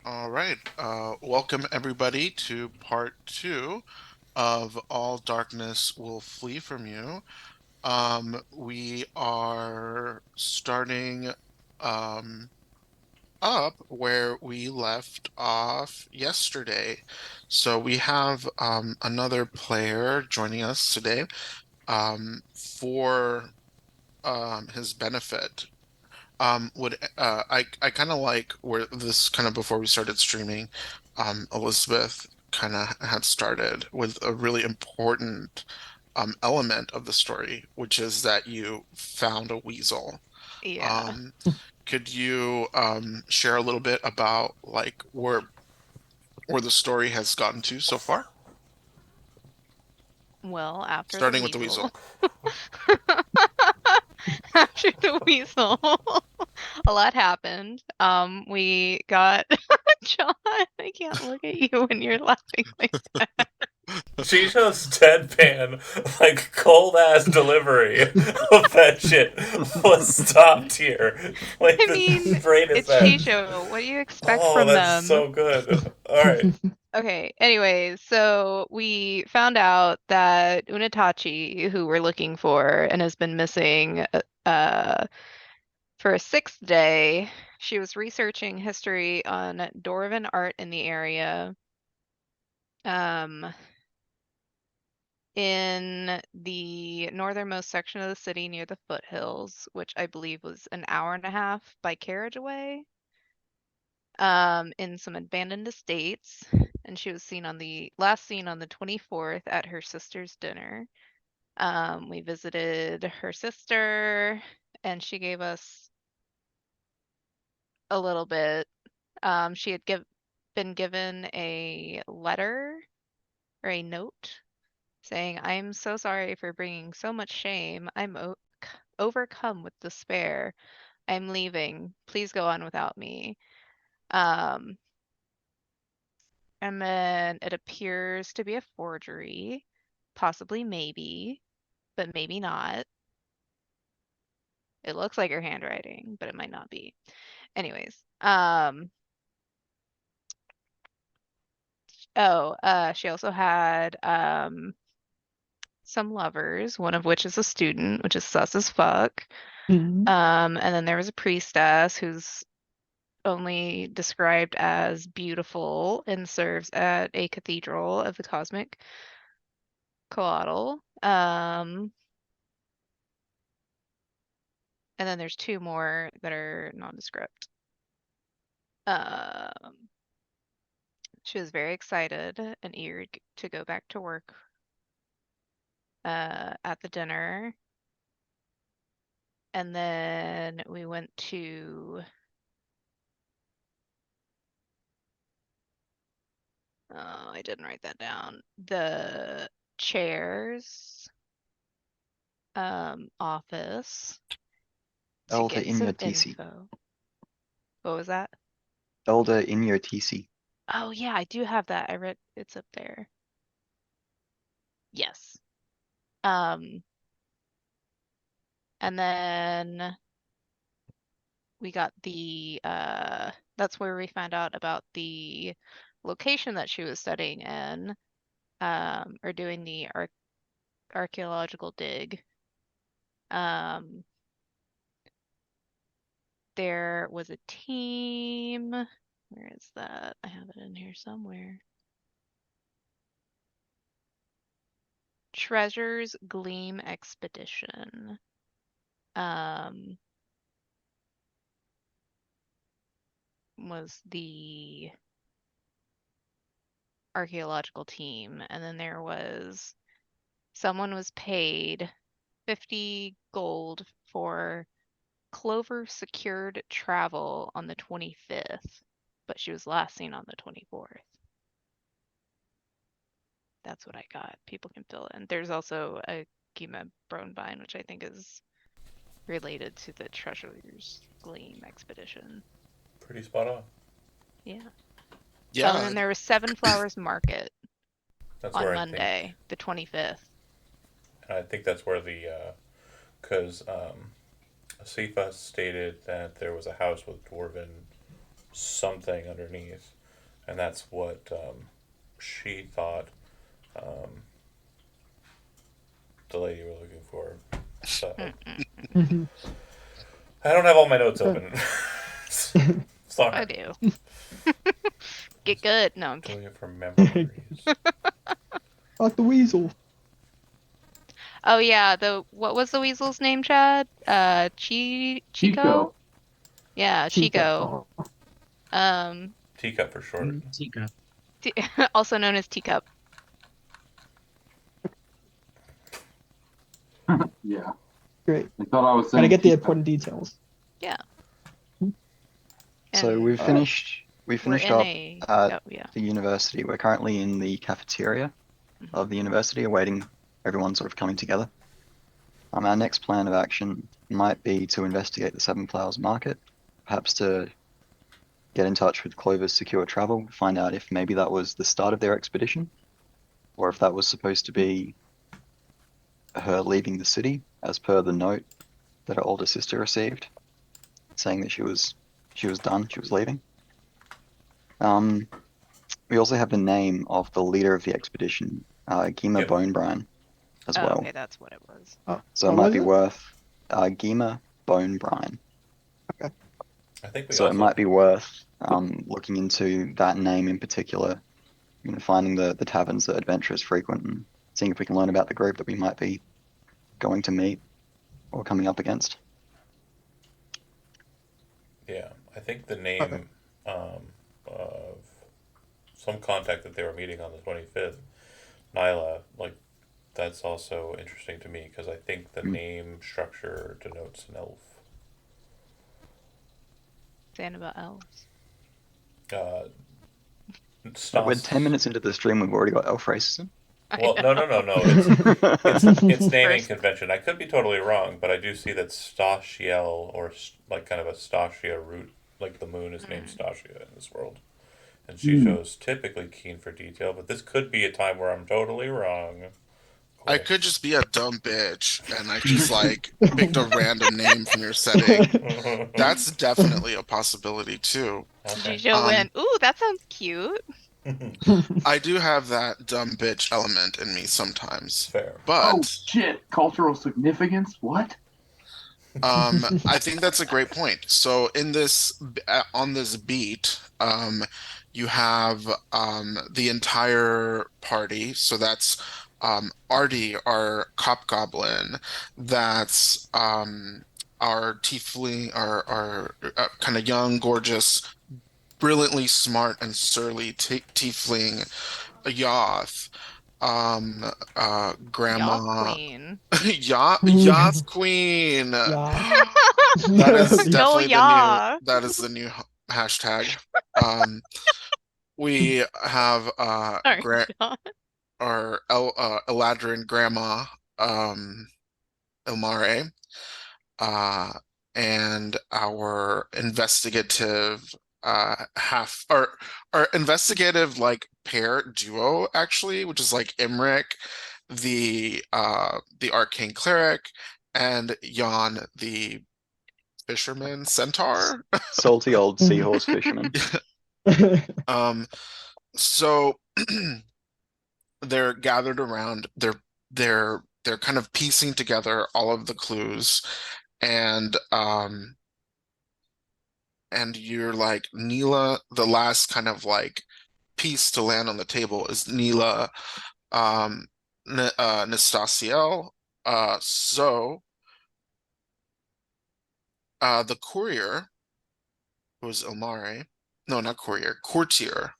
All right. Welcome everybody to part two of All Darkness Will Flee From You. We are starting um, up where we left off yesterday. So we have another player joining us today for his benefit. Would I kind of like where this kind of before we started streaming, Elizabeth kind of had started with a really important element of the story, which is that you found a weasel. Yeah. Um, could you share a little bit about like where the story has gotten to so far, Well, after the starting with the weasel. weasel? After the weasel, a lot happened. We got John, I can't look at you when you're laughing like that. Shisha's deadpan, like cold ass delivery of that shit was stopped here. Like I the mean, brain is it's that. Shisho. What do you expect Oh, from that's them? so good. All right. Okay, anyways, so we found out that Unitachi, who we're looking for and has been missing, for a sixth day, she was researching history on Dwarven art in the area. Um, in the northernmost section of the city near the foothills, which I believe was an hour and a half by carriage away, in some abandoned estates. And she was seen on the 24th at her sister's dinner. We visited her sister, and she gave us a little bit. She had been given a letter or a note saying, "I'm so sorry for bringing so much shame. Overcome with despair. I'm leaving. Please go on without me." Um, and then it appears to be a forgery, possibly, maybe, but maybe not. It looks like her handwriting, but it might not be. Anyways, she also had some lovers, one of which is a student, which is sus as fuck. Mhm. And then there was a priestess who's only described as beautiful and serves at a cathedral of the cosmic coatl. And then there's two more that are nondescript. Um, she was very excited and eager to go back to work at the dinner. And then we went to, oh, I didn't write that down. The chair's office to Elder get in some your TC. info. What was that? Elder in your TC. Oh yeah, I do have that. I read it's up there. Yes. Um, and then we got that's where we found out about the location that she was studying in, or doing the archaeological dig. Um, there was a team. Where is that? I have it in here somewhere. Treasures Gleam Expedition. Um, was the archaeological team, and then there was someone was paid 50 gold for Clover secured travel on the 25th, but she was last seen on the 24th. That's what I got. People can fill in. There's also a Gima Bronvine, which I think is related to the Treasures Gleam expedition. Pretty spot on. Yeah. Oh, and Yeah, then there was Seven Flowers Market That's on where I think, Monday, the 25th. and I think that's where because Asifa stated that there was a house with dwarven something underneath, and that's what she thought the lady we're looking for. So Mm-mm. I don't have all my notes Okay. open. I Sorry. do. Get good. No, I'm kidding. Doing it from memories. Like the weasel. Oh yeah, what was the weasel's name, Chad? Chico? Yeah, Chico. Oh. Um, Teacup for short. Tika. also known as Teacup. Yeah. Great. I thought I was Gotta saying get the teacup. important details. Yeah. So And we've we're finished in up a at oh yeah. the university. We're currently in the cafeteria Mhm. of the university, awaiting everyone sort of coming together. Our next plan of action might be to investigate the Seven Flowers Market, perhaps to get in touch with Clover's Secure Travel, find out if maybe that was the start of their expedition, or if that was supposed to be her leaving the city, as per the note that her older sister received, saying that she was done, she was leaving. We also have the name of the leader of the expedition, Gima Yep. Bonebrine, as Oh, well. okay, that's what it was. So What it might was be it? worth Gima Bonebrine. I think we So it also might be worth looking into that name in particular, finding the taverns that adventurers frequent and seeing if we can learn about the group that we might be going to meet or coming up against. yeah, I think the name of some contact that they were meeting on the 25th, Nyla, like that's also interesting to me because I think the Mm. name structure denotes an elf. Saying about elves. Uh, We're Stas. 10 minutes into the stream, we've already got elf racism. I Well, know. no. It's naming First. convention. I could be totally wrong, but I do see that Stachiel or like kind of a Stasia root, like the moon is named Stasia in this world, and she shows typically keen for detail. But this could be a time where I'm totally wrong. I could just be a dumb bitch and I just like picked a random name from your setting. That's definitely a possibility too. Okay. Jijo went, ooh, that sounds cute. I do have that dumb bitch element in me sometimes. Fair. Oh But shit! Cultural significance? What? I think that's a great point. So in this on this beat, you have the entire party. So that's Artie, our cop goblin. That's our tiefling, our kind of young, gorgeous, brilliantly smart and surly tiefling, Yoth. Yacht Grandma. queen. Yath Queen. Yeah. That is Go definitely ya. that is the new hashtag. We have Sorry, John. our Eladrin grandma, Ilmare, uh, and our investigative half or our investigative like pair duo actually, which is like Imric, the arcane cleric, and Jan, the fisherman centaur. Salty old seahorse fisherman. So they're gathered around, they're kind of piecing together all of the clues, and you're like Neela, the last kind of like piece to land on the table is Neela Nastasiel. So the courier, who is Ilmare, no, not courier, courtier,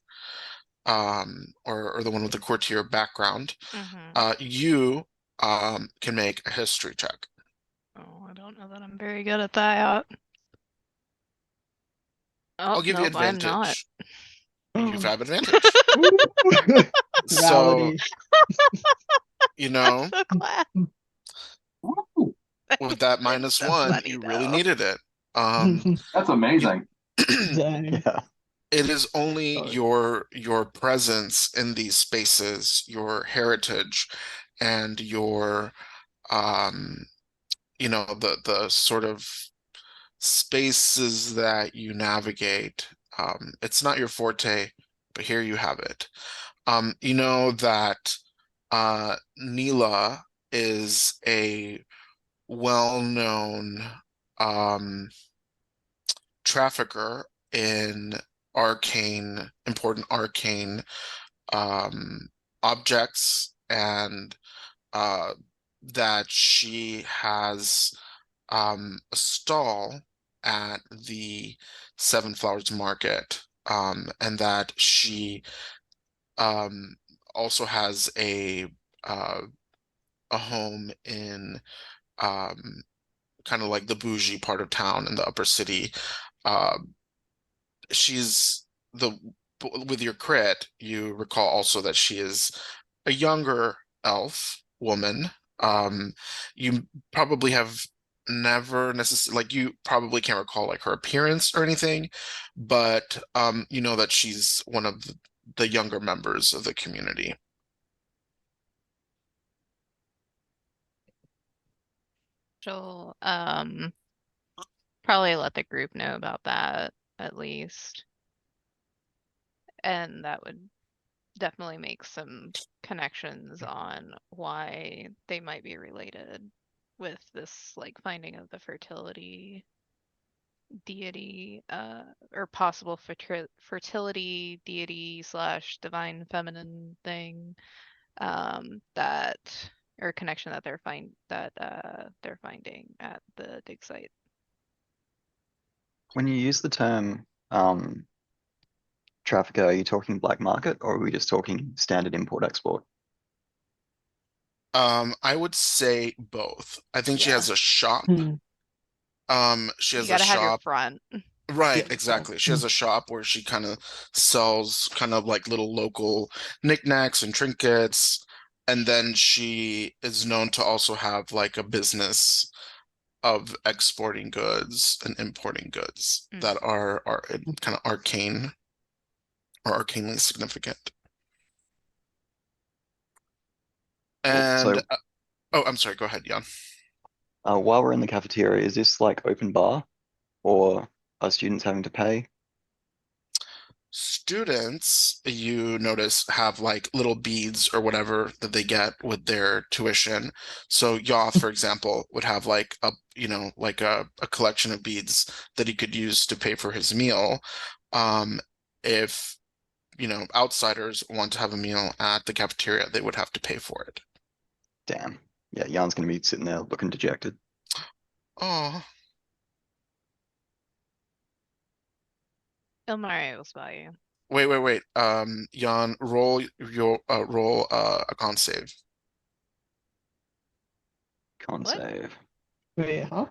or the one with the courtier background, you can make a history check. Oh, I don't know that I'm very good at that. Oh, I'll give you nope, I'm not. advantage. You have advantage. So, Reality. you know, So glad. Woo! with that It's minus so one, funny, you really though. needed it. That's amazing. Dang. Yeah. It is only Oh. your presence in these spaces, your heritage, and your the sort of spaces that you navigate It's not your forte, but here you have it. You know that Neela is a well-known trafficker in important arcane objects, and that she has a stall at the Seven Flowers Market, and that she um, also has uh, a home in um, kind of like the bougie part of town in the upper city. Uh, she's the with your crit, you recall also that she is a younger elf woman. You probably have never necessarily, like, you probably can't recall like her appearance or anything, but you know that she's one of the younger members of the community. She'll probably let the group know about that at least. And that would definitely make some connections on why they might be related with this like finding of the fertility deity or possible fertility deity slash divine feminine thing that or connection that they're finding at the dig site. When you use the term trafficker, are you talking black market or are we just talking standard import export? I would say both. I think she Yeah. has a shop. Hmm. She You has a gotta have your shop. front. Right, Yeah. exactly. She has a shop where she kind of sells kind of like little local knickknacks and trinkets. And then she is known to also have like a business of exporting goods and importing goods Mm. that are kind of arcane or arcanely significant. And So oh, I'm sorry, go ahead, Jan. while we're in the cafeteria, is this like open bar or are students having to pay? Students, you notice, have like little beads or whatever that they get with their tuition. So Yoth, for example, would have like like a collection of beads that he could use to pay for his meal. If, outsiders want to have a meal at the cafeteria, they would have to pay for it. Damn. Yeah, Jan's gonna be sitting there looking dejected. Oh, Ilmari will spell you. wait. Jan, roll a con save. Can't What? save. Wait, huh?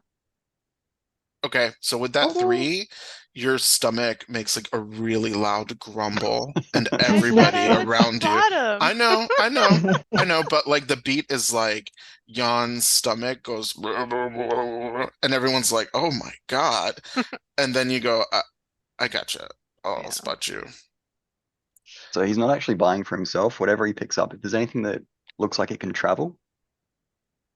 Okay, so with that Oh, no. 3, your stomach makes like a really loud grumble, and I said everybody I would around you. spot him. I know, but like the beat is like Jan's stomach goes, and everyone's like, "Oh my God!" And then you go, "I gotcha. I'll Yeah. spot you." So he's not actually buying for himself. Whatever he picks up, if there's anything that looks like it can travel,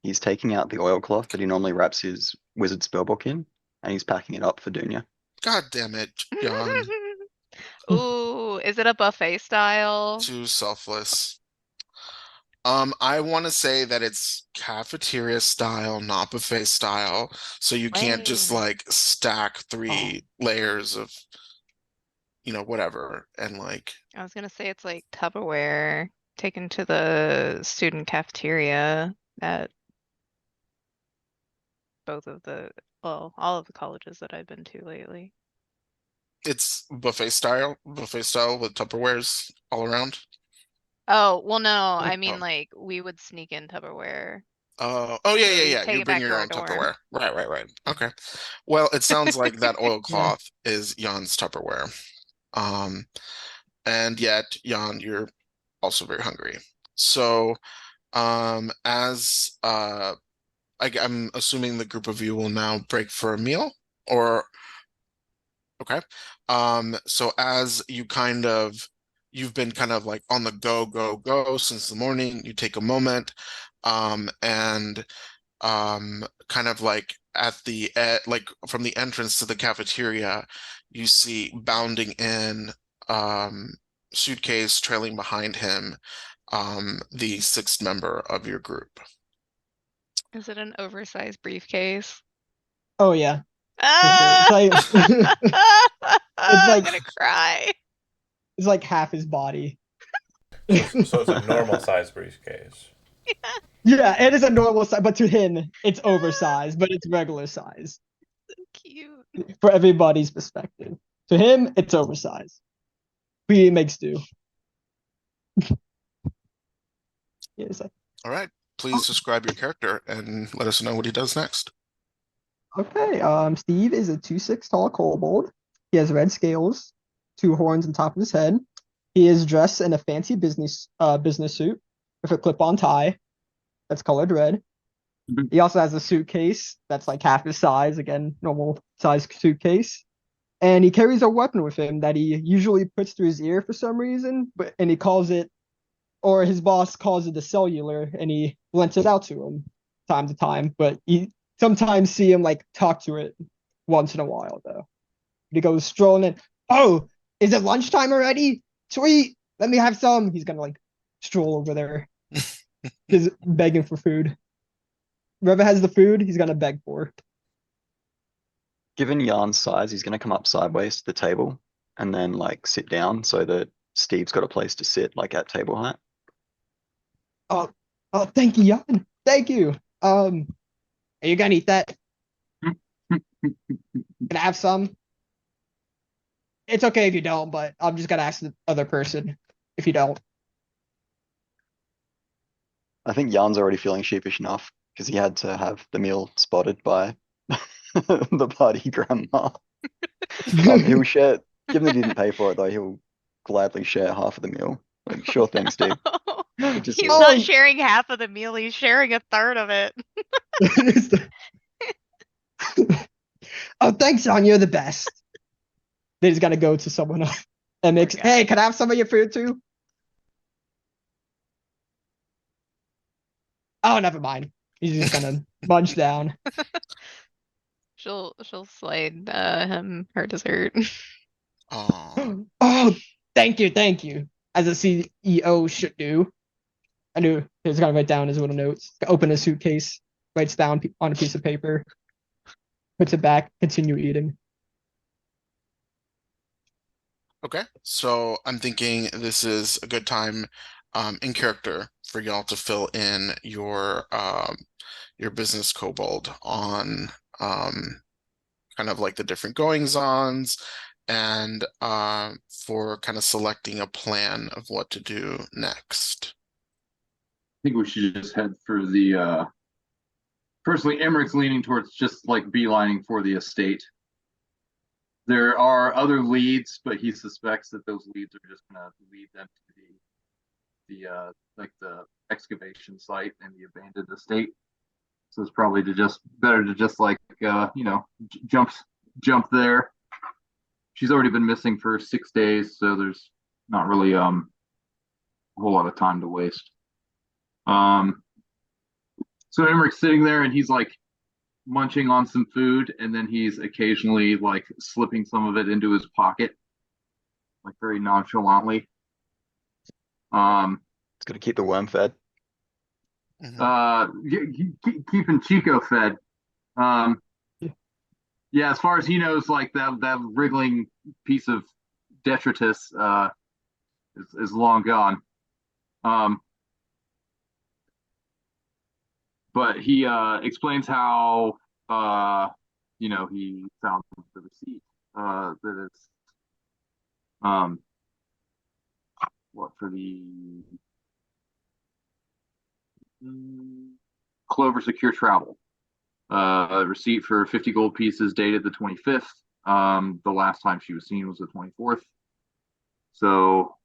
he's taking out the oilcloth that he normally wraps his wizard spellbook in, and he's packing it up for Dunya. God damn it, Jan, Ooh, is it a buffet style? too selfless. I want to say that it's cafeteria style, not buffet style. So you can't just Lame. like stack 3 layers of, whatever, and like, I was gonna say it's like Tupperware taken to the student cafeteria at all of the colleges that I've been to lately. it's buffet style with Tupperwares all around. Oh, well, no, I mean Oh. like we would sneak in Tupperware. Oh, So yeah. we take You it bring back to your our own dorm. Tupperware. Right. Okay. Well, it sounds like that oilcloth is Jan's Tupperware. And yet, Jan, you're also very hungry. So, as I'm assuming the group of you will now break for a meal, or okay. So as you've been kind of like on the go since the morning, you take a moment, and kind of like at the like from the entrance to the cafeteria, you see bounding in, suitcase trailing behind him, the sixth member of your group. Is it an oversized briefcase? Oh yeah. Ah! It's like I'm like- gonna cry. it's like half his body. So it's a normal size briefcase. Yeah, it is a normal size, but to him, it's oversized, but it's regular size Cute. for everybody's perspective. To him, it's oversized. We makes do. Yeah, it's like, All right, please describe your character and let us know what he does next. okay, Steve is a 2'6" tall kobold. He has red scales, 2 horns on top of his head. He is dressed in a fancy business suit with a clip-on tie that's colored red. Mhm. He also has a suitcase that's like half his size, again, normal size suitcase. And he carries a weapon with him that he usually puts through his ear for some reason, and he calls it, or his boss calls it, a cellular, and he lends it out to him time to time. But you sometimes see him like talk to it once in a while though. He goes strolling in. Oh, is it lunchtime already? Sweet, let me have some. He's gonna like stroll over there, just begging for food. Whoever has the food, he's gonna beg for. Given Yarn's size, he's gonna come up sideways to the table and then like sit down so that Steve's got a place to sit, like at table height. Oh, thank you, Jan. Thank you. Are you gonna eat that? Can I have some? It's okay if you don't, but I'm just gonna ask the other person if you don't. I think Yarn's already feeling sheepish enough because he had to have the meal spotted by the party grandma. He'll share, given that he didn't pay for it though, he'll gladly share half of the meal. Like, sure thing, Steve. Just He's so- not Oh. sharing half of the meal, he's sharing a third of it. Oh, thanks, Jan. You're the best. Then he's gonna go to someone else and makes. guy. Hey, can I have some of your food too? Oh, never mind. He's just gonna munch down. She'll slide him her dessert. Oh, Oh, thank you. As a CEO should do. I knew he was gonna write down his little notes. Open a suitcase, writes down on a piece of paper, puts it back, continue eating. okay. So I'm thinking this is a good time, in character for y'all to fill in your business kobold on, kind of like the different goings-ons and, for kind of selecting a plan of what to do next. I think we should just head for the personally, Emmerich's leaning towards just like beelining for the estate. There are other leads, but he suspects that those leads are just gonna lead them to the like the excavation site and the abandoned estate. So it's probably better to just like jump there. She's already been missing for 6 days, so there's not really a whole lot of time to waste. So Emmerich's sitting there and he's like munching on some food, and then he's occasionally like slipping some of it into his pocket, like very nonchalantly. It's got to keep the worm fed. Keeping Chico fed. Yeah, as far as he knows, like that wriggling piece of detritus is long gone. But he explains how he found the receipt that it's what for the Clover Secure Travel. A receipt for 50 gold pieces dated the 25th. The last time she was seen was the 24th. So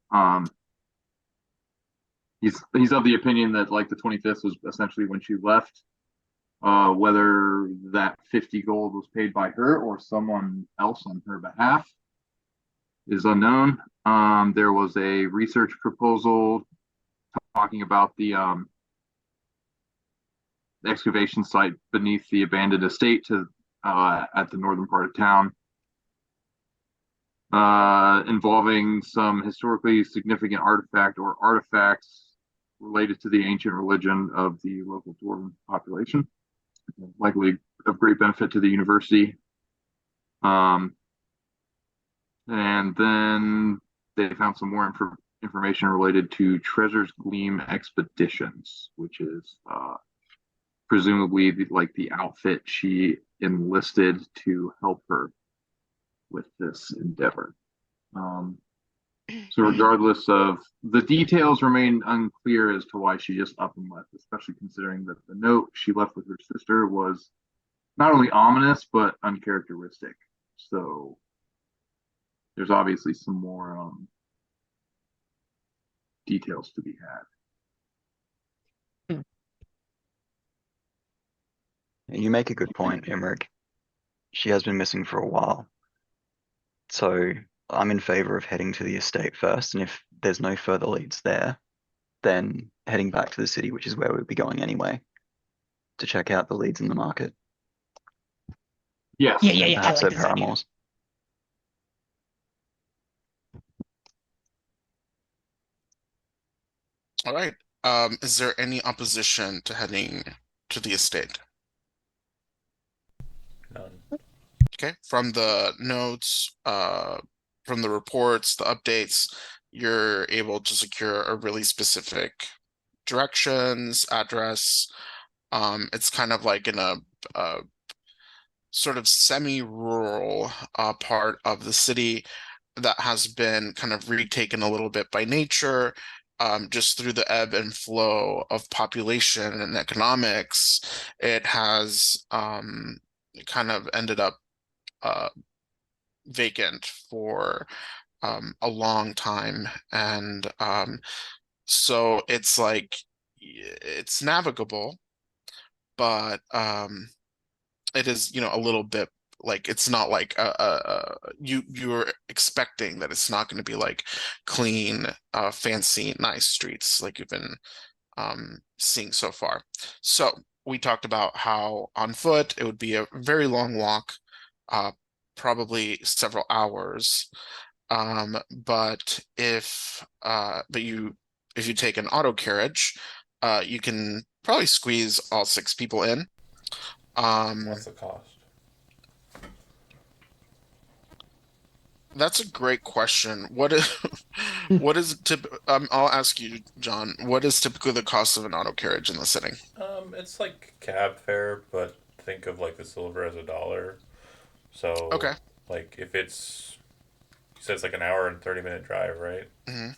he's of the opinion that like the 25th was essentially when she left. Whether that 50 gold was paid by her or someone else on her behalf is unknown. There was a research proposal talking about the excavation site beneath the abandoned estate to at the northern part of town, involving some historically significant artifact or artifacts related to the ancient religion of the local dwarven population, likely of great benefit to the university. And then they found some more information related to Treasure's Gleam Expeditions, which is presumably the outfit she enlisted to help her with this endeavor. So regardless of the details remain unclear as to why she just up and left, especially considering that the note she left with her sister was not only ominous but uncharacteristic. So there's obviously some more details to be had. You make a good point, Emmerich. She has been missing for a while. So I'm in favor of heading to the estate first, and if there's no further leads there, then heading back to the city, which is where we'd be going anyway, to check out the leads in the market. Yes. Yeah. And I perhaps like their this idea. paramours. All right. Is there any opposition to heading to the estate? None. Okay, from the notes, from the reports, the updates, you're able to secure a really specific directions, address. It's kind of like in a sort of semi-rural part of the city that has been kind of retaken a little bit by nature, just through the ebb and flow of population and economics. It has kind of ended up vacant for a long time, and so it's like it's navigable, but it is, a little bit like it's not like you're expecting that it's not going to be like clean, fancy, nice streets like you've been seeing so far. So we talked about how on foot it would be a very long walk, probably several hours. But if you take an auto carriage, you can probably squeeze all 6 people in. What's the cost? That's a great question. What is I'll ask you, John, what is typically the cost of an auto carriage in the city? It's like cab fare, but think of like the silver as $1. So Okay. like if it's, you said it's like an hour and 30-minute drive, right? Mm-hmm.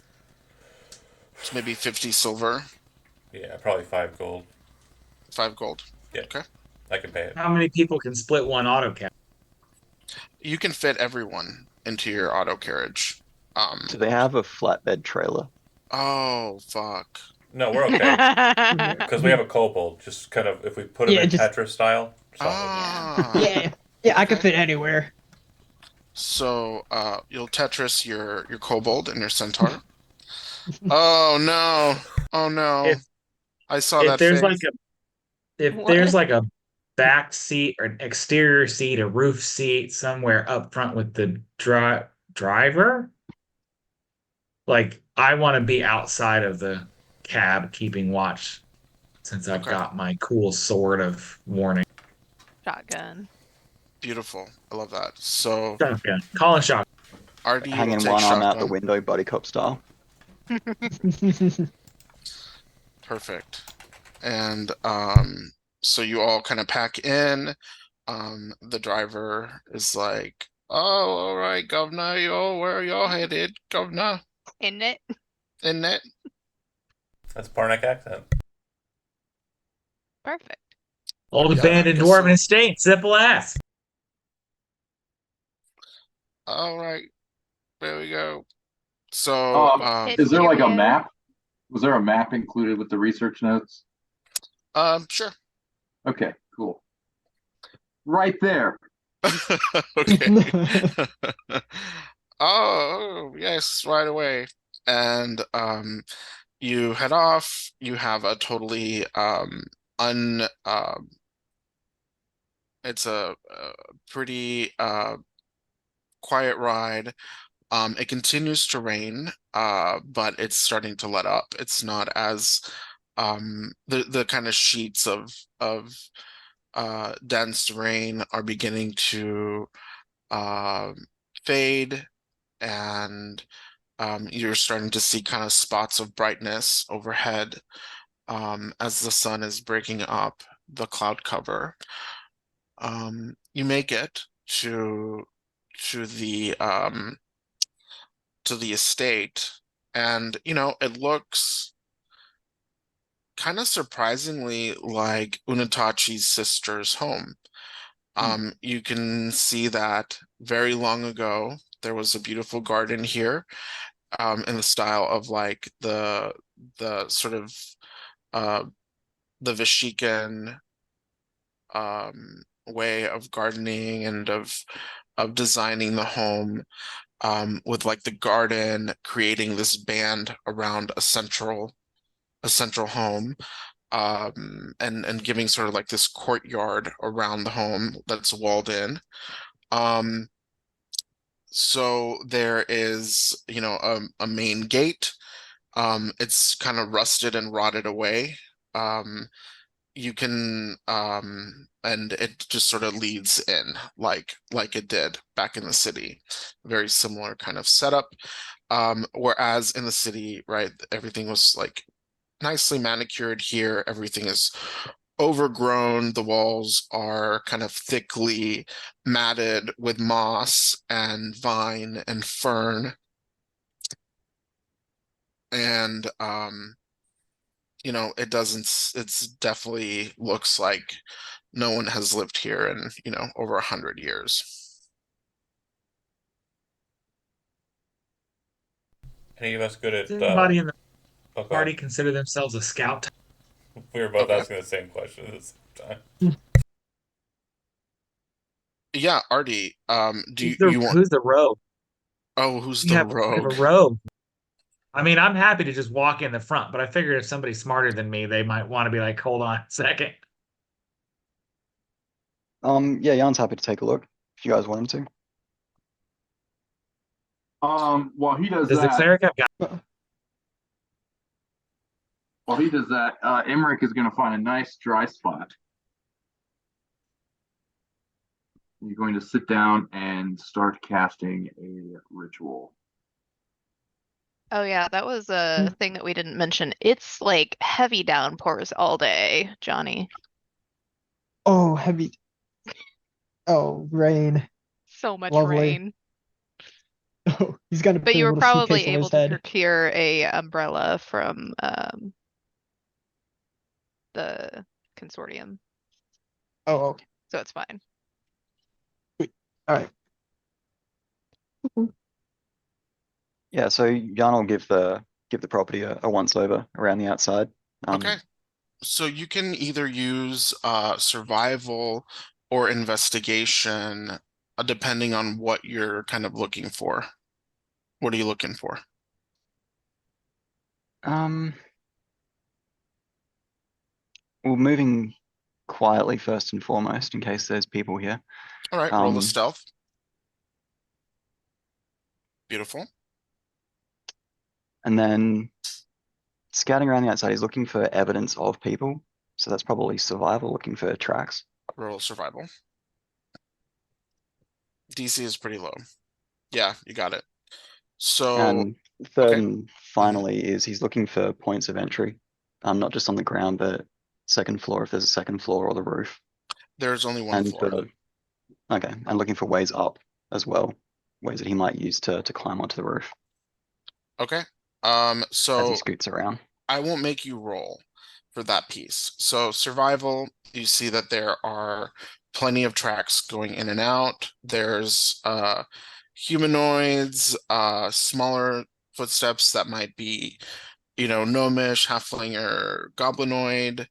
So maybe 50 silver, Yeah, probably 5 gold. 5 gold. Yeah. Okay. I can pay it. How many people can split one auto cab? You can fit everyone into your auto carriage. Do they have a flatbed trailer? Oh, fuck. No, we're okay. Because we have a kobold. Just kind of, if we put him Yeah, in just- Tetris style. Ah. Yeah, I could Okay. fit anywhere. So, you'll Tetris your kobold and your centaur. Oh no! Oh no! If- I saw If that there's face. there's like a back seat or an exterior seat, a roof seat somewhere up front with the driver, like I want to be outside of the cab keeping watch since I've Okay. got my cool sword of warning. Shotgun. Beautiful. I love that. So, Shotgun. Calling shot. RD will Hanging take one arm out the shotgun. window, buddy cop style. Perfect. And so you all kind of pack in. The driver is like, "Oh, all right, governor, where are y'all headed, governor?" In it. Isn't it? That's Parnak accent. Perfect. Old Yeah, I abandoned guess dwarven so. estate, simple as. All right, there we go. So, It's Is there like a serious. map? Was there a map included with the research notes? sure. Okay, cool. Right there. Okay. Oh, yes, right away. And you head off. You have a totally un it's a pretty quiet ride. It continues to rain, but it's starting to let up. It's not as the kind of sheets of dense rain are beginning to fade, and you're starting to see kind of spots of brightness overhead as the sun is breaking up the cloud cover. You make it to the estate, and it looks kind of surprisingly like Unitachi's sister's home. You can see that very long ago there was a beautiful garden here, in the style of like the sort of the Vishikan way of gardening and of designing the home, with like the garden creating this band around a central home, and giving sort of like this courtyard around the home that's walled in. So there is, a main gate. It's kind of rusted and rotted away. You can and it just sort of leads in like it did back in the city. Very similar kind of setup. Whereas in the city, right, everything was like nicely manicured. Here everything is overgrown. The walls are kind of thickly matted with moss and vine and fern. And it's definitely looks like no one has lived here in, over 100 years. Any of us good at Does anybody in the oh, go party ahead. consider themselves a scout? We were both Okay. asking the same question at the same time. Yeah, Artie, do you want, Who's the rogue? oh, who's We the have a rogue? rogue. I mean, I'm happy to just walk in the front, but I figured if somebody's smarter than me, they might want to be like, hold on a second. Yeah, Jan's happy to take a look if you guys want him While he does Does the that, cleric have got Emmerich is going to find a nice dry spot. You're going to sit down and start casting a ritual. Oh yeah, that was a thing that we didn't mention. It's like heavy downpours all day, Johnny. Oh, heavy. Oh, rain. So much Lovely. rain. Oh, he's gonna But put you a were little probably suitcase on able his to head. procure a umbrella from the consortium, Oh, okay. so it's fine. All right. Yeah, so Jan will give the property a once over around the outside. Okay. So you can either use survival or investigation, depending on what you're kind of looking for. What are you looking for? Well, moving quietly first and foremost in case there's people here. All right, roll a Um, stealth. Beautiful. And then scouting around the outside, he's looking for evidence of people. So that's probably survival, looking for tracks. Roll survival. DC is pretty low. Yeah, you got it. So, And third okay. and finally is he's looking for points of entry. Not just on the ground, but second floor if there's a second floor or the roof. There's only one And floor. okay, and looking for ways up as well, ways that he might use to climb onto the roof Okay. as he So scoots around. I won't make you roll for that piece. So survival, you see that there are plenty of tracks going in and out. There's humanoids, smaller footsteps that might be, gnomish, halfling, or goblinoid.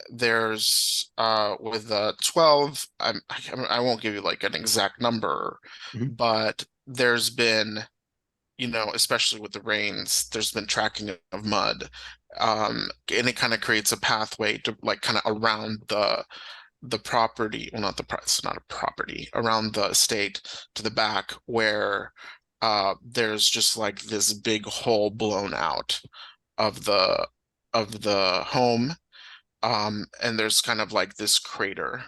There's with 12, I won't give you like an exact number, Mhm. but there's been especially with the rains, there's been tracking of mud. And it kind of creates a pathway to like kind of around the property, well, it's not a property, around the estate to the back where there's just like this big hole blown out of the home. And there's kind of like this crater.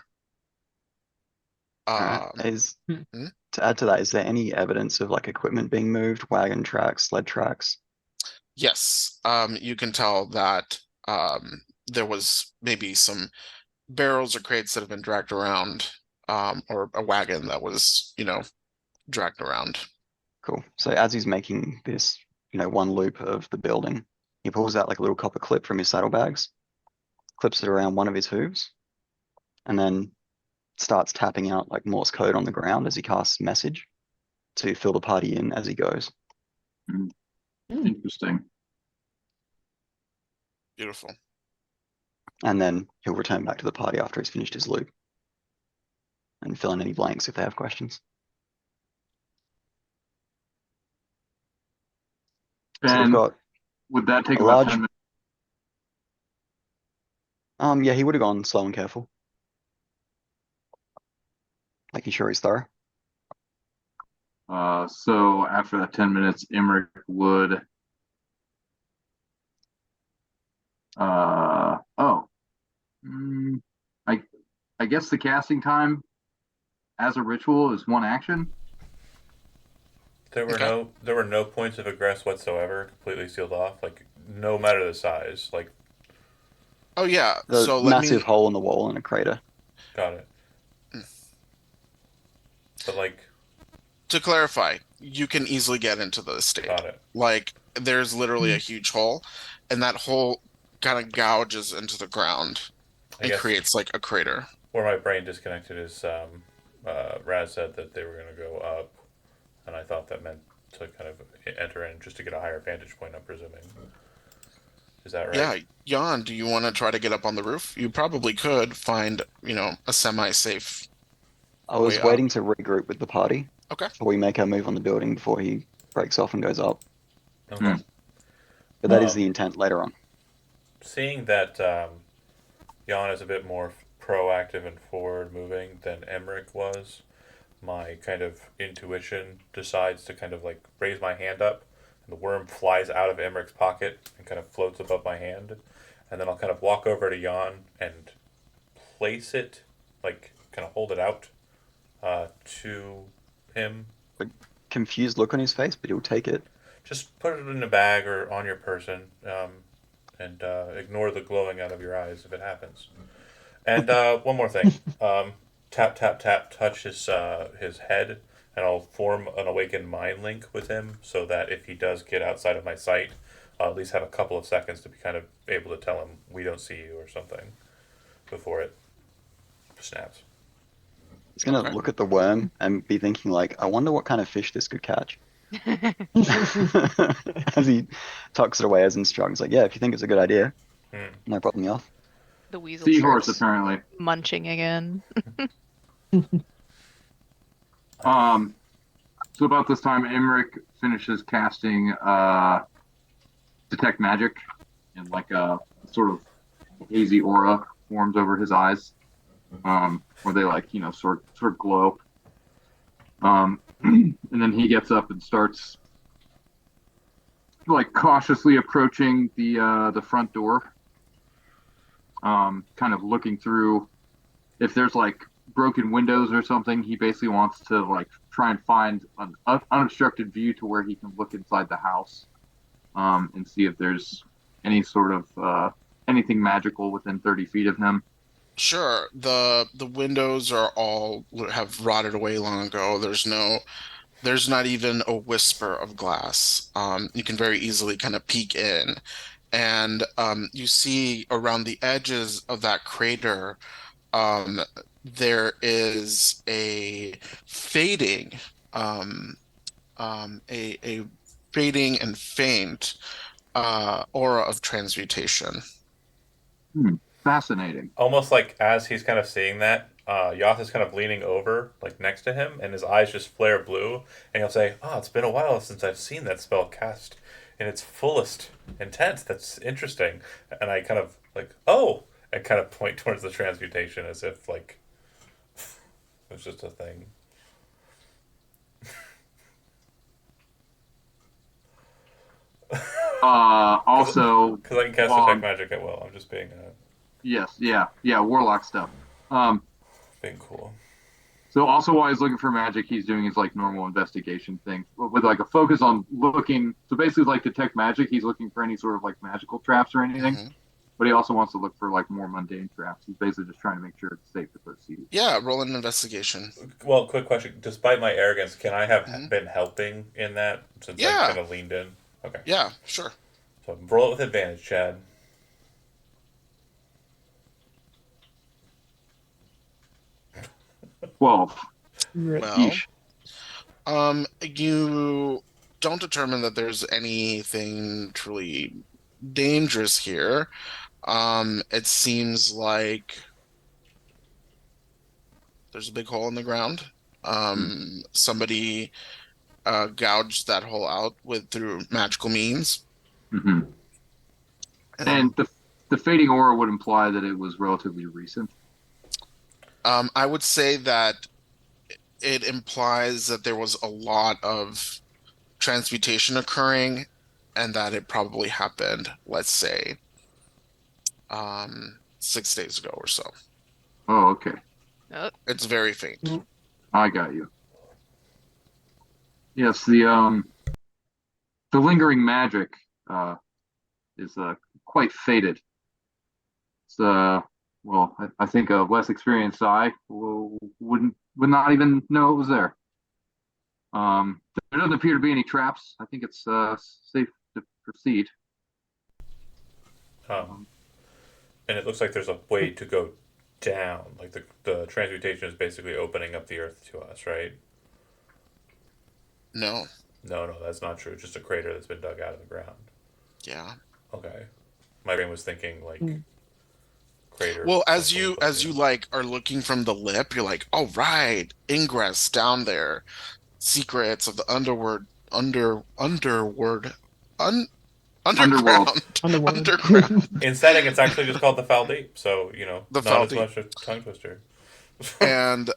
Alright. Um, Hmm. To add to that, is there any evidence of like equipment being moved, wagon tracks, sled tracks? yes, you can tell that there was maybe some barrels or crates that have been dragged around, or a wagon that was, dragged around. Cool. So as he's making this, one loop of the building, he pulls out like a little copper clip from his saddlebags, clips it around one of his hooves, and then starts tapping out like Morse code on the ground as he casts message to fill the party in as he goes. Interesting. Beautiful. And then he'll return back to the party after he's finished his loop and fill in any blanks if they have questions. So we've And got would that take a about large- 10 minutes? yeah, he would have gone slow and careful. Making sure he's thorough. So after that 10 minutes, Emmerich would I guess the casting time as a ritual is one action. There were Okay. no points of egress whatsoever, completely sealed off, like no matter the size. Like, Oh yeah, The so let massive me hole in the wall and a crater. got it. But like, to clarify, you can easily get into the estate. got it. Like there's literally a huge hole, and that hole kind of gouges into the ground I and guess creates like a crater. where my brain disconnected is Raz said that they were going to go up, and I thought that meant to kind of enter in just to get a higher vantage point, I'm presuming. Is that right? Yeah, Jan, do you want to try to get up on the roof? You probably could find, a semi-safe. I was Way waiting to regroup with the party. Okay. Before we make our move on the building before he breaks off and goes up. Okay. But that is Um, the intent later on. Seeing that Jan is a bit more proactive and forward moving than Emmerich was, my kind of intuition decides to kind of like raise my hand up, and the worm flies out of Emmerich's pocket and kind of floats above my hand, and then I'll kind of walk over to Jan and place it, like kind of hold it out to him. Confused look on his face, but he'll take it. Just put it in a bag or on your person, and ignore the glowing out of your eyes if it happens. And one more thing, tap tap tap, touch his head, and I'll form an awakened mind link with him, so that if he does get outside of my sight, I'll at least have a couple of seconds to be kind of able to tell him we don't see you or something before it snaps. He's gonna Okay. look at the worm and be thinking like, I wonder what kind of fish this could catch. As he tucks it away as instructed. Like, yeah, if you think it's a good idea, no problem, Yoth. The weasel Seahorse, starts apparently. munching again. So about this time, Emmerich finishes casting detect magic, and like a sort of hazy aura forms over his eyes, where they like sort of glow. And then he gets up and starts like cautiously approaching the front door, kind of looking through if there's like broken windows or something. He basically wants to like try and find an unobstructed view to where he can look inside the house, and see if there's any sort of anything magical within 30 feet of him. Sure. The windows are all have rotted away long ago. There's not even a whisper of glass. You can very easily kind of peek in, and you see around the edges of that crater, there is a fading, a fading and faint aura of transmutation. Fascinating. Almost like as he's kind of seeing that, Yoth is kind of leaning over, like next to him, and his eyes just flare blue, and he'll say, "Oh, it's been a while since I've seen that spell cast in its fullest intent. That's interesting." And I kind of like, "Oh," and kind of point towards the transmutation as if like it was just a thing. Also, Because I can cast while detect magic at will. I'm just yes, yeah, warlock stuff. being cool. So also while he's looking for magic, he's doing his like normal investigation thing with like a focus on looking. So basically, like detect magic, he's looking for any sort of like magical traps or anything. Mhm. But he also wants to look for like more mundane traps. He's basically just trying to make sure it's safe to proceed. Yeah, roll an investigation. Well, quick question. Despite my arrogance, can I have Mhm. been helping in that since I Yeah. kind of leaned in? Okay. Yeah, sure. So roll it with advantage, Chad. 12. Well, Yeesh. you don't determine that there's anything truly dangerous here. It seems like there's a big hole in the ground. Somebody gouged that hole out through magical means. Hmm. And the fading aura would imply that it was relatively recent. I would say that it implies that there was a lot of transmutation occurring and that it probably happened, let's say, 6 days ago or so. Oh, okay. It's very faint. I got you. Yes, the lingering magic is quite faded. It's well, I think a less experienced eye would not even know it was there. There doesn't appear to be any traps. I think it's safe to proceed. And it looks like there's a way to go down. Like the transmutation is basically opening up the earth to us, right? No. No, that's not true. Just a crater that's been dug out of the ground. Yeah. Okay. My brain was thinking like crater. Well, as like, you like are looking from the lip, you're like, oh right, ingress down there. Secrets of the underworld underworld underground Underworld. underground. in setting, it's actually just called the Foul Deep. So The not Foul as Deep. much a tongue twister. And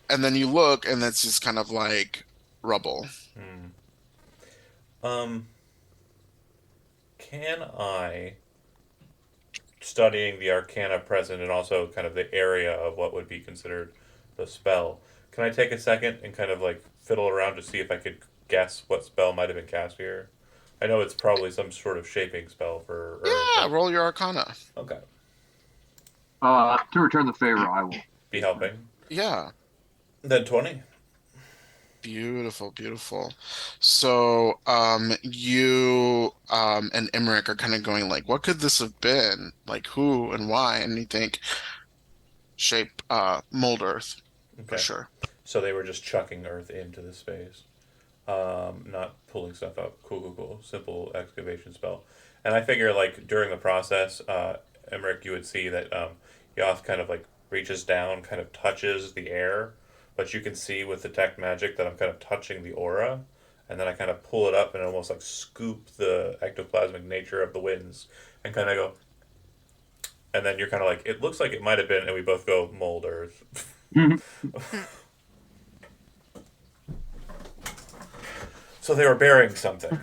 then you look and it's just kind of like rubble. Can I, studying the arcana present and also kind of the area of what would be considered the spell, can I take a second and kind of like fiddle around to see if I could guess what spell might have been cast here? I know it's probably some sort of shaping spell for Earth. Yeah, roll your arcana. Okay. To return the favor, I will Be helping. Yeah. Then 20. Beautiful, beautiful. So, you and Emmerich are kind of going like, what could this have been? Like who and why? And you think shape mold earth for Okay. sure. So they were just chucking Earth into the space. Not pulling stuff up. Cool. Simple excavation spell. And I figure, like, during the process, Emmerich, you would see that Yoth kind of, like, reaches down, kind of touches the air, but you can see with detect magic that I'm kind of touching the aura, and then I kind of pull it up and almost, like, scoop the ectoplasmic nature of the winds, and kind of go, and then you're kind of like, it looks like it might have been, and we both go, mold Earth. So they were burying something,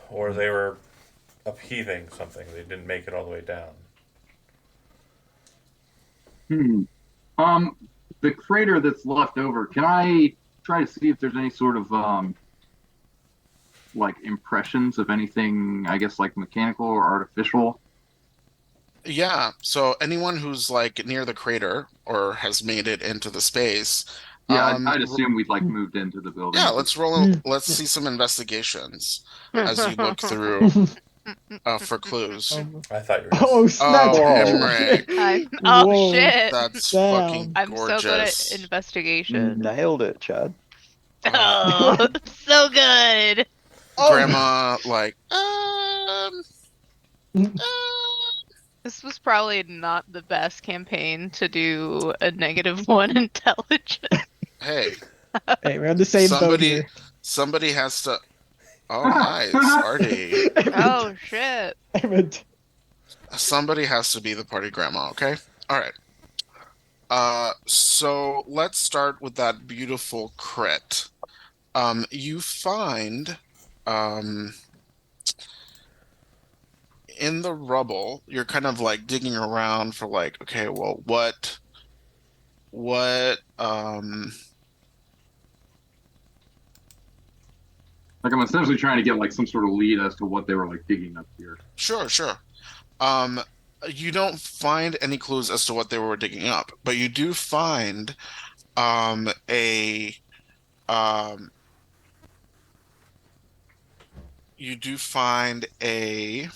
or they were upheaving something. They didn't make it all the way down. The crater that's left over, can I try to see if there's any sort of like impressions of anything, I guess like mechanical or artificial? Yeah, so anyone who's like near the crater or has made it into the space, Yeah, I'd assume we'd like moved into the building. yeah, let's let's see some investigations as you look through for clues. I thought you were just... Oh snap! Oh, Whoa. Emmerich, Oh Whoa. shit! that's Damn. fucking I'm so good at gorgeous. investigation. Nailed it, Chad. Oh, so good. Oh. Grandma, like, This was probably not the best campaign to do a -1 intelligence. Hey, Hey, we're on the same boat somebody, here. somebody has to. Oh, nice, Artie. Oh shit. Emmett. Somebody has to be the party grandma. Okay. All right. So let's start with that beautiful crit. You find, in the rubble, you're kind of like digging around for like, okay, well, what, Like I'm essentially trying to get like some sort of lead as to what they were like digging up here. sure, sure. Um, you don't find any clues as to what they were digging up, but you do find, a, um, you do find a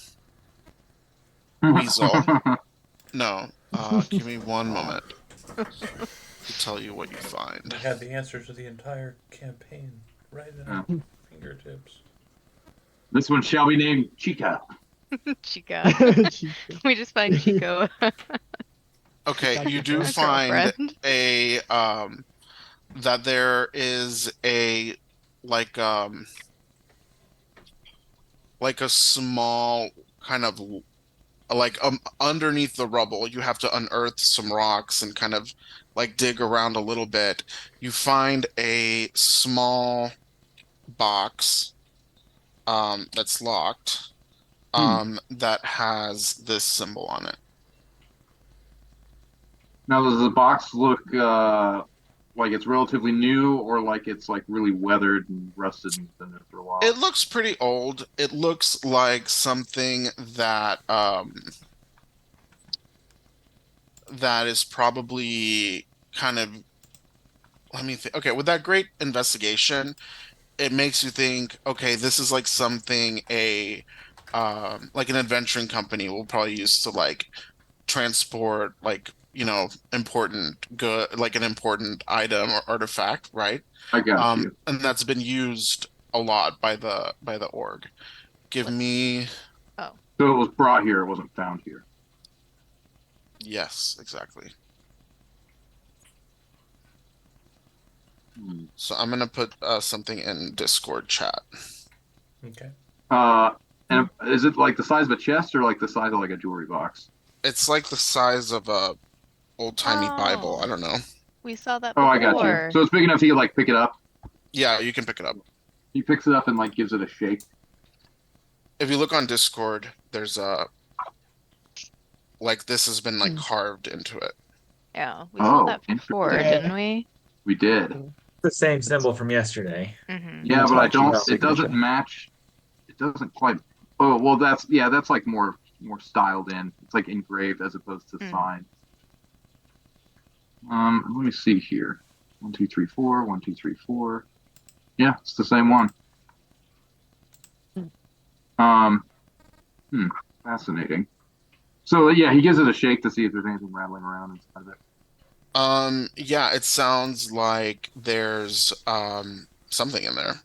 weasel. No, give me one moment to tell you what you find. We had the answer to the entire campaign right at our fingertips. This one shall be named Chica. Chica. We just find Chico. Okay, you do a find girlfriend. a that there is a like like a small kind of like underneath the rubble. You have to unearth some rocks and kind of like dig around a little bit. You find a small box that's locked that has this symbol on it. Now, does the box look like it's relatively new, or like it's like really weathered and rusted and been there for a while? It looks pretty old. It looks like something that that is probably kind of, let me think. Okay, with that great investigation, it makes you think, okay, this is like something a like an adventuring company will probably use to like transport like, important good, like an important item or artifact, right? I got you. And that's been used a lot by the org. Give me, Oh, So it was brought here, it wasn't found here. yes, exactly. Hmm. So I'm gonna put something in Discord chat. Okay. And is it like the size of a chest or like the size of like a jewelry box? It's like the size of a old-timey Bible. I Oh. don't know. we saw that Oh, I got you. before. So it's big enough you like pick it up. Yeah, you can pick it up. He picks it up and like gives it a shake. If you look on Discord, there's a like this has been like Hmm. carved into it. Yeah, we saw Oh, that before, interesting. didn't we? We did. The same symbol from yesterday. Mm-hmm. Yeah, but I Attach don't. his It doesn't signature. match. It doesn't quite. Oh well, that's like more styled in. It's like engraved as opposed to Hmm. signed. Let me see here. 1, 2, 3, 4. 1, 2, 3, 4. Yeah, it's the same one. Fascinating. So yeah, he gives it a shake to see if there's anything rattling around inside of it. Yeah, it sounds like there's something in there.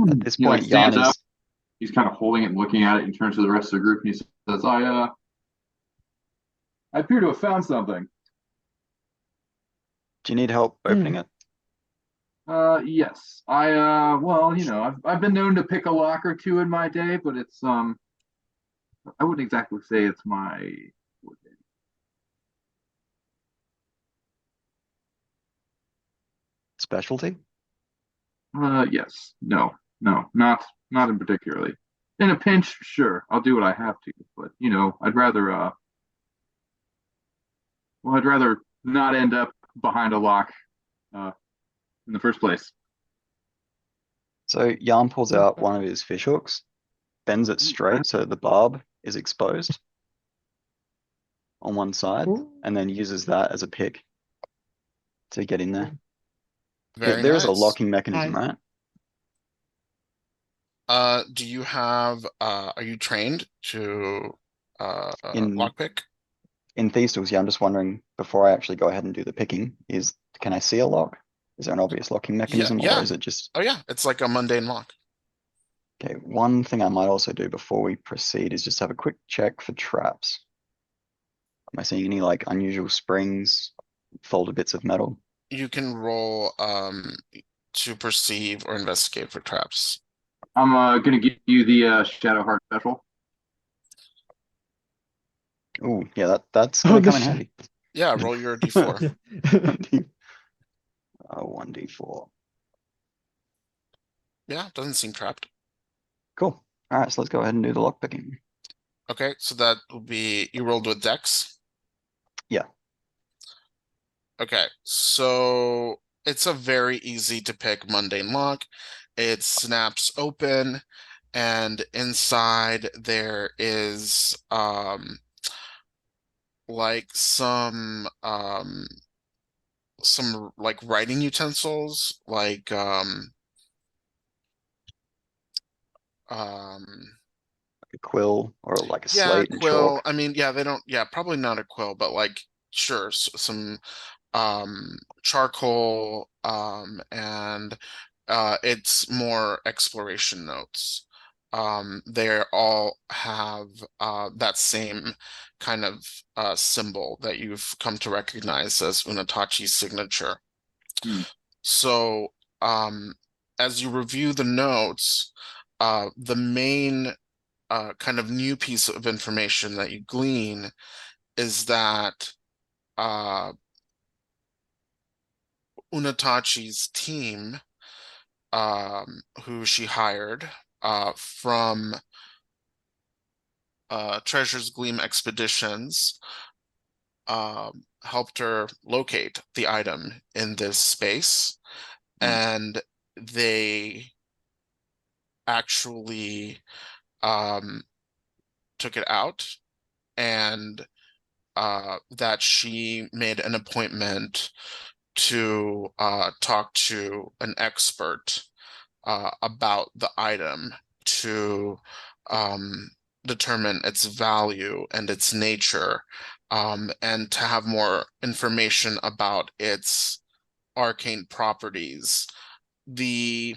At this He like point, Jan stands up. is He's kind of holding it and looking at it and turns to the rest of the group and he says, I appear to have found something. do you need help opening it? Yes. Well, I've been known to pick a lock or two in my day, but it's I wouldn't exactly say it's my forte. Specialty? Yes. No, not in particularly. In a pinch, sure, I'll do what I have to, but I'd rather I'd rather not end up behind a lock in the first place. So Jan pulls out one of his fish hooks, bends it straight so the barb is exposed on one side, Ooh. and then uses that as a pick to get in there. Very There is a nice. locking mechanism, Nice. right? Do you have are you trained to In- lockpick? In Thieves Tools, yeah, I'm just wondering, before I actually go ahead and do the picking, can I see a lock? Is there an obvious locking mechanism, yeah. or is it just Oh yeah, it's like a mundane lock. Okay, one thing I might also do before we proceed is just have a quick check for traps. Am I seeing any like unusual springs, folded bits of metal? You can roll to perceive or investigate for traps. I'm gonna give you the Shadow Heart special. Oh, yeah, that's Oh, gonna the come in sh- handy. Yeah, roll your d4. 1d4. Yeah, doesn't seem trapped. Cool. All right, so let's go ahead and do the lockpicking. Okay, so that will be you rolled with Dex. Yeah. Okay, so it's a very easy to pick mundane lock. It snaps open, and inside there is like some like writing utensils, like um A quill or like a yeah, slate and quill. chalk. I mean, yeah, they don't, yeah, probably not a quill, but like sure, some charcoal, and it's more exploration notes. They all have that same kind of symbol that you've come to recognize as Unatachi's signature. Hmm. So as you review the notes, the main kind of new piece of information that you glean is that Unatachi's team, who she hired from Treasure's Gleam Expeditions, helped her locate the item in this space, and they actually took it out, and that she made an appointment to talk to an expert about the item to determine its value and its nature, and to have more information about its arcane properties. The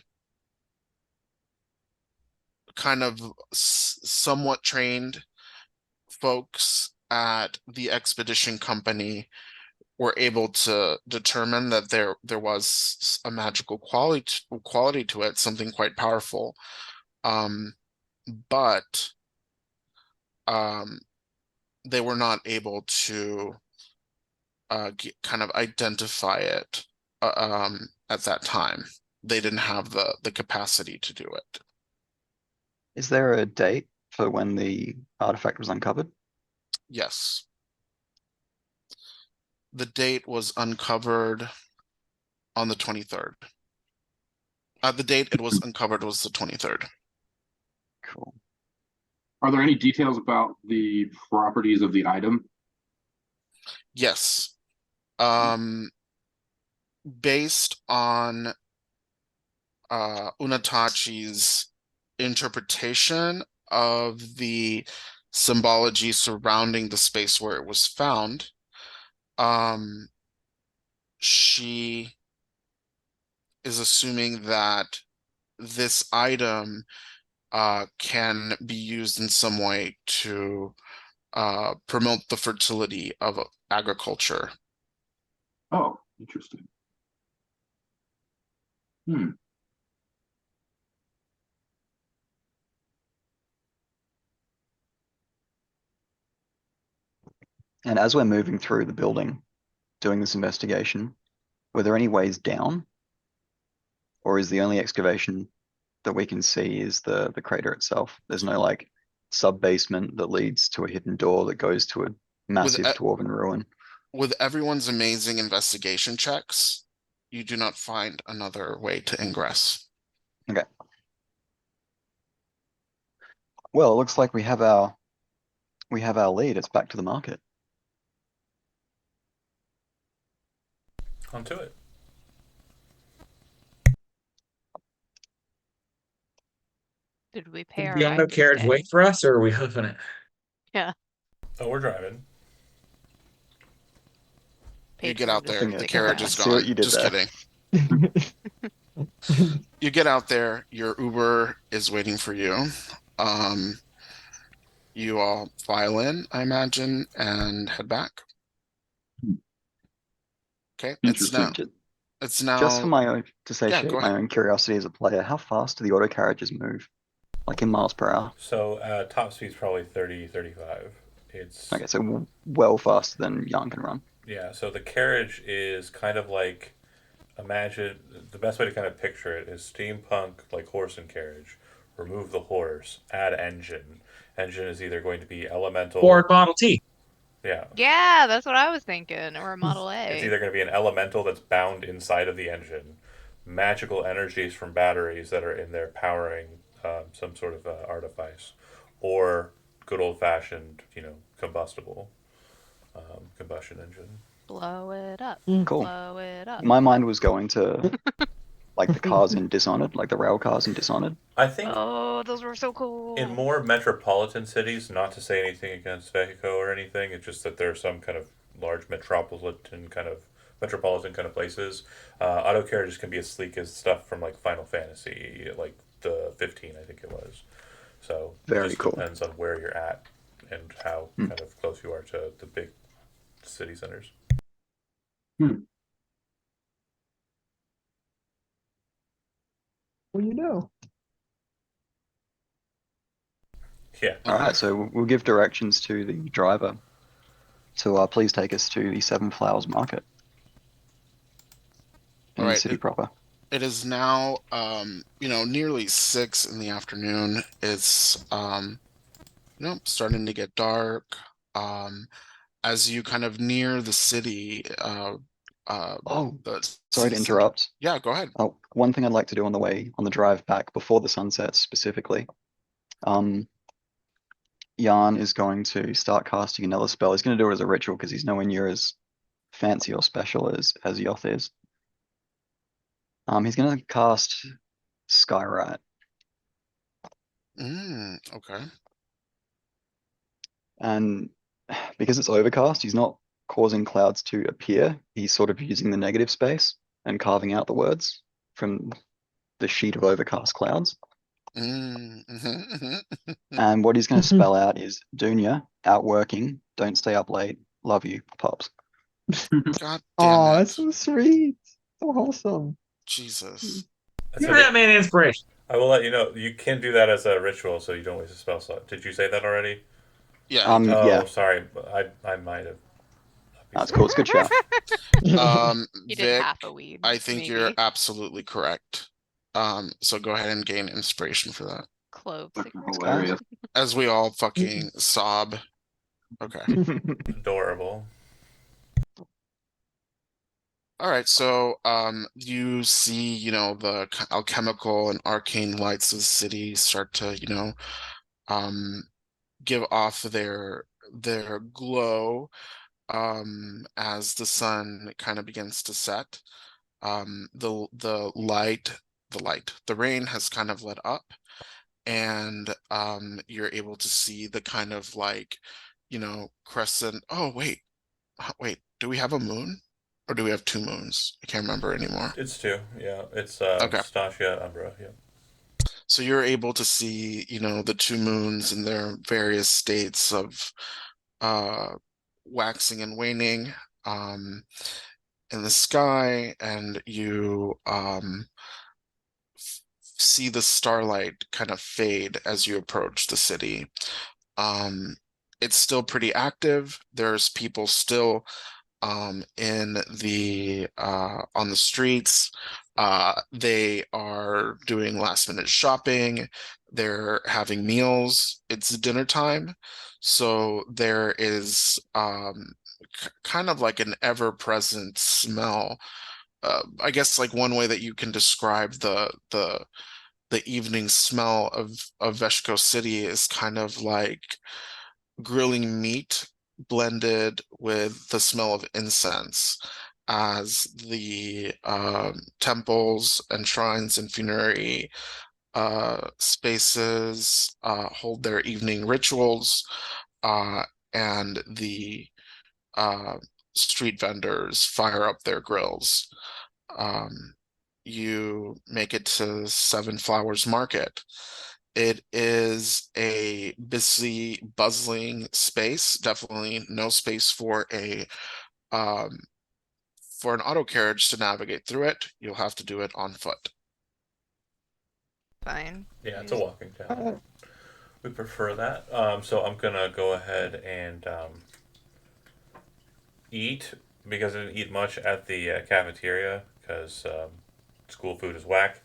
kind of somewhat trained folks at the expedition company were able to determine that there was a magical quality to it, something quite powerful. But they were not able to kind of identify it at that time. They didn't have the capacity to do it. Is there a date for when the artifact was uncovered? Yes. The date was uncovered on the 23rd. The date it was uncovered was the 23rd. Cool. Are there any details about the properties of the item? Yes. Based on Unatachi's interpretation of the symbology surrounding the space where it was found, she is assuming that this item can be used in some way to promote the fertility of agriculture. Oh, interesting. Hmm. And as we're moving through the building, doing this investigation, were there any ways down? Or is the only excavation that we can see is the crater itself? There's no like sub-basement that leads to a hidden door that goes to a massive dwarven ruin. With everyone's amazing investigation checks, you do not find another way to ingress. Okay. Well, it looks like we have our lead. It's back to the market. Onto it. Did we pay Did our the ride to undercarriage stay? wait for us, or are we hoofing it? Yeah. Oh, we're driving. You Paid get for out just there, to the take a carriage ride. is See what gone. you did Just there. kidding. You get out there, your Uber is waiting for you. Um, you all file in, I imagine, and head back. Okay, Interesting. it's Just for now, my own, to yeah, go satiate my ahead. own curiosity as a player, how fast do the auto carriages move? Like in miles per hour? So top speed's probably 30, 35. It's Okay, so well faster than Yarn can run. yeah. So the carriage is kind of like, imagine the best way to kind of picture it is steampunk, like horse and carriage. Remove the horse, add engine. Engine is either going to be elemental. Ford Model T. Yeah. Yeah, that's what I was thinking. Or a Model It's A. either going to be an elemental that's bound inside of the engine, magical energies from batteries that are in there powering some sort of artifice, or good old fashioned, combustible combustion engine. Blow it up. Cool. Blow it up. My mind was going to like the cars in Dishonored, like the rail cars in Dishonored. I think Oh, those were so cool. in more metropolitan cities, not to say anything against Mexico or anything, it's just that there are some kind of large metropolitan kind of places. Auto carriages can be as sleek as stuff from like Final Fantasy, like the 15, I think it was. So it Very just cool. depends on where you're at and how Hmm. kind of close you are to the big city centers. Well, you know. Yeah. All right, so we'll give directions to the driver. So please take us to the Seven Flowers Market in All the right, city proper. it is now, nearly 6 in the afternoon. It's, starting to get dark. As you kind of near the city, Oh, the sorry to city center. interrupt. Yeah, go ahead. Oh, one thing I'd like to do on the drive back before the sun sets specifically. Yarn is going to start casting another spell. He's going to do it as a ritual because he's nowhere near as fancy or special as Yoth is. He's going to cast Skywrite. Okay. And because it's overcast, he's not causing clouds to appear. He's sort of using the negative space and carving out the words from the sheet of overcast clouds. And what he's going to spell out is Dunya, outworking, don't stay up late, love you, Pops. God Oh, damn that's it. so sweet. So wholesome. Jesus. Give that man inspiration. I will let you know you can do that as a ritual, so you don't waste a spell slot. Did you say that already? Yeah. Oh, Yeah, sorry, I might have. that's cool. It's a good shout. You did Vic, half a weed. I think maybe. you're absolutely correct. So go ahead and gain inspiration for that. Clove That's secret. hilarious. As we all fucking sob. Okay. Adorable. All right, so you see, the alchemical and arcane lights of the city start to, give off their glow as the sun kind of begins to set. The rain has kind of let up, and you're able to see the kind of like, crescent. Oh, wait, do we have a moon? Or do we have 2 moons? I can't remember anymore. It's 2, yeah. It's Okay. Stasia, Umbra, yeah. So you're able to see, the 2 moons in their various states of waxing and waning in the sky, and you see the starlight kind of fade as you approach the city. It's still pretty active. There's people still in the on the streets. They are doing last minute shopping. They're having meals. It's dinner time, so there is kind of like an ever-present smell. I guess like one way that you can describe the evening smell of Veshko City is kind of like grilling meat blended with the smell of incense, as the temples and shrines and funerary spaces hold their evening rituals, and the uh, street vendors fire up their grills. Um, you make it to Seven Flowers Market. It is a busy, bustling space. Definitely no space for an auto carriage to navigate through it. You'll have to do it on foot. Fine. Yeah, it's a walking town. Alright. We prefer that. So I'm gonna go ahead and eat because I didn't eat much at the cafeteria because school food is whack.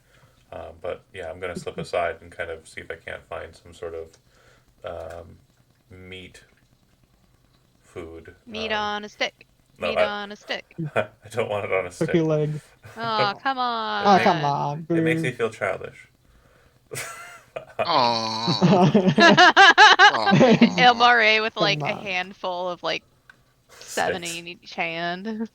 But yeah, I'm gonna slip aside and kind of see if I can't find some sort of meat food. Meat on a stick. No, Meat on a stick. I don't want it on a stick. Cookie leg. Oh, come on. Oh, come on. It makes boo. me feel childish. Aww. MRA with like Come a on. handful of like 70 Six. in each hand.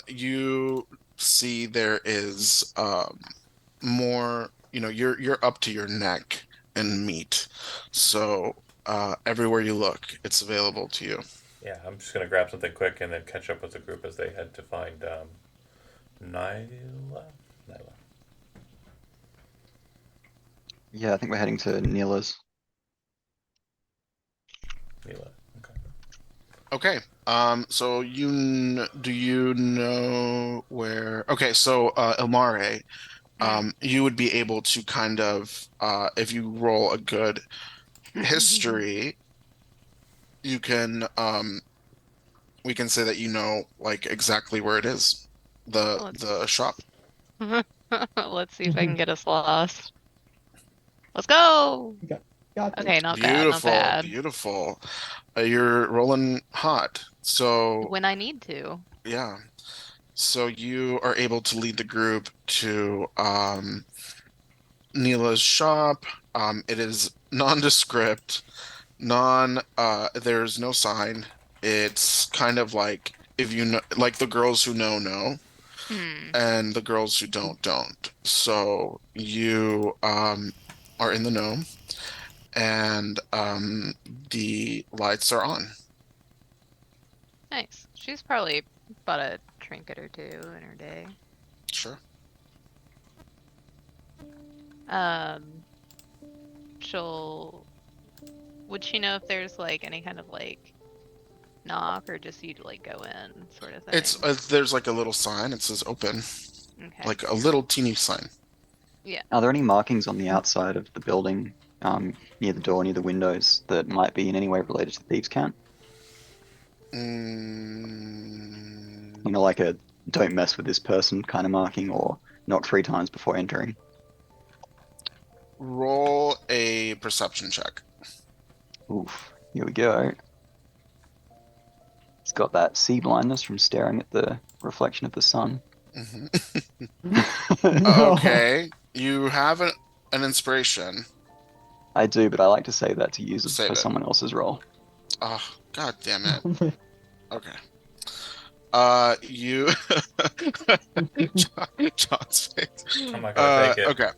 You see there is more, you're up to your neck in meat. So everywhere you look, it's available to you. Yeah, I'm just gonna grab something quick and then catch up with the group as they head to find Nyla. Nyla. Yeah, I think we're heading to Neela's. Nyla. Okay. Okay. So do you know where? Okay, so Ilmare, you would be able to kind of, if you roll a good history, you can, we can say that you know like exactly where it is, the shop. Let's see if I can get us lost. Let's go. Got this. Okay, not bad, not Beautiful, bad. beautiful. You're rolling hot. So When I need to. yeah. So you are able to lead the group to Neela's shop. It is nondescript, there's no sign. It's kind of like if you know, like the girls who know, Hmm. and the girls who don't. So you are in the know, and the lights are on. Nice. She's probably bought a trinket or two in her day. Sure. Would she know if there's like any kind of like knock or just you'd like go in sort of thing? It's there's like a little sign. It says open, Okay. like a little teeny sign. Are there any markings on the outside of the building, near the door, near the windows, that might be in any way related to Thieves' Cant? Mm, You know, like a "don't mess with this person" kind of marking, or "knock 3 times before entering." roll a perception check. Oof, here we go. It's got that sea blindness from staring at the reflection of the sun. Mhm. No. Okay, you have an inspiration. I do, but I like to save that to use it Save for it. someone else's role. Oh, god damn it. Okay. You John's face. I'm not gonna take it. Okay.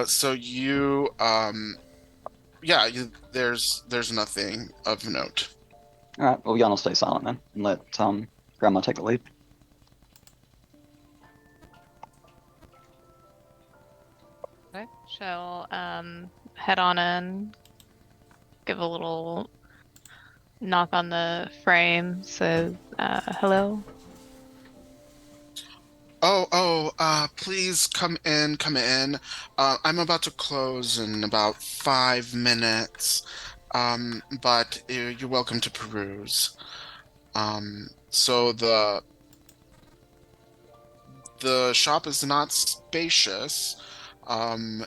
So you yeah, there's nothing of note. Alright, well, Jan will stay silent then, and let Grandma take the lead. Okay. Shall head on in, give a little knock on the frame, says hello. Please come in, come in. I'm about to close in about 5 minutes. But you're welcome to peruse. So the shop is not spacious.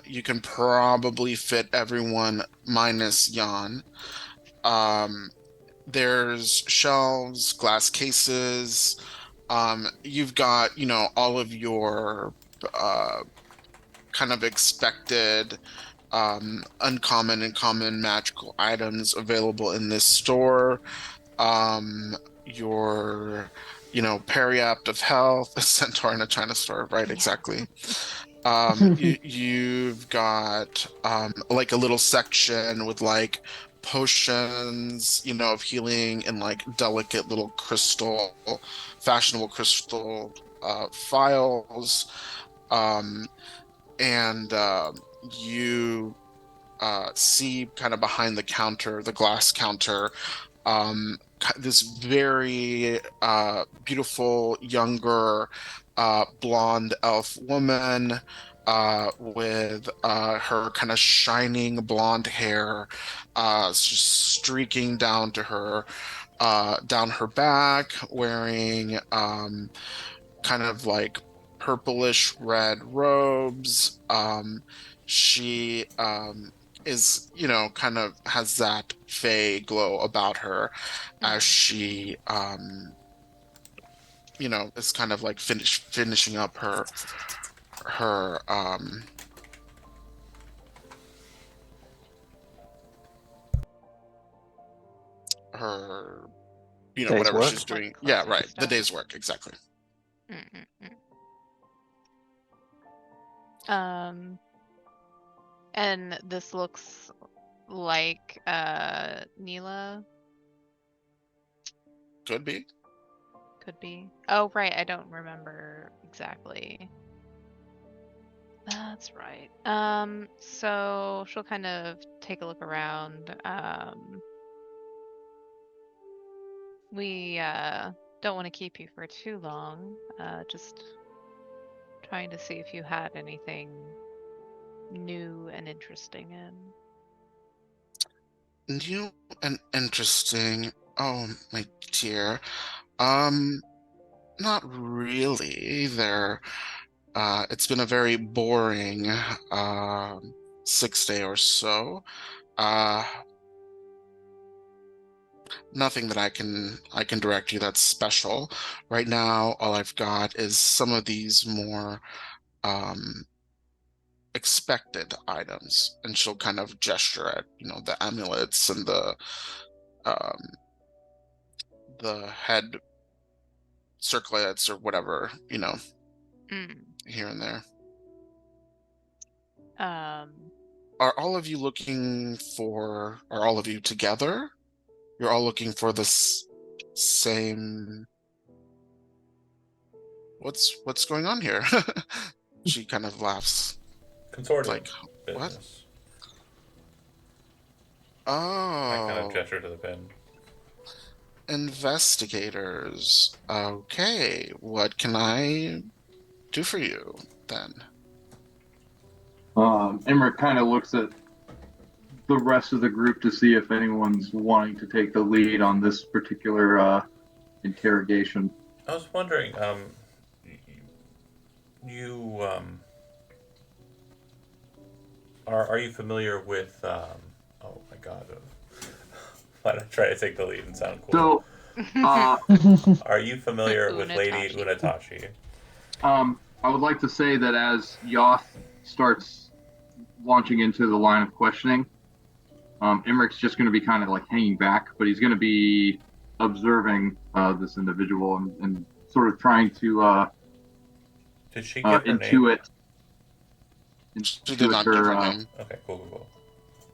You can probably fit everyone minus Jan. There's shelves, glass cases. You've got, all of your kind of expected uncommon and common magical items available in this store. Your, Periapt of Health, a centaur in a China store, right? Exactly. You've got like a little section with like potions, of healing in like delicate little fashionable crystal phials. And you see kind of behind the counter, the glass counter, this very beautiful younger blonde elf woman with her kind of shining blonde hair just streaking down her back, wearing kind of like purplish red robes. She is, kind of has that fey glow about her as she, is kind of like finishing up her her Day's whatever work? she's doing. Like Yeah, closing right. The stuff. day's work, exactly. And this looks like Neela Could be. could be. Oh, right, I don't remember exactly. That's right. So she'll kind of take a look around. We don't want to keep you for too long. Just trying to see if you had anything new and interesting in. New and interesting. Oh, my dear. Um, Not really. It's been a very boring 6 day or so. Uh, Nothing that I can direct you that's special. Right now, all I've got is some of these more um expected items, and she'll kind of gesture at, the amulets and um the head circlets or whatever, Mm. here and there. Um, Are all of you are all of you together? You're all looking for this same, what's going on here? She kind of laughs. Consortium Like, what? business. I kind of Oh, gesture to the pin. investigators. Okay, what can I do for you then? Emmerich kind of looks at the rest of the group to see if anyone's wanting to take the lead on this particular interrogation. I was wondering, you are you familiar with oh my god, why did I try to take the lead and sound cool? So, Are you familiar with Lady Unatashi. Unatashi? I would like to say that as Yoth starts launching into the line of questioning, Emmerich's just going to be kind of like hanging back, but he's going to be observing this individual and sort of trying to Did she give her name? intuit She did not give her name. Okay, cool.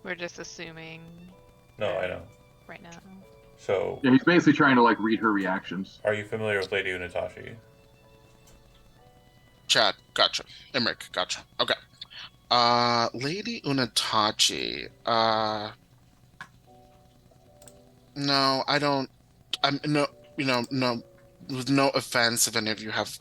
We're just assuming No, I know. right now. So, Yeah, he's basically trying to like read her reactions. are you familiar with Lady Unatashi? Chad, gotcha. Emmerich, gotcha. Okay. Lady Unatachi. No, I don't. I'm no, no. With no offense, if any of you have,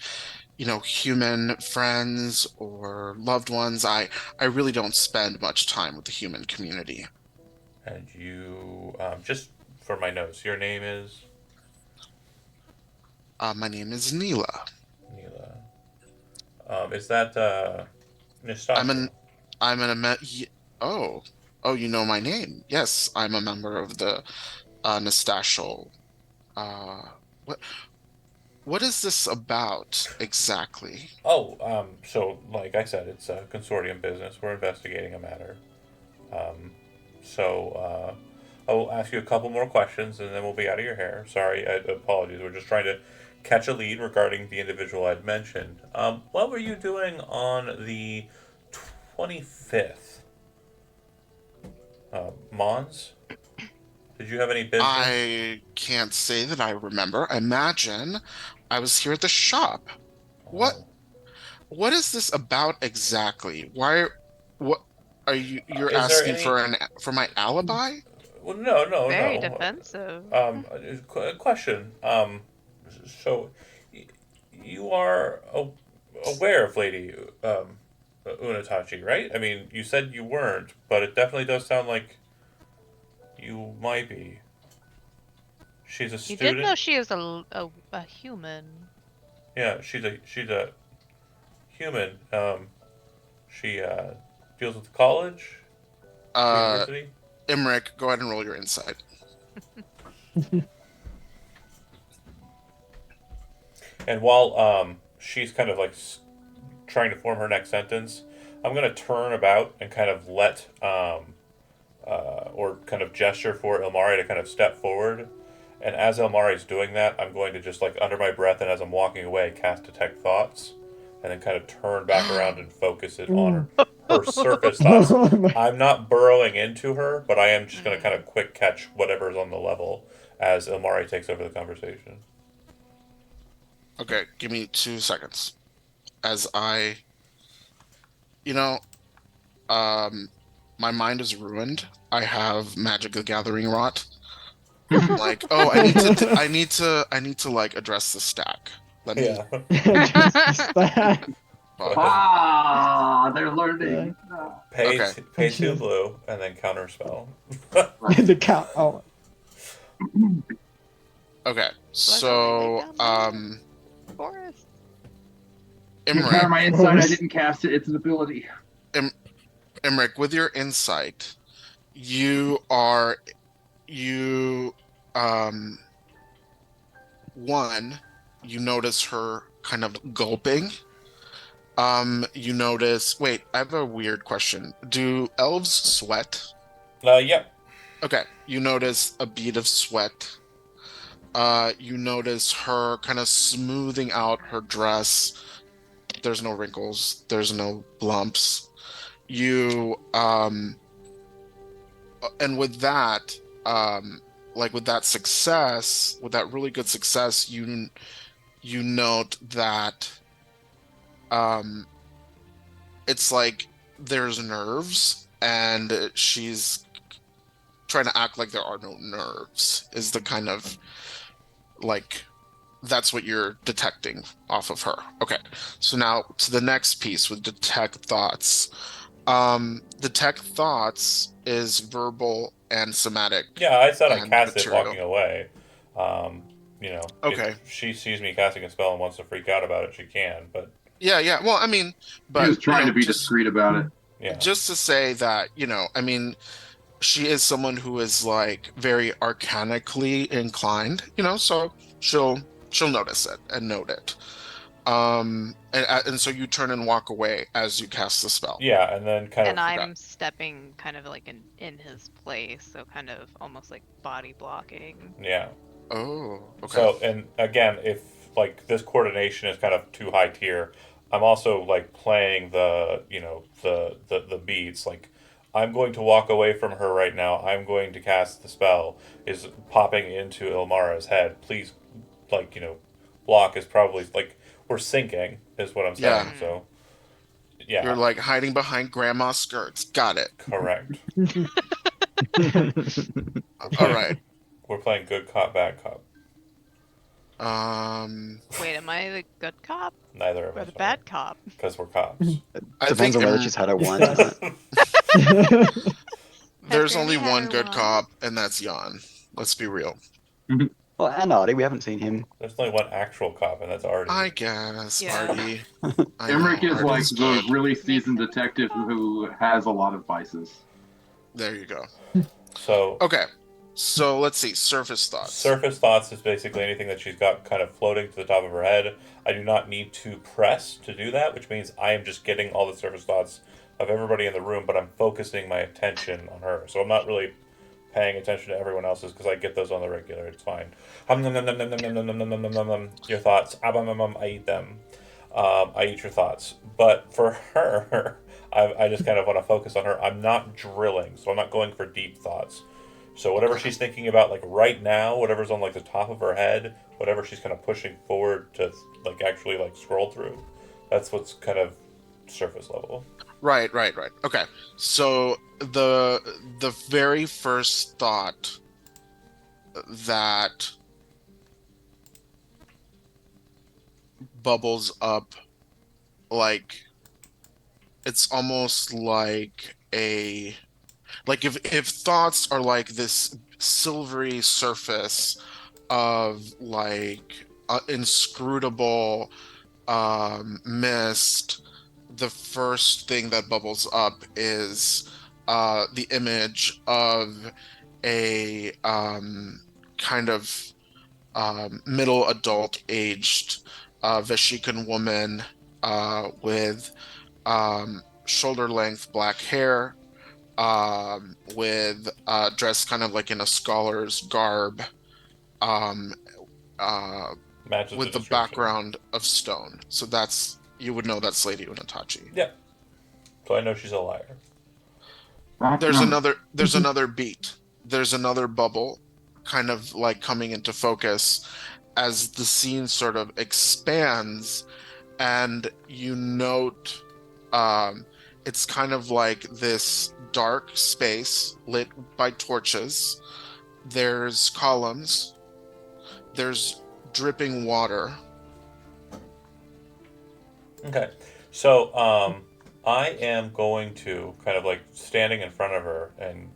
human friends or loved ones, I really don't spend much time with the human community. And you, just for my notes, your name is My name is Neela. Neela. Is that Nistachio? Oh, you know my name. Yes, I'm a member of the Nastashal. What is this about exactly? Oh, so like I said, it's a consortium business. We're investigating a matter. So I will ask you a couple more questions, and then we'll be out of your hair. Sorry, apologies. We're just trying to catch a lead regarding the individual I'd mentioned. What were you doing on the 25th? Mons? Did you have any business? I can't say that I remember. Imagine I was here at the shop. What Oh. what is this about exactly? What are you're Is there asking any? for my alibi? Well, no, Very no. defensive. Question. So you are aware of Lady Unatachi, right? I mean, you said you weren't, but it definitely does sound like you might be. She's a You did know student. she is a human. Yeah, she's a human. She deals with the college, Uh, university. Imric, go ahead and roll your insight. And while she's kind of like trying to form her next sentence, I'm gonna turn about and kind of let or kind of gesture for Ilmari to kind of step forward. And as Ilmari's doing that, I'm going to just like under my breath and as I'm walking away, cast detect thoughts, and then kind of turn back around and focus it on her surface thoughts. I'm not burrowing into her, but I am just going to kind of quick catch whatever's on the level as Ilmari takes over the conversation. Okay, give me 2 seconds. As I, you know, my mind is ruined. I have Magic the Gathering rot. Like, oh, I need to like address the stack. Let me. Yeah. Just that. Ah, they're learning. Okay. Pay 2 blue and then counter spell. The count. Oh, Okay. Like all So, the way down there. Forest. You counter Imric, my insight. I didn't cast it. It's an ability. Imric, with your insight, you one, you notice her kind of gulping. You notice. Wait, I have a weird question. Do elves sweat? Yep. Okay, you notice a bead of sweat. You notice her kind of smoothing out her dress. There's no wrinkles. There's no lumps. And with that, like with that success, with that really good success, you note that, um, it's like there's nerves, and she's trying to act like there are no nerves. Is the kind of like that's what you're detecting off of her. Okay. So now to the next piece with detect thoughts. Detect thoughts is verbal and somatic Yeah, I said I and cast it material. walking away. Okay. If she sees me casting a spell and wants to freak out about it, she can. But Yeah. Well, I mean, He but was trying to be just discreet about it. yeah, just to say that, I mean, she is someone who is like very arcanically inclined, so she'll notice it and note it. And so you turn and walk away as you cast the spell. yeah, and then kind And of I'm stepping kind of like in his place, so kind of almost like body blocking. yeah. Oh, okay. So and again, if like this coordination is kind of too high tier, I'm also like playing the beats. Like I'm going to walk away from her right now. I'm going to cast the spell. Is popping into Ilmara's head. Please, like block is probably like we're syncing is what I'm saying. Yeah. So yeah, You're like hiding behind grandma's skirts. Got it. correct. All right. We're playing good cop, bad cop. Wait, am I the good cop Neither of or us the bad cop? because we're cops. I Depends think on whether Im- she's had her wine Yes. tonight. there's Has only Granny had one her good wine? cop, and that's Jan. Let's be real. Well, and Artie, we haven't seen him. There's only one actual cop, and that's Artie. I guess, Yeah. Artie. I Emmerich know, is like Artie's the good. really seasoned detective who has a lot of vices. There you go. So Okay. So let's see. Surface thoughts. surface thoughts is basically anything that she's got kind of floating to the top of her head. I do not need to press to do that, which means I am just getting all the surface thoughts of everybody in the room, but I'm focusing my attention on her. So I'm not really paying attention to everyone else's because I get those on the regular. It's fine. Your thoughts. I eat them. I eat your thoughts. But for her, I just kind of want to focus on her. I'm not drilling, so I'm not going for deep thoughts. So whatever she's thinking about, like right now, whatever's on like the top of her head, whatever she's kind of pushing forward to like actually like scroll through, that's what's kind of surface level. Right. Okay. So the very first thought that bubbles up, like it's almost like if thoughts are like this silvery surface of like inscrutable mist, the first thing that bubbles up is the image of a kind of middle adult aged Veshikan woman with shoulder length black hair, with dressed kind of like in a scholar's garb, um, uh, Matches with the description. background of stone. So you would know that's Lady Unatachi. Yeah. So I know she's a liar. There's another beat. There's another bubble kind of like coming into focus as the scene sort of expands, and you note it's kind of like this dark space lit by torches. There's columns. There's dripping water. Okay. So I am going to kind of like standing in front of her and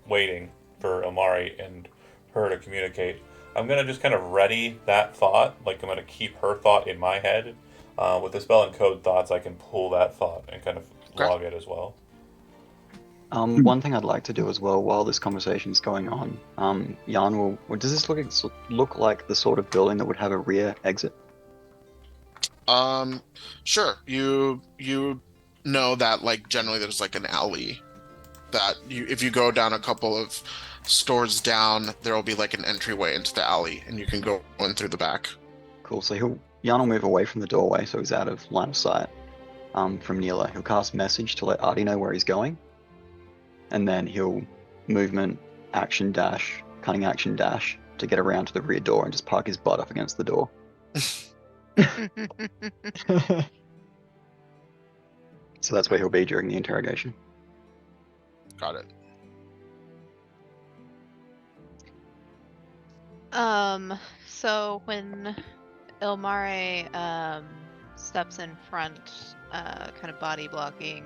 waiting for Ilmari and her to communicate. I'm going to just kind of ready that thought. Like I'm going to keep her thought in my head. With the spell and code thoughts, I can pull that thought and kind of Okay. log it as well. One thing I'd like to do as well while this conversation is going on, Jan, does this look like the sort of building that would have a rear exit? Sure. You know that like generally there's like an alley that if you go down a couple of stores down, there will be like an entryway into the alley, and you can go in through the back. Cool. So Jan will move away from the doorway, so he's out of line of sight. From Neela, he'll cast message to let Artie know where he's going, and then he'll movement action dash, cunning action dash to get around to the rear door and just park his butt up against the door. So that's where he'll be during the interrogation. Got it. So when Ilmare steps in front, kind of body blocking,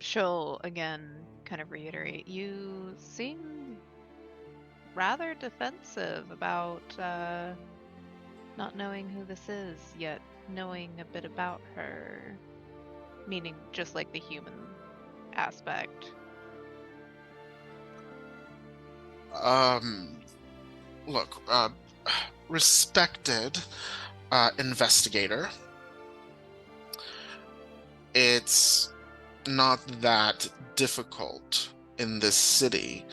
she'll again kind of reiterate, you seem rather defensive about not knowing who this is, yet knowing a bit about her, meaning just like the human aspect. Look, respected investigator, it's not that difficult in this city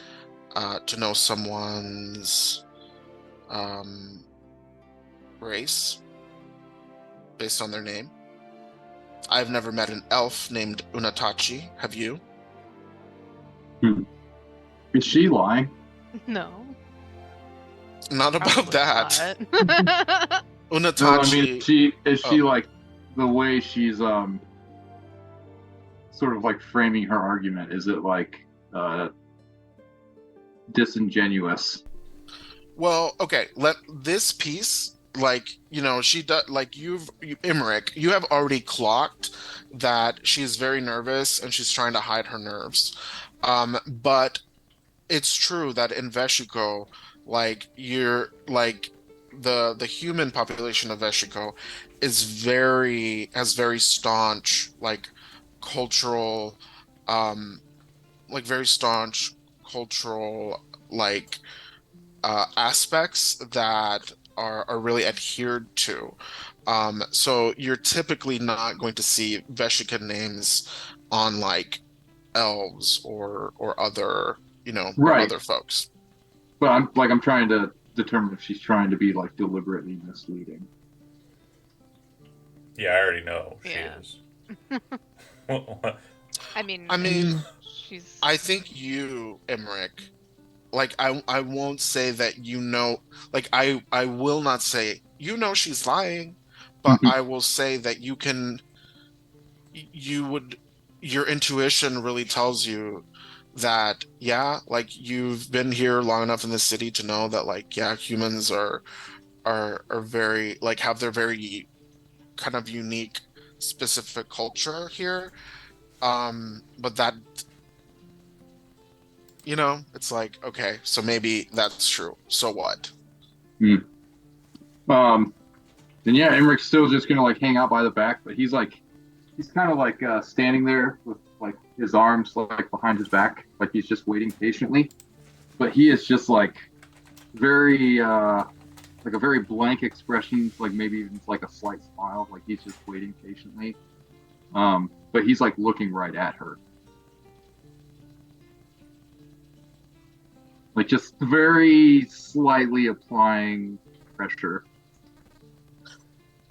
to know someone's race based on their name. I've never met an elf named Unatachi. Have you? Is she lying? No. Not about Probably that. not. Unatachi. No, I mean, is she Oh. like the way she's sort of like framing her argument? Is it like disingenuous? Well, okay. Let this piece, like, you know, she does, like, Imric, you have already clocked that she's very nervous and she's trying to hide her nerves. But it's true that in Veshiko, like, you're like the human population of Veshiko has very staunch like cultural very staunch cultural like aspects that are really adhered to. So you're typically not going to see Veshikan names on like elves or other, you know, or Right. other folks. But I'm trying to determine if she's trying to be like deliberately misleading. Yeah, I already know she Yeah. is. I mean, I mean, She's I think you, Emmerich, like I won't say that you know, like I will not say you know she's lying, but I will say that you can you would your intuition really tells you that yeah, like you've been here long enough in the city to know that like yeah, humans are very like have their very kind of unique specific culture here. But that it's like okay, so maybe that's true. So what? Hmm. Then yeah, Emmerich's still just gonna like hang out by the back, but he's kind of like standing there with like his arms like behind his back, like he's just waiting patiently. But he is just like very like a very blank expression, like maybe even like a slight smile, like he's just waiting patiently. But he's like looking right at her, like just very slightly applying pressure.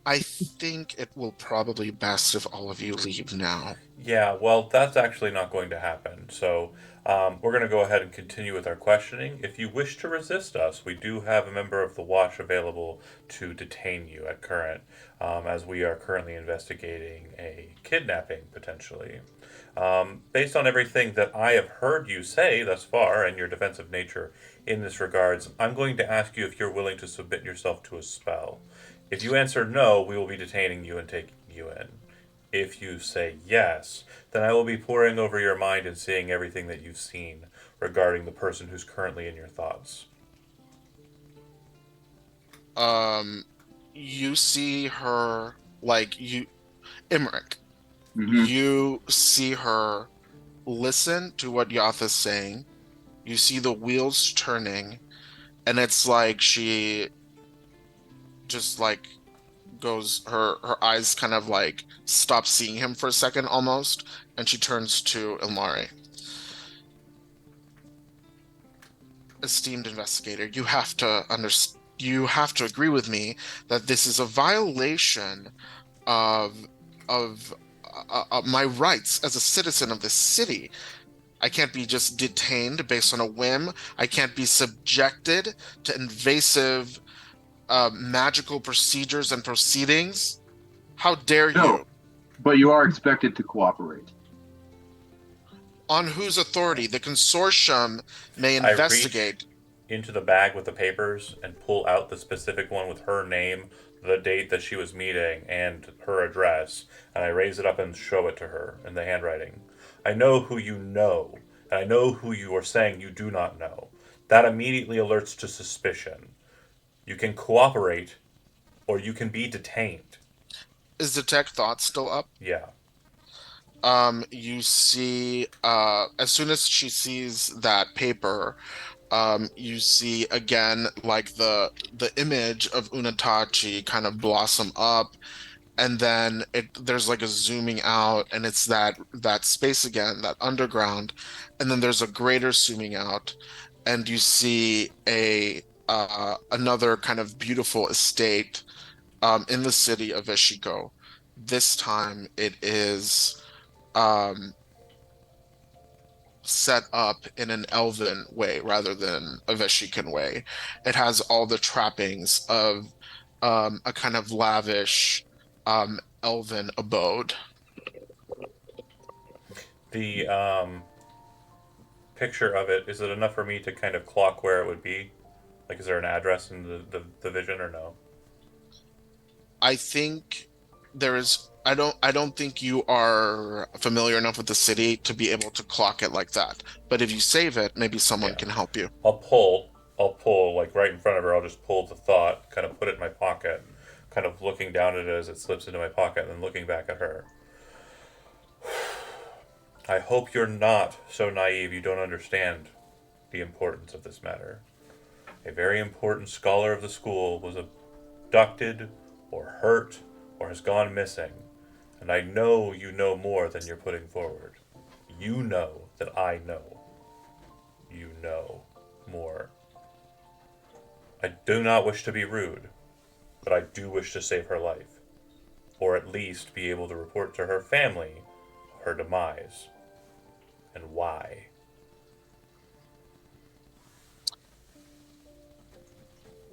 I think it will probably best if all of you leave now. Yeah, well, that's actually not going to happen. So we're going to go ahead and continue with our questioning. If you wish to resist us, we do have a member of the Watch available to detain you at current, as we are currently investigating a kidnapping potentially. Based on everything that I have heard you say thus far and your defensive nature in this regards, I'm going to ask you if you're willing to submit yourself to a spell. If you answer no, we will be detaining you and taking you in. If you say yes, then I will be poring over your mind and seeing everything that you've seen regarding the person who's currently in your thoughts. Um, you see her like you, Emmerich, Mm-hmm. you see her listen to what Yath is saying. You see the wheels turning, and it's like she just like goes her eyes kind of like stop seeing him for a second almost, and she turns to Ilmari. Esteemed investigator, you have to agree with me that this is a violation of my rights as a citizen of this city. I can't be just detained based on a whim. I can't be subjected to invasive magical procedures and proceedings. How dare No, you? but you are expected to cooperate. On whose authority? The consortium may I reach investigate. into the bag with the papers and pull out the specific one with her name, the date that she was meeting, and her address, and I raise it up and show it to her in the handwriting. I know who you know, and I know who you are saying you do not know. That immediately alerts to suspicion. You can cooperate, or you can be detained. Is Detect Thought still up? Yeah. You see, as soon as she sees that paper, you see again like the image of Unatachi kind of blossom up, and then there's like a zooming out, and it's that space again, that underground, and then there's a greater zooming out, and you see a another kind of beautiful estate in the city of Ishiko. This time it is um set up in an elven way rather than a Veshikan way. It has all the trappings of a kind of lavish elven abode. The picture of it, is it enough for me to kind of clock where it would be? Like, is there an address in the vision or no? I think there is. I don't think you are familiar enough with the city to be able to clock it like that. But if you save it, maybe someone Yeah. can help you. I'll pull, like right in front of her, I'll just pull the thought, kind of put it in my pocket, kind of looking down at it as it slips into my pocket, and then looking back at her. I hope you're not so naive you don't understand the importance of this matter. A very important scholar of the school was abducted or hurt or has gone missing, and I know you know more than you're putting forward. You know that I know. You know more. I do not wish to be rude, but I do wish to save her life, or at least be able to report to her family her demise. and why?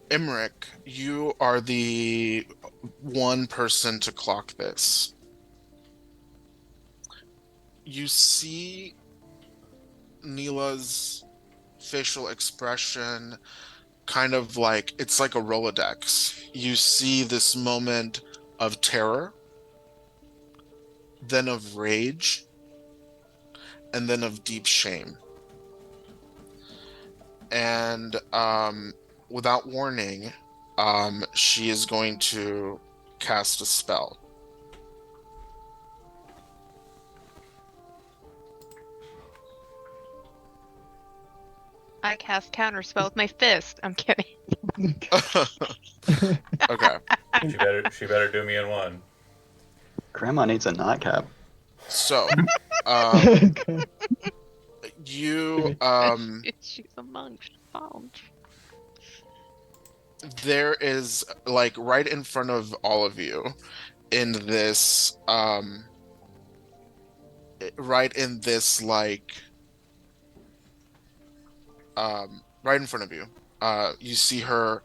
Imric, you are the one person to clock this. You see Neela's facial expression kind of like it's like a Rolodex. You see this moment of terror, then of rage, and then of deep shame. And without warning, she is going to cast a spell. I cast counterspell with my fist. I'm kidding. Okay. She better do me in one. Grandma needs a nightcap. So, Okay. you She's a monk. She's bound. there is like right in front of all of you in this right in this like right in front of you, you see her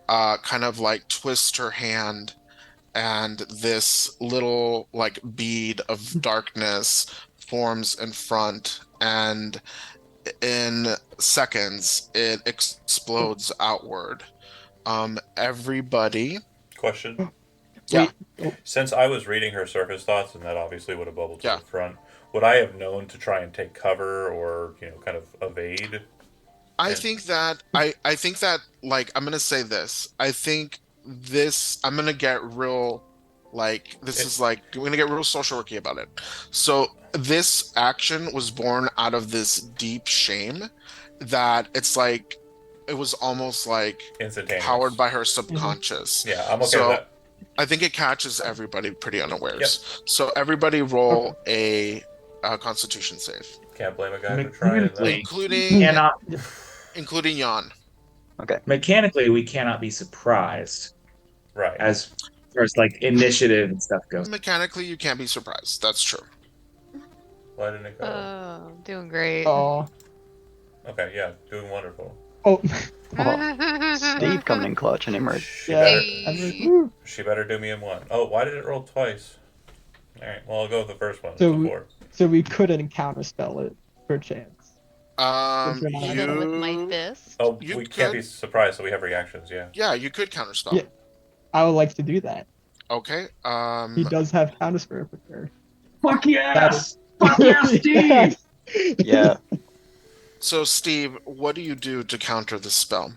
kind of like twist her hand, and this little like bead of darkness forms in front, and in seconds it explodes outward. Everybody. Question. Yeah. Since I was reading her surface thoughts, and that obviously would have bubbled to Yeah. the front, would I have known to try and take cover or, kind of evade? I And- think that I think that like I'm gonna say this. I think this I'm gonna get real like this is like we're gonna get real social worky about it. So this action was born out of this deep shame that it's like it was almost like Instantaneous. powered by her subconscious. Yeah, I'm okay So with that. I think it catches everybody pretty unawares. Yep. So everybody roll a Constitution save, Can't blame a guy for trying that. Mechanically, including Jan. mechanically, we cannot be surprised Right. as far as like initiative and stuff goes. Mechanically, you can't be surprised. That's true. Why didn't it go? Oh, doing great. Oh. Okay, yeah, doing wonderful. Oh. Steve coming in clutch and Imric. She Yeah. better, Hey. Woo. she better do me in one. Oh, why did it roll twice? All right, well, I'll go with the first one. So- Before. So we couldn't counterspell it per chance. Hit it with my fist. Oh, You we can't be could- surprised, so we have reactions. Yeah. Yeah, you could counterspell. Yeah. I would like to do that. Okay. He does have counterspell prepared. Fuck That yes! is- Fuck yes, Steve! Yeah. So, Steve, what do you do to counter the spell?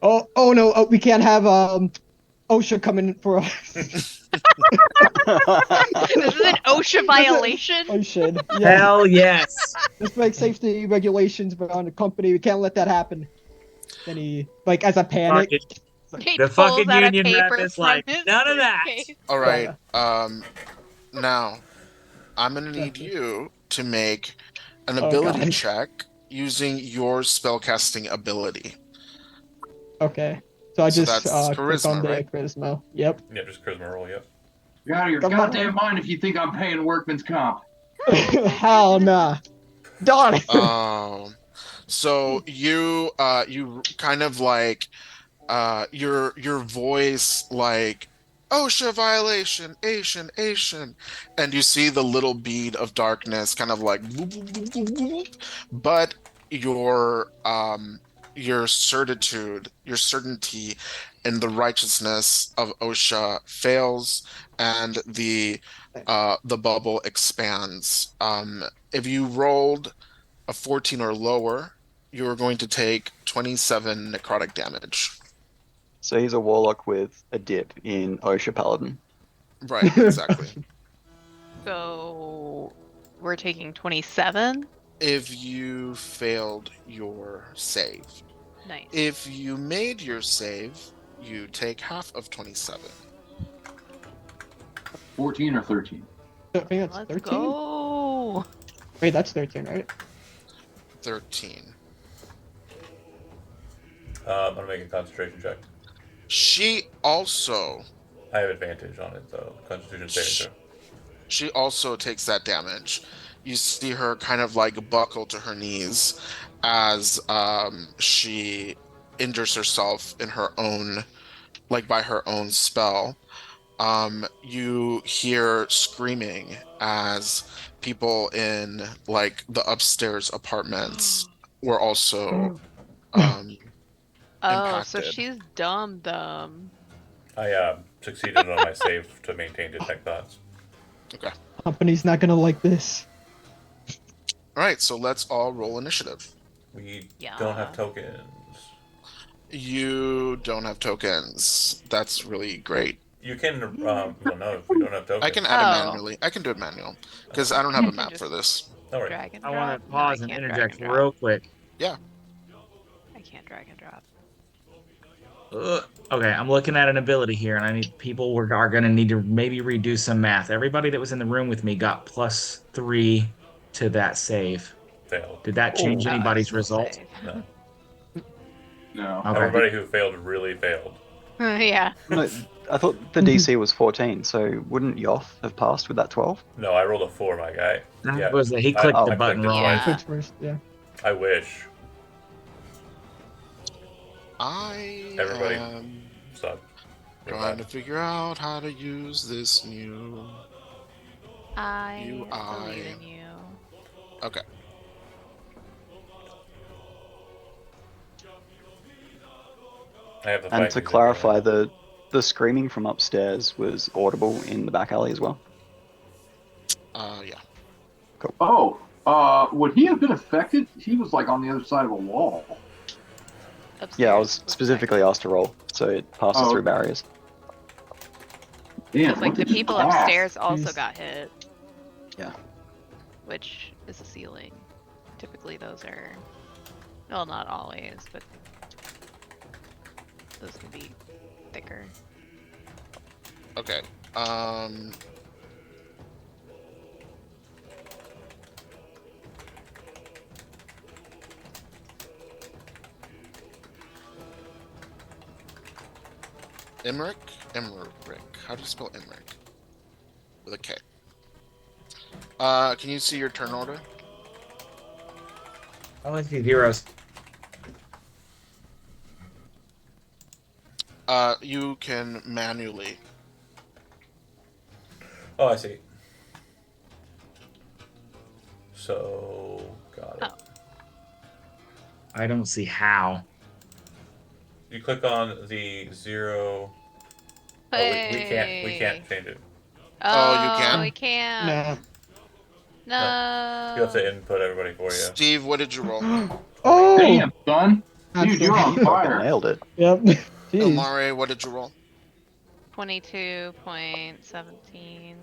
Oh no! Oh, we can't have OSHA coming for us. This is an OSHA violation. OSHA. Yeah. Hell yes. Just like safety regulations around the company, we can't let that happen. Then he, like, as a panic. Fucking- He The pulls fucking out a union rep paper is from like, his none of that. briefcase. All right. Now, I'm gonna need Okay. you to make an Oh, ability God. check using your spellcasting ability. Okay. So I So just that's click charisma, on the right? charisma. Yep. Yeah, just charisma roll. Yep. You're out of your Come on. goddamn mind if you think I'm paying workman's comp. Hell nah. Darn it. So you kind of like your voice like OSHA violation, Asian, and you see the little bead of darkness kind of like boop, boop, boop, boop, boop. But your certitude, your certainty in the righteousness of OSHA fails, and the bubble expands. If you rolled a 14 or lower, you are going to take 27 necrotic damage. So he's a warlock with a dip in OSHA Paladin. Right, exactly. So we're taking 27. If you failed your save. Nice. If you made your save, you take half of 27. 14 or 13. I think that's Let's 13. go. Wait, that's 13, right? 13. I'm gonna make a concentration check. She also I have advantage on it though. Constitution saving throw. she also takes that damage. you see her kind of like buckle to her knees as she injures herself in her own, like by her own spell. You hear screaming as people in like the upstairs apartments were also um Oh, so impacted. she's dumb. I succeeded on my save to maintain detect thoughts. Okay. Company's not gonna like this. All right, so let's all roll initiative. We Yeah. don't have tokens. You don't have tokens. That's really great. You can, well, no, if we don't have tokens. I can add it Oh. manually. I can do it manual because I don't have a can map just- for this. No worries. Drag and I drop. want to No, I pause and can't drag interject and drop. real quick. I can't drag and drop. Okay, I'm looking at an ability here, and I need people are going to need to maybe redo some math. Everybody that was in the room with me got +3 to that save. Failed. Did that change Oh. anybody's still result? save. No. No. Okay. Everybody who failed really failed. Yeah. No, I thought the DC was 14, so wouldn't Yoth have passed with that 12? No, I rolled a 4, my guy. That Yeah. was he clicked I the button clicked it wrong. Yeah. Switch first, yeah. I wish. I Everybody am sucked. We're trying bad. to figure out how to use this new. I UI. believe in you. Okay. I have the And fight to music clarify, going. the screaming from upstairs was audible in the back alley as well. Yeah. Oh, would he have been affected? He was like on the other side of a wall. Yeah, I Upstairs was specifically asked to roll, so it passes Oh, through okay. barriers. Damn, It's like look the at his people ass. upstairs also Jeez. got hit. Yeah. Which is a ceiling. Typically those are, well, not always, but those can be thicker. Okay. Emmerich? Emmerich. How do you spell Emmerich? With a K. Can you see your turn order? I only see zeros. You can manually. Oh, I see. So, got it. Oh. I don't see how. You click on the 0. Oh, we can't. We can't change it. Oh, you can? We can't. Nah. No. You have to input everybody for you. Steve, what did you roll? Oh! Damn, son. That's Dude, you're on so- fire. Nailed it. Yep. Jeez. Ilmare, what did you roll? 22.17.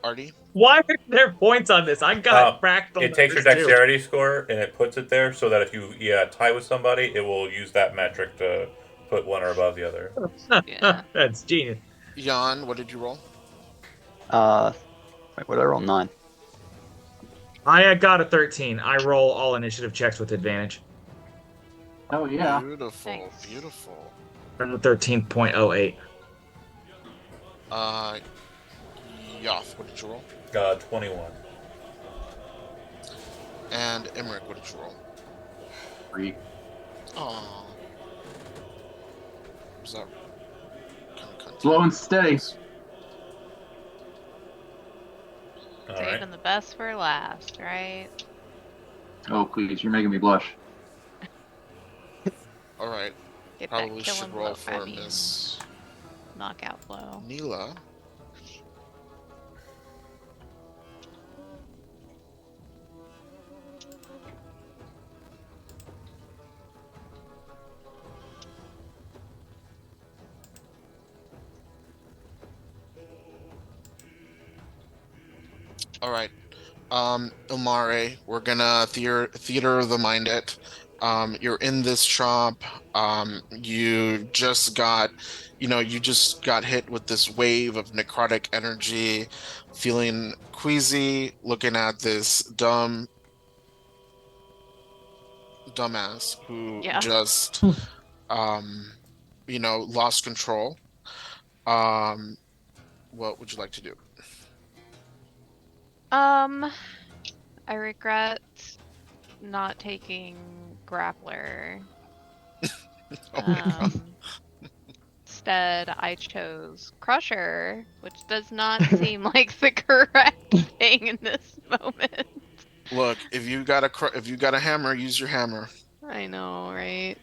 Artie? Why are there points on this? I got fractal. It takes your numbers, too. dexterity score and it puts it there so that if you tie with somebody, it will use that metric to put one or above the other. Yeah. That's genius. Jan, what did you roll? Wait, what did I roll? 9. I got a 13. I roll all initiative checks with advantage. Oh yeah. Beautiful, Thanks. beautiful. I'm 13.08. Yoth, what did you roll? 21. And Emmerich, what did you roll? 3. Aww. Was that kind of Slow and steady. All right. Saving the best for last, right? Oh please, you're making me blush. Alright, Get probably that kill should and roll blow. for Miss Knockout blow. Neela. All right. Ilmare, we're gonna theater of the mind it. You're in this shop. You just got, you just got hit with this wave of necrotic energy, feeling queasy, looking at this dumbass who Yeah. just, lost control. What would you like to do? I regret not taking grappler. Oh my god. Instead, I chose crusher, which does not seem like the correct thing in this moment. Look, if you got a hammer, use your hammer. I know, right?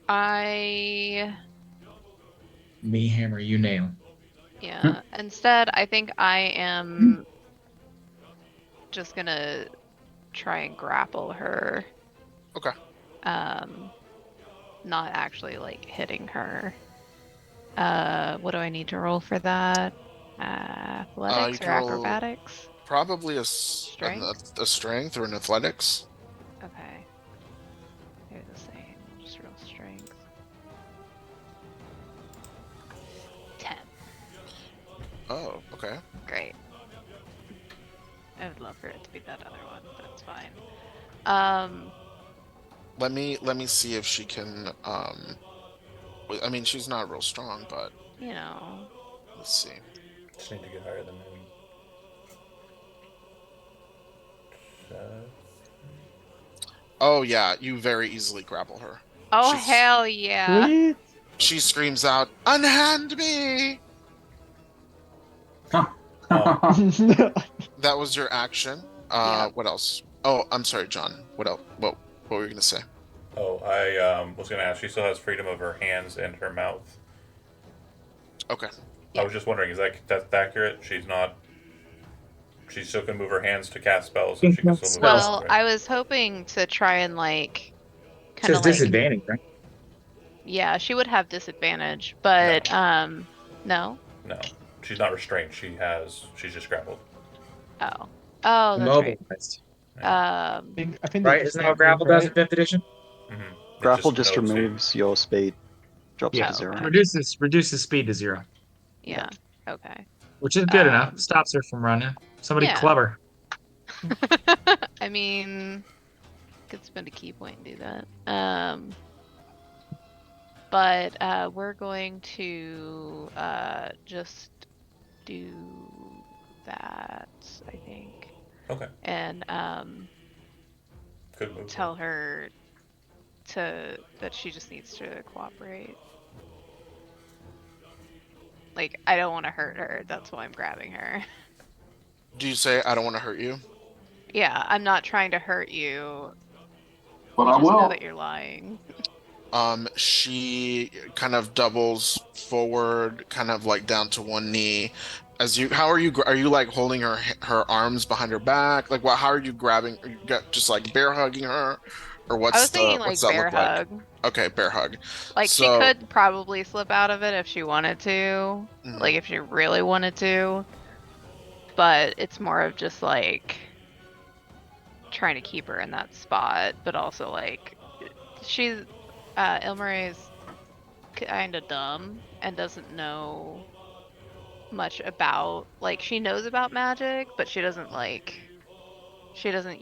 I Me hammer, you nail. yeah. Instead, I think I am just gonna try and grapple her. Okay. Not actually like hitting her. What do I need to roll for that? You Athletics or can roll acrobatics? probably Strength? a strength or an athletics. Okay. They're the same. We'll just roll strength. 10. Oh, okay. Great. I would love for it to be that other one, but it's fine. Let me see if she can. I mean, she's not real strong, but You know. let's see. Just need to get higher than moon. Oh yeah, you very easily grapple her. Oh She's- hell yeah. Sweet. She screams out, "Unhand me!" That was your action. Yeah. What else? Oh, I'm sorry, John. What else? What were you gonna say? Oh, I was gonna ask. She still has freedom of her hands and her mouth. Okay. I was just wondering, is that accurate? She's not. She still can move her hands to cast spells, and she can still move her Spells. mouth, Well, right? I was hoping to try and like It kind says of like disadvantage, right? yeah, she would have disadvantage, but no. No, she's not restrained. She's just grappled. Oh. Oh, that's right. Immobilized. I think they Right? just Isn't that what can't grapple move, does in right? 5th edition? Mm-hmm. Grapple just no speed. removes your speed, drops Yeah. it to 0. okay. Reduces speed to 0, Yeah. Okay. which is good enough. Um, Stops her from running. Somebody yeah. clever. I mean, could spend a key point and do that. But we're going to just do that, I think, Okay. and Good move. tell her that she just needs to cooperate. Like, I don't want to hurt her. That's why I'm grabbing her. Do you say I don't want to hurt you? Yeah, I'm not trying to hurt you. But You I just know will. that you're lying. She kind of doubles forward, kind of like down to one knee. How are you like holding her arms behind her back? Like how are you grabbing? Are you just like bear hugging her, or I was thinking what's like that bear look like? hug. Okay, bear hug. Like she So- could probably slip out of it if she wanted to. Mhm. Like if she really wanted to. But it's more of just like trying to keep her in that spot, but also like she's Ilmarie is kind of dumb and doesn't know much about, like, she knows about magic, but she doesn't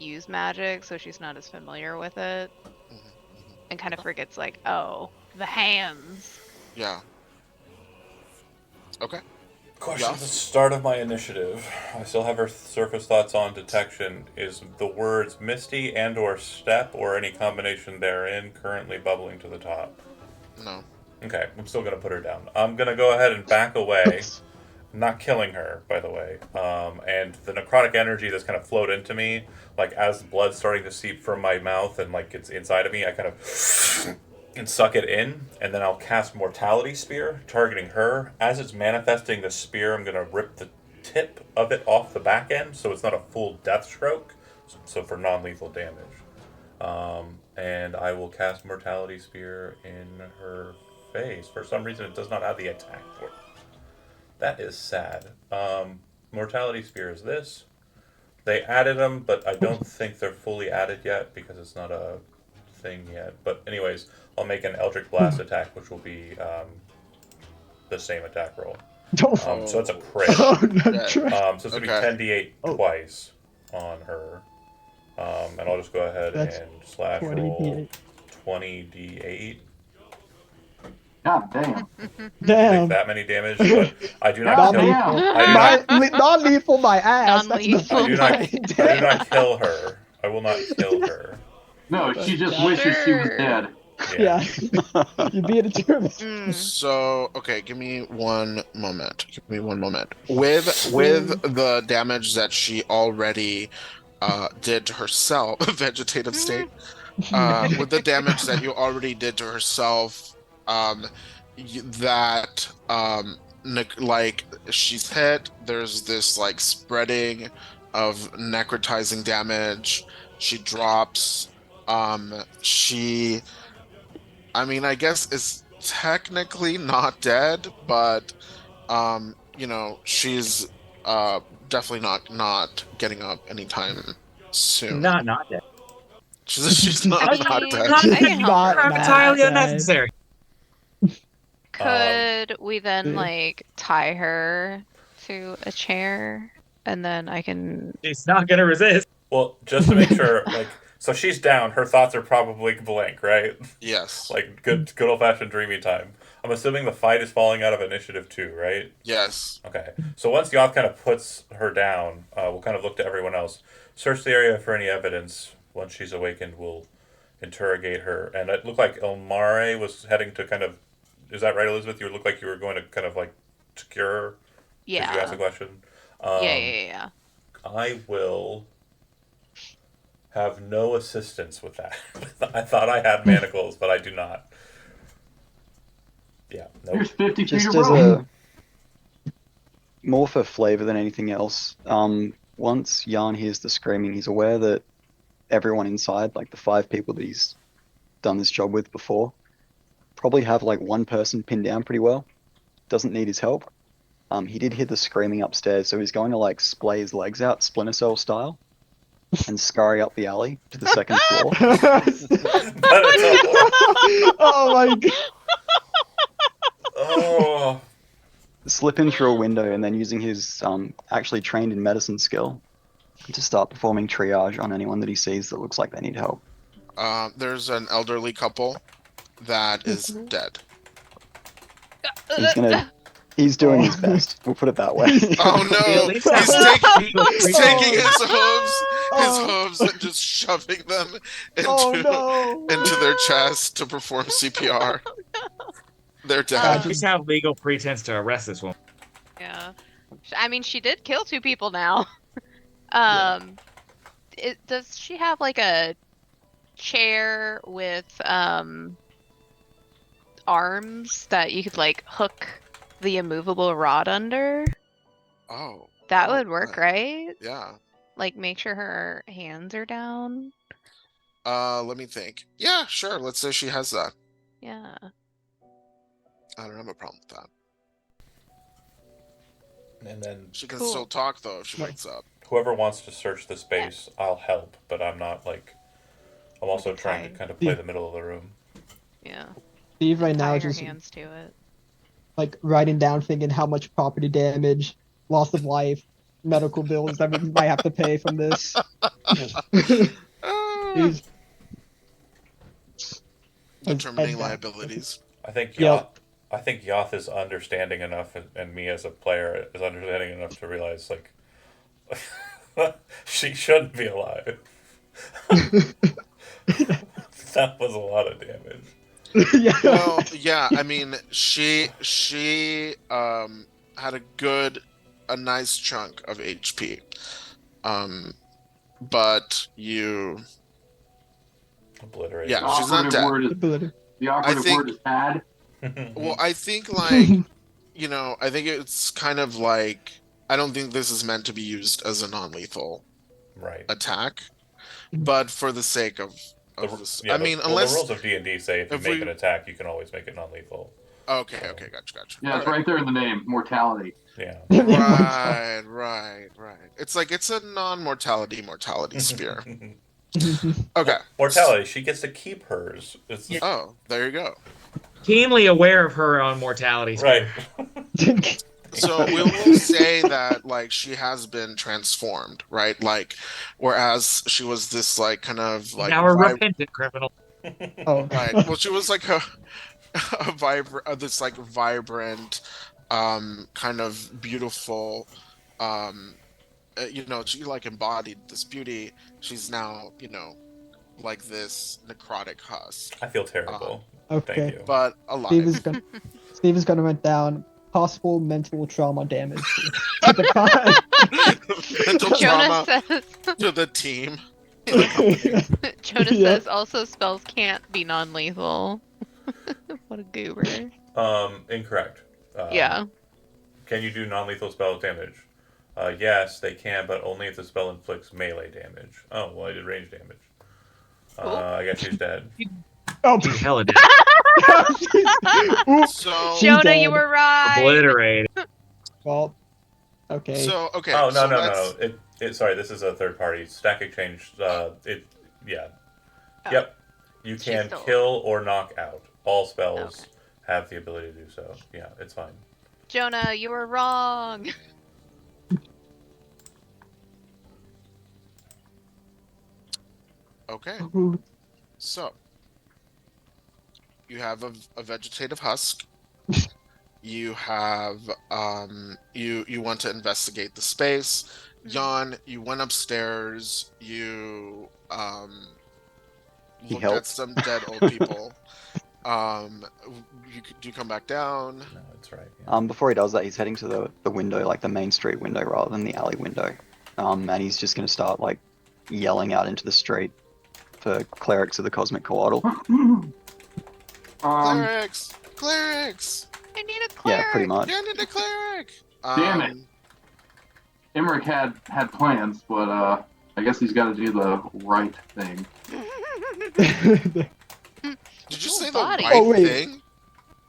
use magic, so she's not as familiar with it, Mhm, mhm. and kind of forgets like, oh, the hands. Yeah. Okay. Question Yeah. at the start of my initiative. I still have her surface thoughts on detection. Is the words misty and or step or any combination therein currently bubbling to the top? No. Okay, I'm still gonna put her down. I'm gonna go ahead and back away. Not killing her, by the way. And the necrotic energy that's kind of flowed into me, like as the blood's starting to seep from my mouth and like it's inside of me, I kind of and suck it in, and then I'll cast Mortality Spear, targeting her. As it's manifesting the spear, I'm gonna rip the tip of it off the back end, so it's not a full death stroke, so for non-lethal damage. And I will cast Mortality Spear in her face. For some reason, it does not have the attack for it. That is sad. Mortality Spear is this. They added them, but I don't think they're fully added yet because it's not a thing yet. But anyways, I'll make an Eldritch Blast attack, which will be the same attack roll. So it's a crit. Oh, no, Yeah. Trent. So it's going to Okay. be 10d8 Oh. twice on her. And I'll just go ahead That's and slash 20 roll D8. 20d8. God damn. Take Damn. that many damage, but I do not God kill. damn. I do not. Non-lethal my ass. That's Non-lethal. I do not. nine. I do not kill her. I will not kill her. No, she just Yeah. wishes she was Sure. dead. Yeah. You beat it to Mm. So, okay, give me one moment. Give me one moment. With the damage that she already did to herself, vegetative state. With the damage that you already did to herself, that like she's hit. There's this like spreading of necrotizing damage. She drops. She I mean, I guess is technically not dead, but she's definitely not getting up anytime soon. Not dead. She's not I not mean, dead. I can help Not her. Not with entirely that. unnecessary. Could we then Yeah. like tie her to a chair and then I can She's not gonna resist. Well, just to make sure, like, so she's down. Her thoughts are probably blank, right? Yes. Like good old fashioned dreamy time. I'm assuming the fight is falling out of initiative 2, right? Yes. Okay. So once Yoth kind of puts her down, we'll kind of look to everyone else. Search the area for any evidence. Once she's awakened, we'll interrogate her. And it looked like Elmare was heading to kind of. Is that right, Elizabeth? You looked like you were going to kind of like secure her. Did you ask yeah. a question? Yeah. I will have no assistance with that. I thought I had manacles, but I do not. Yeah, nope. Here's 50 feet Just of as rope. more for flavor than anything else. Once Yarn hears the screaming, he's aware that everyone inside, like the 5 people that he's done this job with before, probably have like one person pinned down pretty well. Doesn't need his help. He did hear the screaming upstairs, so he's going to like splay his legs out, Splinter Cell style, and scurry up the alley to the second floor. But it's a Oh my god. oh, Slip in through a window, and then using his actually trained in medicine skill to start performing triage on anyone that he sees that looks like they need help. There's an elderly couple that is dead. He's doing his best. We'll put it that way. Oh At no! least have He's a- taking his Oh. hooves and just shoving them into Oh no. into their chest to perform CPR. They're dead. Uh, At least have legal pretense to arrest this woman. Yeah. I mean, she did kill 2 people now. Does she have like a chair with arms that you could like hook the immovable rod under? Oh. That oh, would work, right? Yeah. Like make sure her hands are down. Let me think. Yeah, sure. Let's say she has that. Yeah. I don't have a problem with that. and then She can Cool. still talk though if she Right. wakes up. whoever wants to search the space, I'll help. But I'm not like. I'm also Okay, trying to fine. kind of play Yeah. the middle of the room. Yeah. Steve right now Tie is her just hands to it. like writing down, thinking how much property damage, loss of life, medical bills that we might have to pay from this. Ah, He's determining head down. liabilities. I think Yoth. Yep. I think Yoth is understanding enough, and me as a player is understanding enough to realize like she shouldn't be alive. That was a lot of damage. Yeah. Well, yeah, I mean, she had a nice chunk of HP. But you Obliterated. Yeah, The she's not operative dead. word is Ability. the operative think- word is had. well, I think like I think it's kind of like I don't think this is meant to be used as a non-lethal right. attack, but for the sake of The- this, yeah, I mean, the unless rules of D&D say if you if make we- an attack, you can always make it non-lethal. okay, gotcha. Yeah, it's right there in the name. Mortality. Yeah. Right. It's like it's a non-mortality sphere. Okay. Mortality. She gets to keep hers. It's Oh, there you go. Keenly aware of her own mortality. right. So we will say that like she has been transformed, right? Like, whereas she was this like kind of like now a vi- repentant criminal. Oh. right. Well, she was like this like vibrant, kind of beautiful, she like embodied this beauty. She's now, like this necrotic husk, I feel terrible. Thank Okay. you. but Steve is alive. gonna Steve is gonna write down possible mental trauma damage to the con. Mental Jonah trauma says to the team. The company. Jonah Yeah. says also spells can't be non-lethal. What a goober. Incorrect. Yeah. Can you do non-lethal spell damage? Yes, they can, but only if the spell inflicts melee damage. Oh, well, I did range damage. Oh. I guess she's dead. Oh, You hella did. Oops. So She's Jonah, dead. you were right. Obliterated. Well, okay. okay. Oh, no, so no, let's- no. Sorry, this is a third party. Stack Exchange, yeah. Oh. Yep. You She's can still- kill or knock out. All spells Okay. have the ability to do so. Yeah, it's fine. Jonah, you were wrong. Okay. So you have a vegetative husk. You have you want to investigate the space. Jan, you went upstairs. You He looked at helped. some dead old people. Do you come back down? No, it's right. Yeah. Before he does that, he's heading to the window, like the main street window rather than the alley window. And he's just gonna start like yelling out into the street for clerics of the Cosmic Coatl. Clerics, clerics. I need a cleric. Yeah, pretty much. Yeah, I need a cleric. Damn it. Emmerich had plans, but I guess he's got to do the right thing. Did you Cool say body. the right Oh, wait. thing?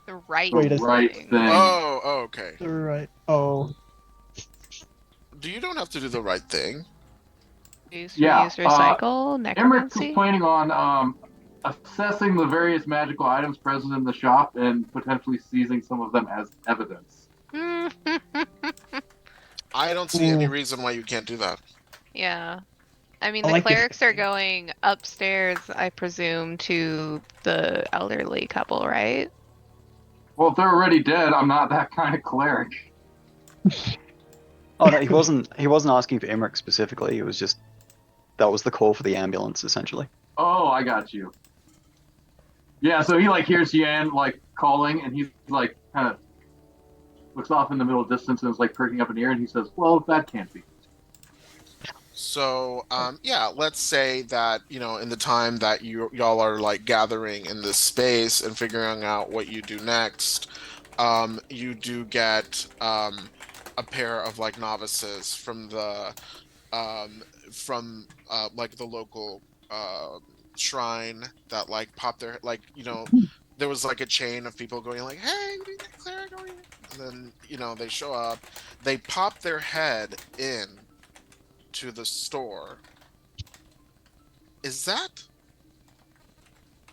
The right Wait a Right thing. thing. Oh, okay. Right. Oh. You don't have to do the right thing. Use, Yeah, reuse, recycle, Emmerich's necromancy. planning on assessing the various magical items present in the shop and potentially seizing some of them as evidence. I don't see any Ooh. reason why you can't do that. Yeah. I mean, I the like this clerics are thinking. going upstairs, I presume, to the elderly couple, right? Well, if they're already dead, I'm not that kind of cleric. Oh no, he wasn't. He wasn't asking for Emmerich specifically. It was just that was the call for the ambulance, essentially. Oh, I got you. Yeah, so he like hears Yan like calling, and he's like kind of looks off in the middle distance and is like perking up an ear, and he says, "Well, that can't be." So, yeah, let's say that, in the time that y'all are like gathering in this space and figuring out what you do next, you do get a pair of like novices from like the local shrine that like pop their like there was like a chain of people going like, hey, we need a cleric over here. And then they show up, they pop their head in to the store.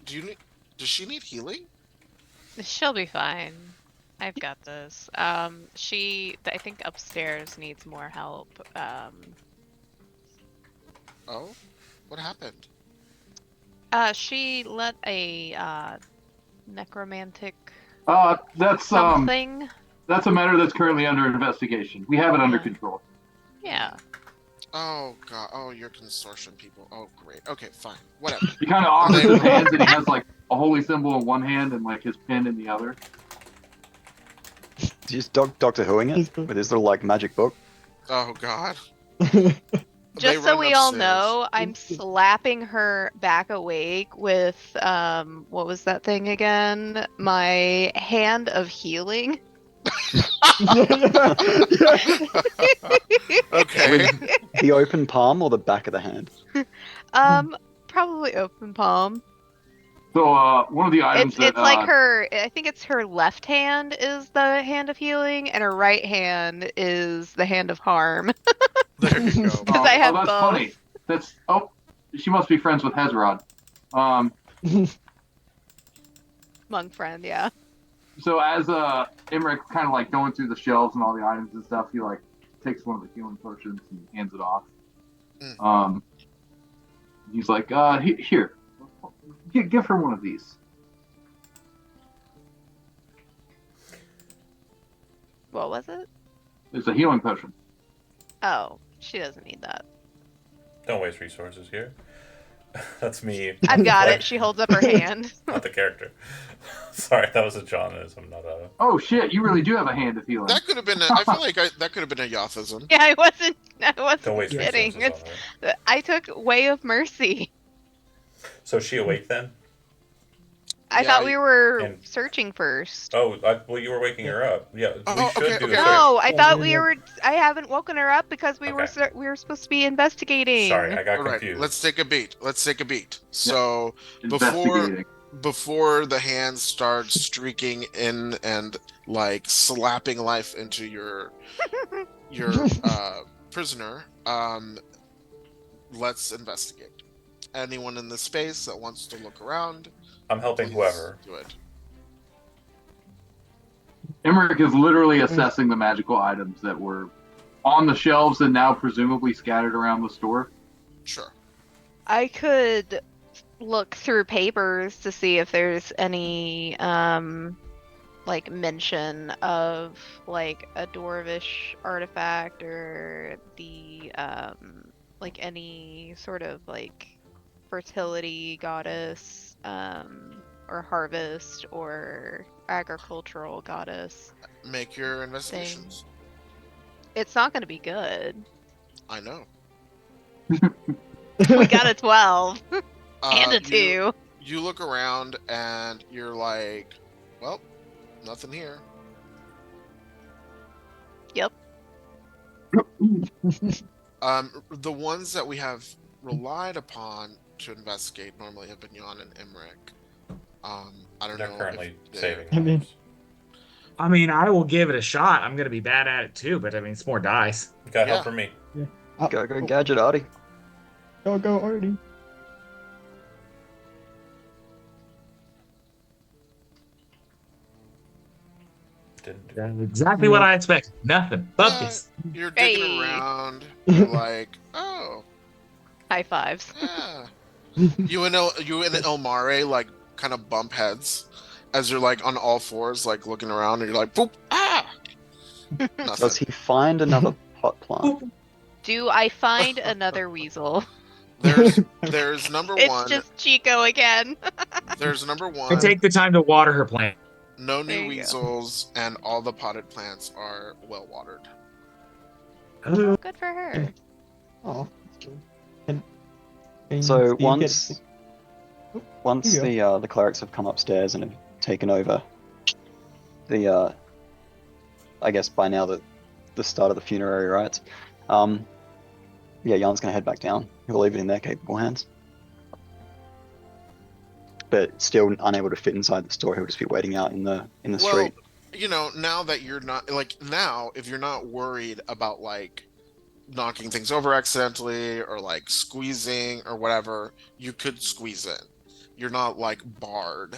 Does she need healing? She'll be fine. I've got this. I think upstairs needs more help. Oh, what happened? She let a necromantic That's something. that's a matter that's currently under investigation. We have it under Yeah. control. Yeah. Oh god. Oh, you're consortium people. Oh great. Okay, fine. Whatever. He kind of offers his hands, and he has like a holy symbol in one hand and like his pin in the other. Just Doctor Whoing it with his little like magic book. Oh god. Just so we all know, I'm slapping her back awake with what was that thing again? My hand of healing. Okay. The open palm or the back of the hand? Probably open palm. So one of the items It's that like her. I think it's her left hand is the hand of healing, and her right hand is the hand of harm. There you go. 'Cause I have that's both. funny. She must be friends with Hezrod. Monk friend, yeah. So as Emmerich kind of like going through the shelves and all the items and stuff, he like takes one of the healing potions and hands it off. He's like, here, give her one of these. What was it? It's a healing potion. Oh, she doesn't need that. Don't waste resources here. That's me. I've got Like, it. She holds up her hand. Not the character. Sorry, that was a Jonism, not a. Oh shit! You really do have a hand of healing. That could have been. I feel like that could have been a Yathism. Yeah, I wasn't Don't kidding. waste resources It's, on her. I took Way of Mercy. So is she awake then? I Yeah, thought we were and- searching first. Oh, well, you were waking her up. Yeah, we Oh, should okay, do okay. a No, I Yeah, thought yeah, we yeah. were. I haven't woken her up because we were Okay. we were supposed to be investigating. Sorry, I got All right, confused. let's take a beat. So Investigating. before the hand starts streaking in and like slapping life into your prisoner, let's investigate. Anyone in the space that wants to look around, I'm helping please whoever. do it. Emmerich is literally assessing the magical items that were on the shelves and now presumably scattered around the store. Sure. I could look through papers to see if there's any like mention of like a dwarvish artifact or the like any sort of like fertility goddess or harvest or agricultural goddess. Make your investigations. It's not going to be good. I know. We got a 12 and a You 2. you look around and you're like, well, nothing here. Yep. The ones that we have relied upon to investigate normally have been Jan and Emmerich. I don't They're know. currently if saving. I mean- lives. I mean, I will give it a shot. I'm gonna be bad at it too, but I mean, it's more dice. You got Yeah. help from me. Go gadget Artie. Go Artie. Didn't do That's exactly what I expected. Nothing. Focus. You're digging Hey. around. You're like, oh, High fives. yeah. You and Elmare like kind of bump heads as you're like on all fours, like looking around, and you're like, boop, ah. Does Nothing. he find another pot plant? Do I find another weasel? There's number It's one. just Chico again. There's number And one. take the time to water her plant. No There new you go. weasels, and all the potted plants are well watered. Good for her. Oh, that's good. And So Steve once you go. the clerics have come upstairs and have taken over the I guess by now the start of the funerary rites, yeah, Jan's gonna head back down. He'll leave it in their capable hands. But still unable to fit inside the store, he'll just be waiting out in the street. You know, now that you're not if you're not worried about like knocking things over accidentally or like squeezing or whatever, you could squeeze in. You're not like barred.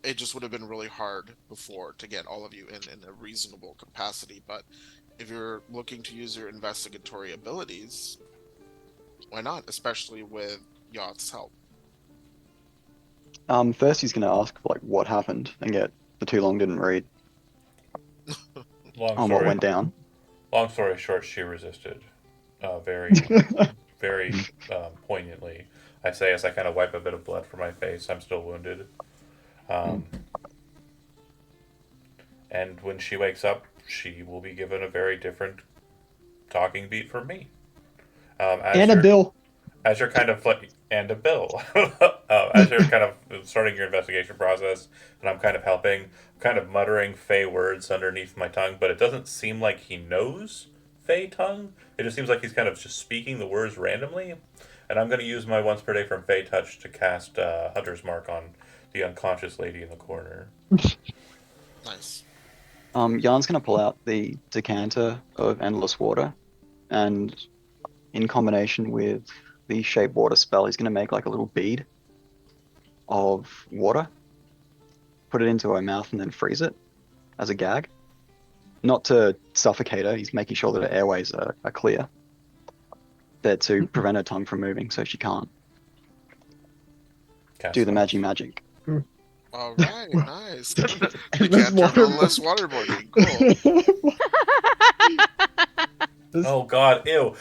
It just would have been really hard before to get all of you in a reasonable capacity. But if you're looking to use your investigatory abilities, why not? Especially with Yacht's help. First he's gonna ask like what happened and get the too long didn't read Long on what story. went down. Long story short, she resisted. Very, very poignantly. I say as I kind of wipe a bit of blood from my face. I'm still wounded. And when she wakes up, she will be given a very different talking beat from me. And a bill. As you're kind of like, and a bill. As you're kind of starting your investigation process, and I'm kind of helping, kind of muttering Fey words underneath my tongue, but it doesn't seem like he knows Fey tongue. It just seems like he's kind of just speaking the words randomly. And I'm going to use my once per day from Fey Touch to cast Hunter's Mark on the unconscious lady in the corner. Nice. Jan's gonna pull out the decanter of endless water, and in combination with the shape water spell, he's gonna make like a little bead of water, put it into her mouth, and then freeze it as a gag. Not to suffocate her, he's making sure that her airways are clear. There to prevent her tongue from moving, so she can't Cast do the spells. magic. All right, nice. Endless Endless waterboarding. Cool. Oh God, ew.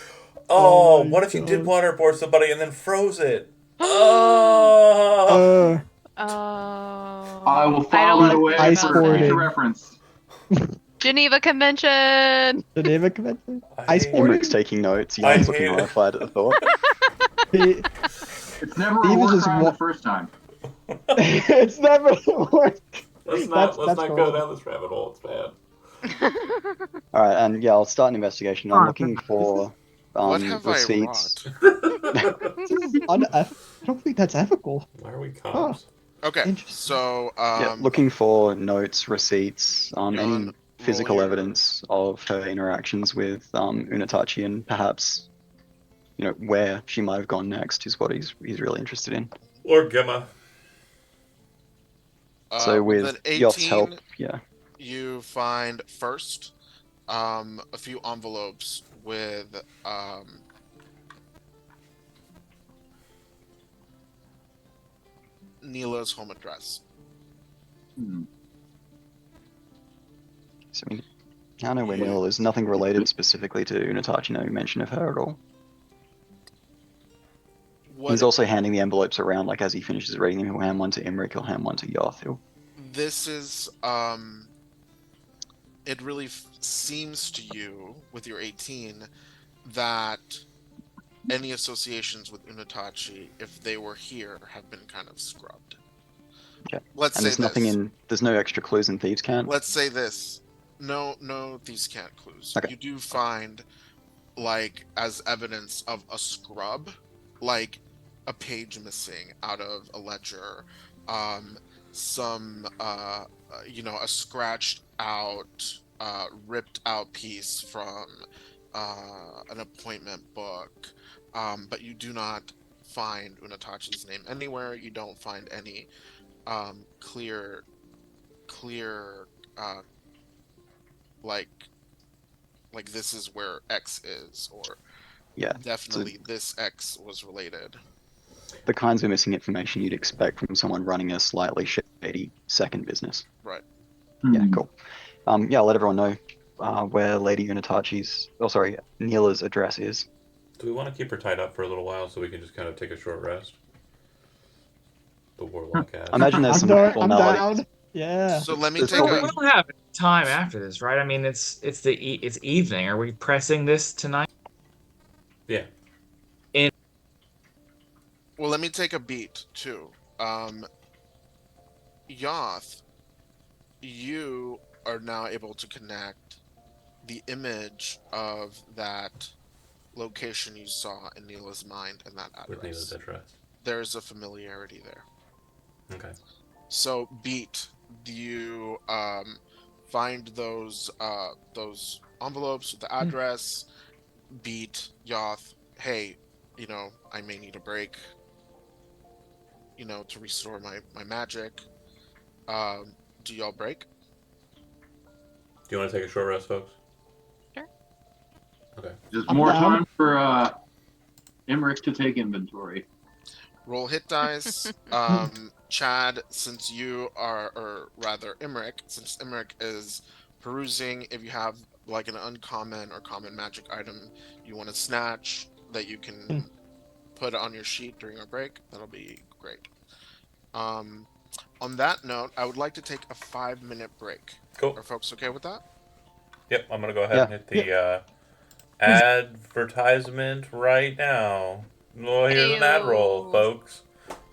Oh Oh, my what if you did God. waterboard somebody and then froze it? Oh. Oh, I will I don't file want it to away think Ice about for future boarding. that. reference. Geneva Convention. The David Convention? I Ice hate- boarding? Imric's taking notes. I Jan's looking hate it. horrified at the thought. He- It's never a Steve is war just crime wa- the first time. it's never worked. Let's That's not cool. go down this rabbit hole. It's bad. All right, and yeah, I'll start an investigation. I'm Oh, looking this for What have receipts. I wrought? This is I don't think that's ethical. Why are we cops? Okay, Interesting. so Yeah, looking for notes, receipts, Jan, any physical roll your- evidence of her interactions with Unatachi, and perhaps, where she might have gone next is what he's really interested in. Or Gemma. So with an Yoth's 18, help, yeah, you find first a few envelopes with Neela's home address. Hmm. so I mean, I know where Neil is. Nothing related specifically to Unatachi. No mention of her at all. What He's also handing the envelopes around, like as he finishes reading them, he'll hand one to Imric, he'll hand one to Yoth. this is it really seems to you with your 18 that any associations with Unatachi, if they were here, have been kind of scrubbed. Okay. Let's And say there's nothing this. there's no extra clues in Thieves' Cant. Let's say this. No, these can't clues. Okay. You do find, like, as evidence of a scrub, like a page missing out of a ledger, some, a scratched out, ripped out piece from an appointment book, but you do not find Unatachi's name anywhere. You don't find any clear like this is where X is, or Yeah, definitely this X was related. the kinds of missing information you'd expect from someone running a slightly shady second business. Right. Yeah, Hmm. cool. Yeah, I'll let everyone know where Lady Neela's address is. Do we want to keep her tied up for a little while so we can just kind of take a short rest? The warlock has. I imagine there's some I'm formalities. down. Yeah. So let me There's take Well, probably- we don't have time after this, right? I mean, it's evening. Are we pressing this tonight? Yeah. Well, let me take a beat too. Yoth, you are now able to connect the image of that location you saw in Neela's mind and that With Neela's address. address. There's a familiarity there. Okay. So, Beat, do you find those envelopes with the address? Beat, Yoth, hey, I may need a break, to restore my magic. Do y'all break? Do you want to take a short rest, folks? Sure. Okay. Just I'm more down. time for Emmerich to take inventory. Roll hit dice. Chad, since you are, or rather Emmerich, since Emmerich is perusing, if you have like an uncommon or common magic item you want to snatch that you can put on your sheet during our break, that'll be great. On that note, I would like to take a 5-minute break. Cool. Are folks okay with that? Yep, I'm gonna go ahead and hit the advertisement right now. Well, here's an ad roll, Ayo. folks.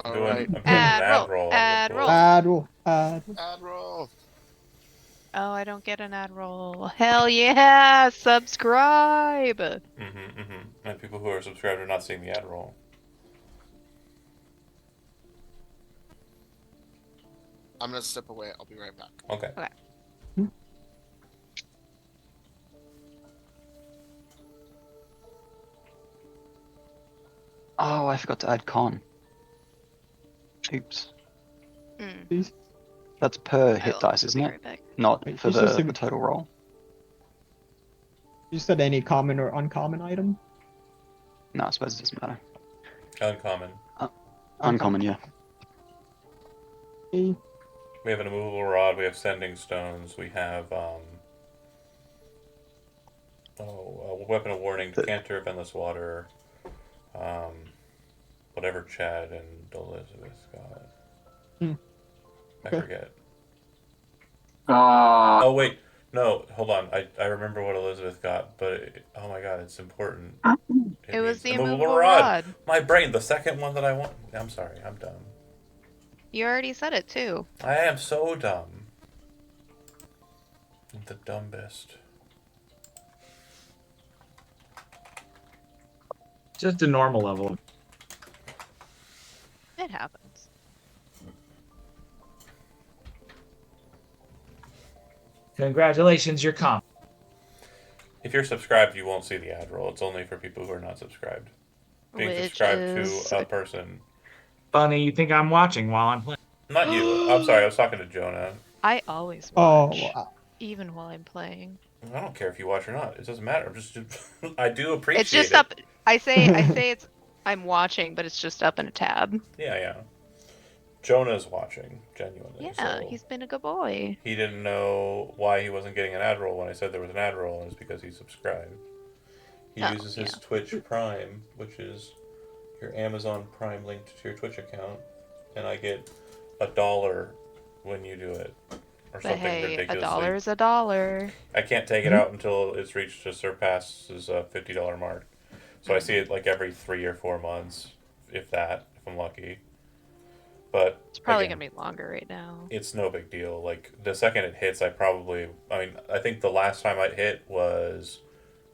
All I'm right. doing Ad an roll, ad roll. ad roll. Ad. Ad roll. Oh, I don't get an ad roll. Hell yeah! Subscribe! And people who are subscribed are not seeing the ad roll. I'm gonna step away. I'll be right back. Okay. Oh, I forgot to add con. Oops. Hmm. That's per I hit will dice, isn't be it? right back. Not Wait, for it's just the a- total roll. You said any common or uncommon item? No, I suppose it doesn't matter. Uncommon. Uncommon, yeah. Okay. We have an immovable rod. We have sending stones. We have a weapon of warning, decanter of endless water. Whatever Chad and Elizabeth got. Hmm. I Okay. forget. Uh, Oh wait, no, hold on. I remember what Elizabeth got, but oh my god, it's important. It was means the immovable rod. My brain, the second one that I want. I'm sorry, I'm dumb. You already said it too. I am so dumb. I'm the dumbest. Just a normal level. It happens. Congratulations, you're calm. If you're subscribed, you won't see the ad roll. It's only for people who are not subscribed. Being Which subscribed is to a person. Funny, you think I'm watching while I'm playing. Not you. I'm sorry, I was talking to Jonah. I always Oh, watch, wow. even while I'm playing. I don't care if you watch or not. It doesn't matter. I'm just I do appreciate It's just it. up. I say it's I'm watching, but it's just up in a tab. Yeah, yeah. Jonah's watching, genuinely. Yeah, so he's been a good boy. he didn't know why he wasn't getting an ad roll when I said there was an ad roll, and it's because he subscribed. He Oh, uses his yeah. Twitch Prime, which is your Amazon Prime linked to your Twitch account, and I get $1 when you do it. Or But something hey, ridiculously. a dollar is a dollar. I can't take it out until it's reached to surpasses a $50 mark. So I see it like every 3 or 4 months, if that, if I'm lucky. But It's probably again, gonna be longer right now. it's no big deal. Like the second it hits, I think the last time it hit was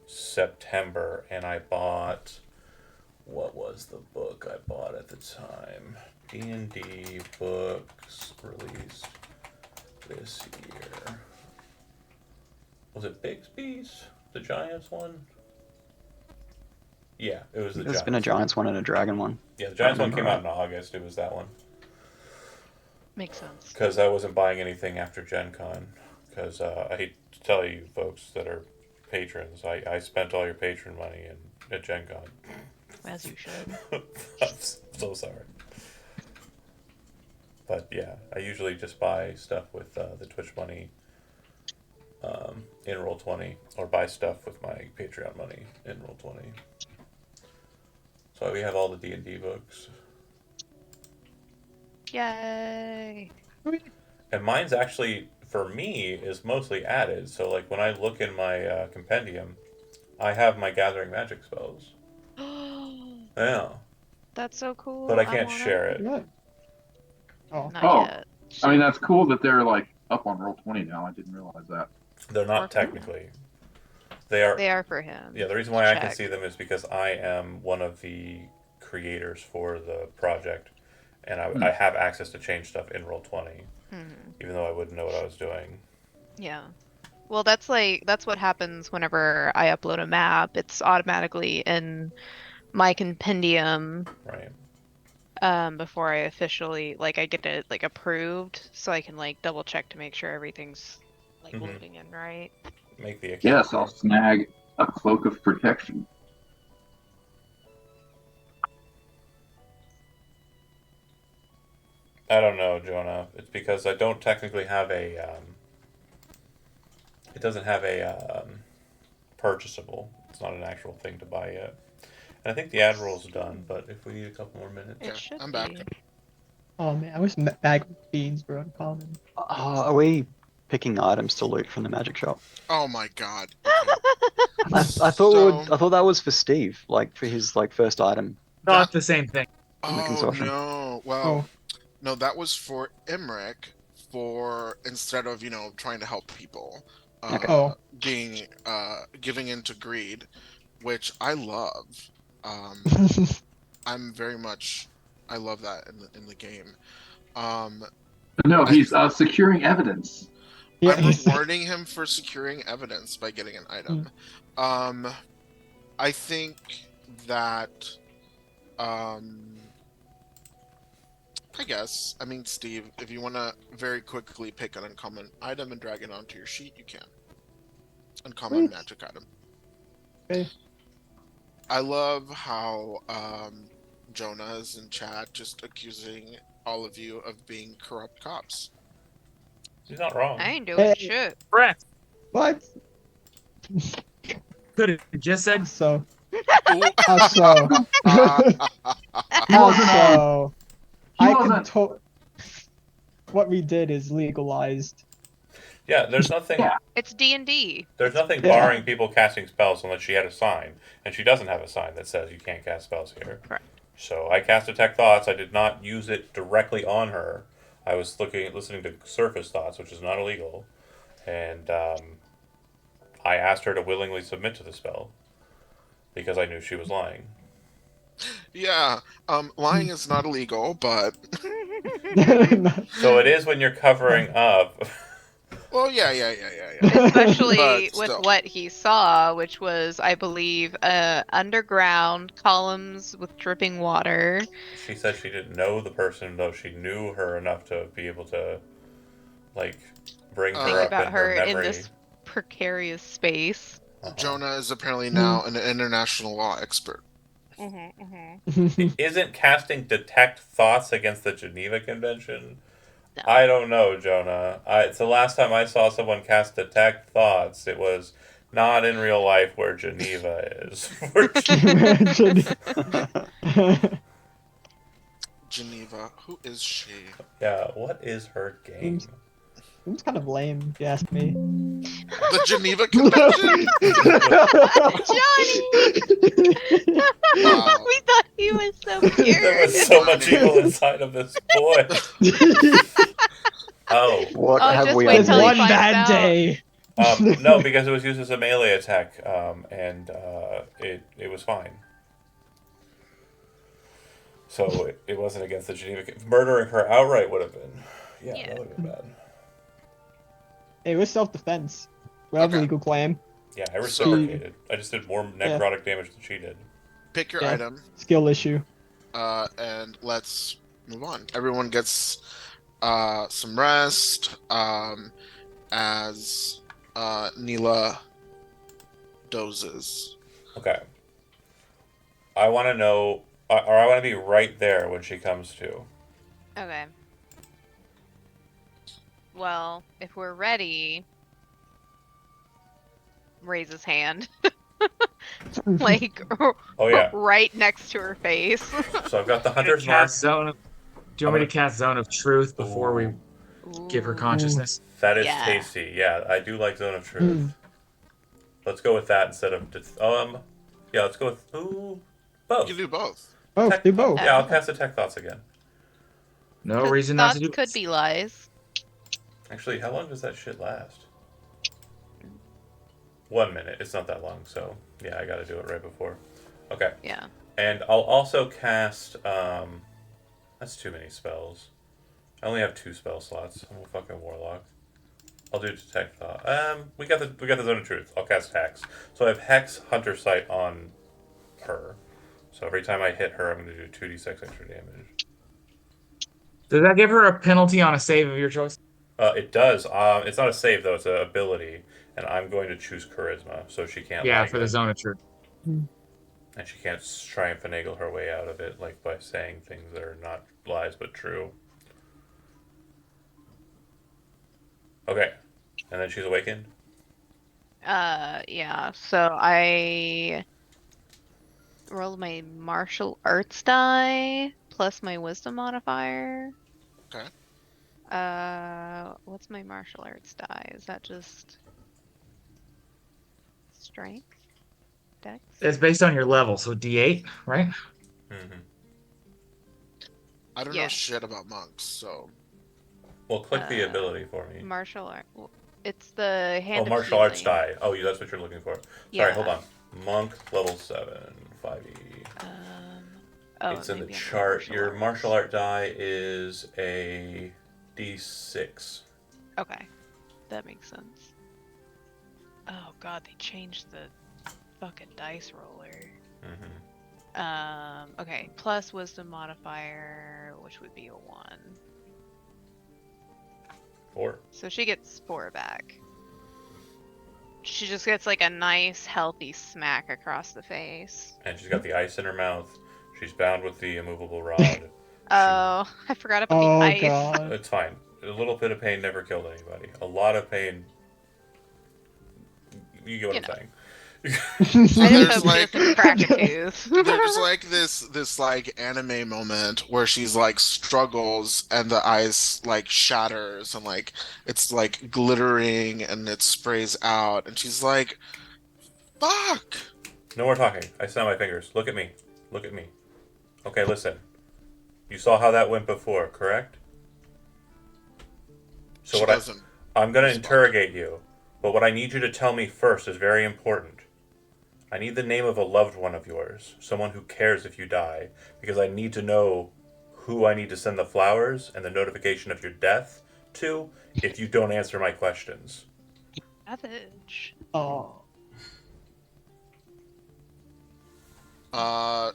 September, and I bought, what was the book I bought at the time? D&D books released this year. Was it Bixby's? The Giants one? Yeah, it was the There's Giants. been a Giants one and a Dragon one. Yeah, the Giants one remember came right. out in August. It was that one. Makes sense. Because I wasn't buying anything after Gen Con. Because I hate to tell you folks that are patrons, I spent all your patron money at Gen Con. As you should. I'm so sorry. But yeah, I usually just buy stuff with the Twitch money in Roll20, or buy stuff with my Patreon money in Roll20. So we have all the D&D books. Yay! And mine's actually, for me, is mostly added. So like when I look in my compendium, I have my Gathering Magic spells. Yeah. That's so cool. But I can't wanna- share it. Yeah. Oh. Not Oh. yet. I mean, that's cool that they're like up on Roll20 now. I didn't realize that. They're not Okay. technically. They are. They are for him. Yeah, the reason why I can Check. see them is because I am one of the creators for the project, and I have access to change stuff in Roll20, even though I wouldn't know what I was doing. Yeah. Well, that's what happens whenever I upload a map. It's automatically in my compendium Right. before I officially I get it approved, so I can double check to make sure everything's Mhm. loading in right. Make the account. Yes, I'll snag a cloak of protection. I don't know, Jonah. It's because I don't technically have a. It doesn't have a purchasable. It's not an actual thing to buy yet. And I think the ad roll's done, but if we need a couple more minutes. It Yeah, should I'm be. back. Oh man, I wish bag of beans were uncommon. Are we picking items to loot from the magic shop? Oh my god. Okay. I thought that was for Steve, like for his first item. Not the same thing. In the Oh consortium. no. Well, no, that was for Imric for instead of, trying to help people. Okay. Oh. Being giving into greed, which I love. I'm very much I love that in the game. No, he's securing evidence. Yeah, I'm rewarding him for securing evidence by getting an item. I think that I guess, Steve, if you want to very quickly pick an uncommon item and drag it onto your sheet, you can. Uncommon Sweet. magic item. Okay. I love how Jonah is in chat just accusing all of you of being corrupt cops. She's not wrong. I ain't doing Hey. shit. Correct. What? Could have just said So, Ooh. so, He wasn't on. so, He I wasn't. can what we did is legalized. Yeah, there's nothing. Yeah. It's D&D. There's nothing Yeah. barring people casting spells unless she had a sign, and she doesn't have a sign that says you can't cast spells here. Correct. So I cast Detect Thoughts. I did not use it directly on her. I was listening to Surface Thoughts, which is not illegal, and I asked her to willingly submit to the spell because I knew she was lying. Yeah, lying is not illegal, but So it is when you're covering up. well, yeah. Especially But with still. what he saw, which was, I believe, underground columns with dripping water. She said she didn't know the person, though she knew her enough to be able to, like, bring her Think up about in her her in memory. this precarious space. Uh-huh. Jonah is apparently now an international law expert. Isn't casting Detect Thoughts against the Geneva Convention? No. I don't know, Jonah. It's the last time I saw someone cast Detect Thoughts. It was not in real life where Geneva is. Geneva, who is she? Yeah, what is her game? Seems kind of lame, if you ask me. The Geneva Convention? Johnny! Wow. We thought he was so pure. There was so much evil inside of this boy. Oh. What Oh, have just we wait It's till he one finds bad out. day. No, because it was used as a melee attack, and it was fine. So it wasn't against the Geneva. Murdering her outright would have been, Yeah. that would have been bad. It was self-defense. We have a Okay. legal claim. Yeah, I reciprocated. I just did more necrotic damage than she did. Pick your Yeah. item, Skill issue. and let's move on. Everyone gets some rest as Neela dozes. Okay. I want to know, or I want to be right there when she comes to. Okay. Well, if we're ready, raise his hand. Like, Oh yeah. right next to her face. So I've got the hunter's mark. cast zone of. Do you want me to cast zone of truth before we give her Ooh. consciousness? That is Yeah. tasty. Yeah, I do like Zone of Truth. Let's go with that instead of yeah, let's go with both. You can do both. Oh, Tech- do both. Yeah, I'll cast Detect Thoughts again. No 'Cause reason not to thoughts do. could be lies. Actually, how long does that shit last? 1 minute. It's not that long, so yeah, I gotta do it right before. Okay. Yeah. And I'll also cast that's too many spells. I only have 2 spell slots. I'm a fucking warlock. I'll do Detect Thought. We got the Zone of Truth. I'll cast Hex. So I have Hex Hunter Sight on her. So every time I hit her, I'm gonna do 2d6 extra damage. Does that give her a penalty on a save of your choice? It does. It's not a save though. It's an ability, and I'm going to choose Charisma, so she can't. Yeah, lie for the good. zone of truth. And she can't try and finagle her way out of it, like by saying things that are not lies but true. Okay, and then she's awakened. Yeah. So I rolled my martial arts die plus my wisdom modifier. Okay. What's my martial arts die? Is that just strength? Dex? It's based on your level, so D8, right? Mm-hmm. I don't Yeah. know shit about monks, so Well, click the ability for me. Martial art. It's the hand Oh, of martial arts healing. die. Oh, that's what you're looking for. Sorry, Yeah. hold on. Monk level 7, 5e. Oh, It's in the maybe I'm chart. Your arts. martial art die is a d6. Okay, that makes sense. Oh god, they changed the fucking dice roller. Mm-hmm. Okay, plus wisdom modifier, which would be a 1. 4. So she gets 4 back. She just gets like a nice, healthy smack across the face. And she's got the ice in her mouth. She's bound with the immovable rod. Oh, I forgot about Oh the ice. god. It's fine. A little bit of pain never killed anybody. A lot of pain. You get what You I'm know. saying. I just there's hope she like- doesn't crack a tooth. There's like this like anime moment where she's like struggles and the ice like shatters and like it's like glittering and it sprays out and she's like, fuck. No more talking. I snap my fingers. Look at me. Look at me. Okay, listen. You saw how that went before, correct? So She what doesn't. I'm gonna respond. interrogate you, but what I need you to tell me first is very important. I need the name of a loved one of yours, someone who cares if you die, because I need to know who I need to send the flowers and the notification of your death to if you don't answer my questions. Savage. Oh.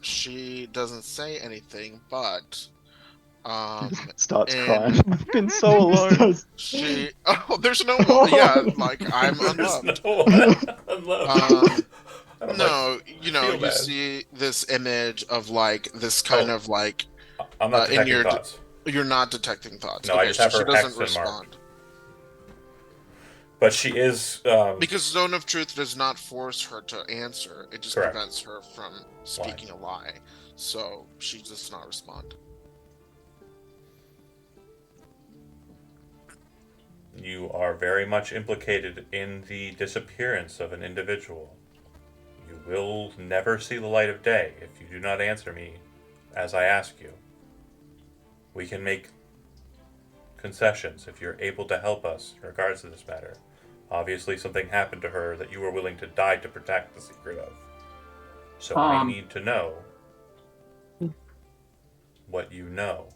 She doesn't say anything, but Starts and crying. I've been so alone. she there's no one. Yeah, like I'm There's unloved. no one. Unloved. I don't No, you know, feel you bad. see this image of like this kind of like I'm not in detecting your thoughts. you're not detecting thoughts. No, I Okay, just so have she her doesn't hexed and marked. respond. But she is Because Zone of Truth does not force her to answer. It just Correct. prevents her from speaking a lie. So she does not respond. You are very much implicated in the disappearance of an individual. You will never see the light of day if you do not answer me as I ask you. We can make concessions if you're able to help us in regards to this matter. Obviously, something happened to her that you were willing to die to protect the secret of. So I need to know what you know.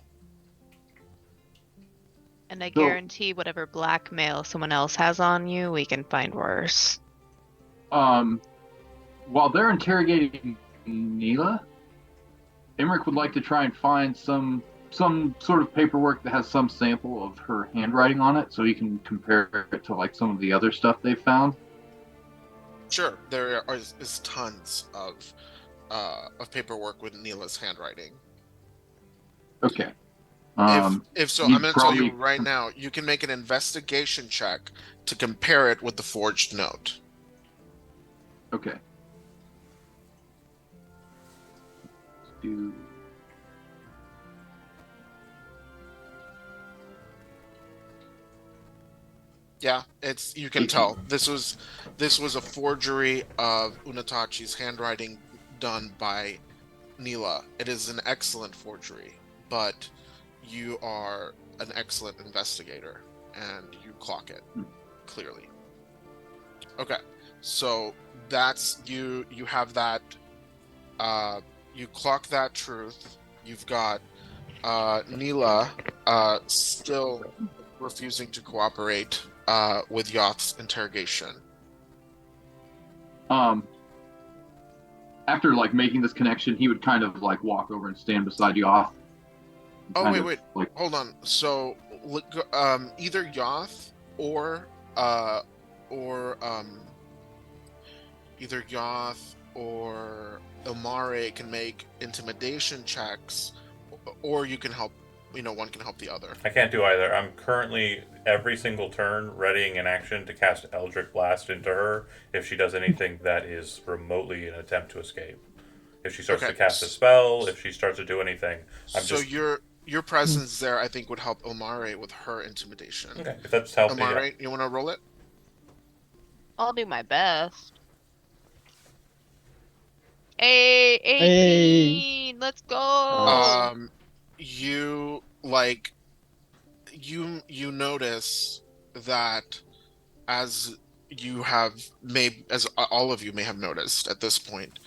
And I So- guarantee whatever blackmail someone else has on you, we can find worse. While they're interrogating Neela, Emmerich would like to try and find some sort of paperwork that has some sample of her handwriting on it, so he can compare it to like some of the other stuff they've found. Sure, there is tons of paperwork with Neela's handwriting. Okay. If so, you'd I'm going to tell you probably- right now, you can make an investigation check to compare it with the forged note. Okay. Let's do. Yeah, it's you can tell this was a forgery of Unatachi's handwriting done by Neela. It is an excellent forgery, but you are an excellent investigator and you clock it clearly. Okay, so that's you have that you clock that truth. You've got Neela still refusing to cooperate with Yoth's interrogation. After like making this connection, he would kind of like walk over and stand beside Yoth. Oh Kind wait, of, like hold on. So either Yoth or either Yoth or Ilmare can make intimidation checks, or you can help. You know, one can help the other. I can't do either. I'm currently every single turn readying an action to cast Eldritch Blast into her if she does anything that is remotely an attempt to escape. If she starts Okay. to cast a spell, if she starts to do anything, I'm So just your presence there, I think, would help Ilmare with her intimidation. okay. If that's helping, yeah. Ilmare, you want to roll it? I'll do my best. Hey, Hey. 18! Let's go! You like you notice that as you have as all of you may have noticed at this point,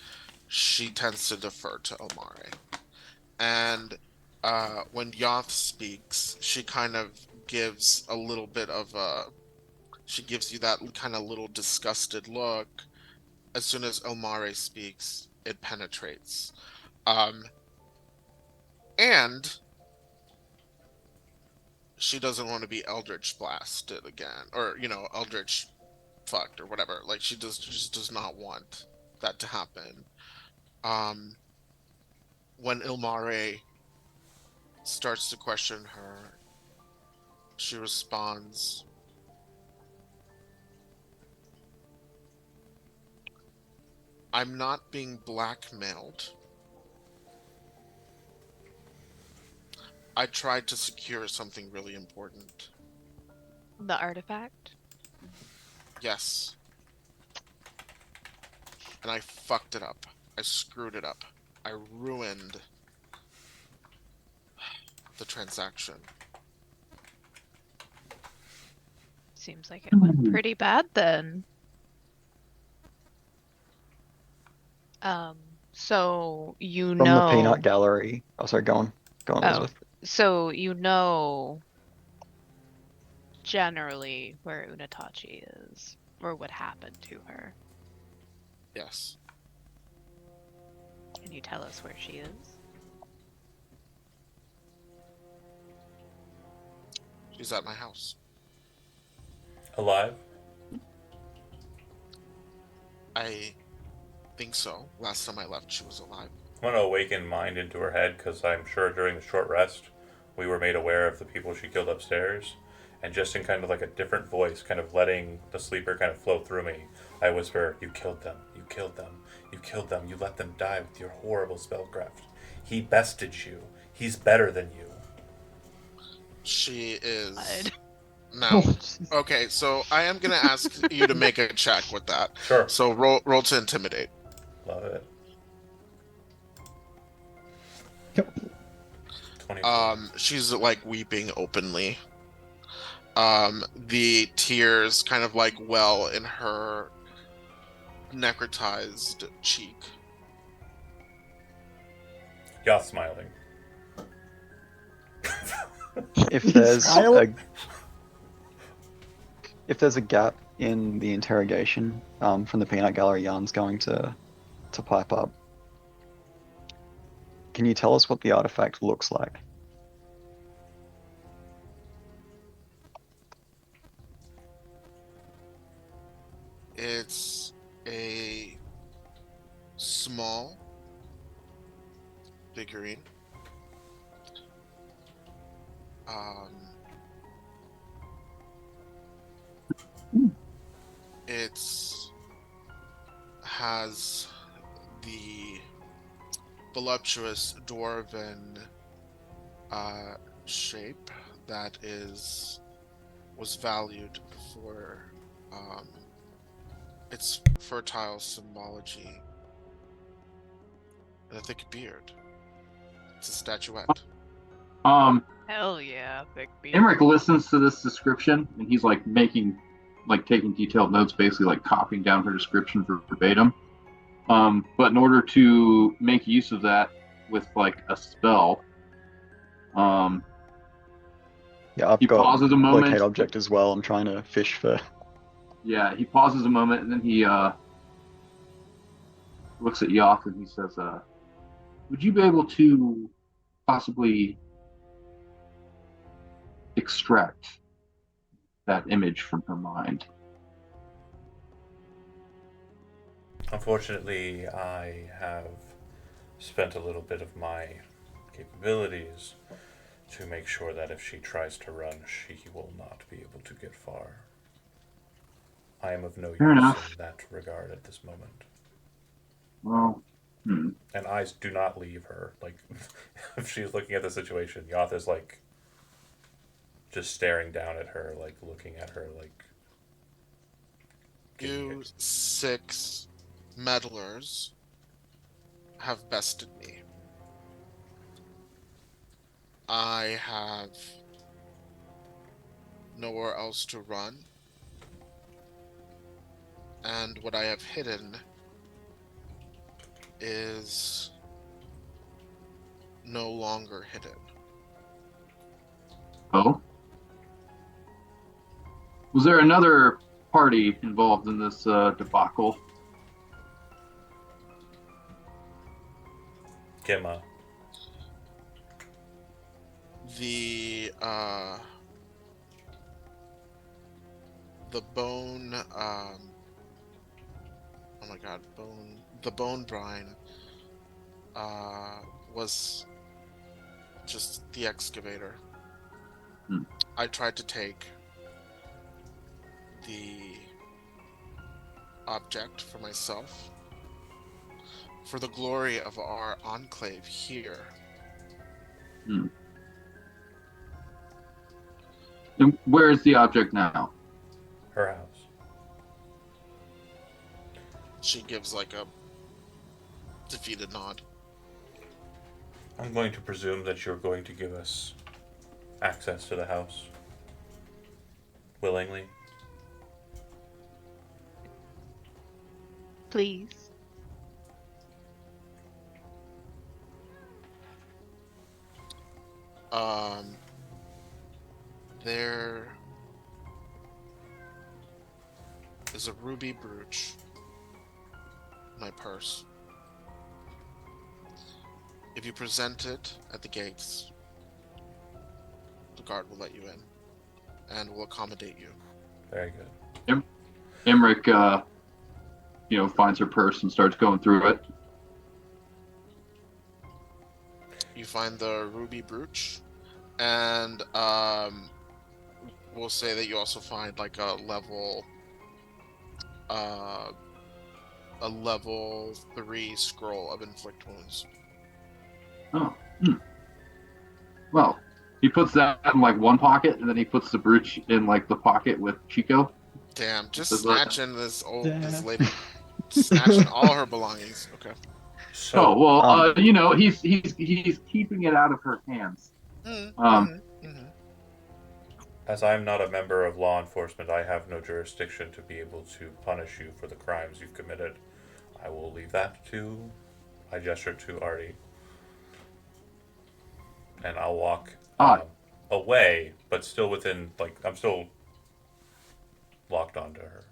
she tends to defer to Ilmare. And when Yoth speaks, she kind of gives a little bit of she gives you that kind of little disgusted look. As soon as Ilmare speaks, it penetrates. And she doesn't want to be Eldritch blasted again, or Eldritch fucked or whatever. Like she just does not want that to happen. When Ilmare starts to question her, She responds, I'm not being blackmailed. I tried to secure something really important. The artifact. Yes. And I fucked it up. I screwed it up. I ruined the transaction. Seems like it went pretty bad then. So you From the know, peanut gallery. Oh, sorry, go on. Go on, Oh. Elizabeth. so you know generally where Unatachi is, or what happened to her. Yes. Can you tell us where she is? She's at my house. Alive? I think so. Last time I left, she was alive. I'm going to awaken mind into her head because I'm sure during the short rest we were made aware of the people she killed upstairs. And just in kind of like a different voice, kind of letting the sleeper kind of flow through me, I whisper, You killed them. You killed them. You killed them. You let them die with your horrible spellcraft. He bested you. He's better than you. She is. Blood. Now, Oh, jeez. okay, so I am gonna ask you to make a check with that. Sure. So roll to intimidate. Love it. Yep. 24. She's like weeping openly. The tears kind of like well in her necrotized cheek. Y'all smiling. If there's Smile. a gap in the interrogation from the peanut gallery, Yarn's going to pipe up. Can you tell us what the artifact looks like? It's a small figurine. It's has the voluptuous dwarven shape that was valued for its fertile symbology and a thick beard. It's a statuette. Hell yeah, big beard. Emmerich listens to this description and he's like taking detailed notes, basically like copying down her description verbatim. But in order to make use of that with like a spell, Yeah, I've he got pauses a moment. locate object as well. I'm trying to fish for. Yeah, he pauses a moment and then he looks at Yoth and he says, would you be able to possibly extract that image from her mind? Unfortunately, I have spent a little bit of my capabilities to make sure that if she tries to run, she will not be able to get far. I am of no Fair use enough. in that regard at this moment. Well, And eyes do not leave her. Like, if she's looking at the situation, Yoth is like just staring down at her, like looking at her, like. giving You it- 6 meddlers have bested me. I have nowhere else to run. And what I have hidden is no longer hidden. oh. Was there another party involved in this debacle? Gemma. The bone oh my god, the bone brine was just the excavator. I tried to take the object for myself for the glory of our enclave here. And where is the object now? Her house. She gives like a defeated nod. I'm going to presume that you're going to give us access to the house willingly. Please. There is a ruby brooch in my purse. If you present it at the gates, the guard will let you in and will accommodate you. Very good. Emmerich, finds her purse and starts going through it. You find the ruby brooch, and we'll say that you also find like a level 3 scroll of inflict wounds. Oh. Well, he puts that in like one pocket, and then he puts the brooch in like the pocket with Chico. Damn, just Does that- snatching this Yeah. lady, snatching all her belongings. Okay. So, He's keeping it out of her hands. Mhm. as I'm not a member of law enforcement, I have no jurisdiction to be able to punish you for the crimes you've committed. I will leave that to. I gesture to Artie. And I'll walk away, but still within, I'm still locked onto her.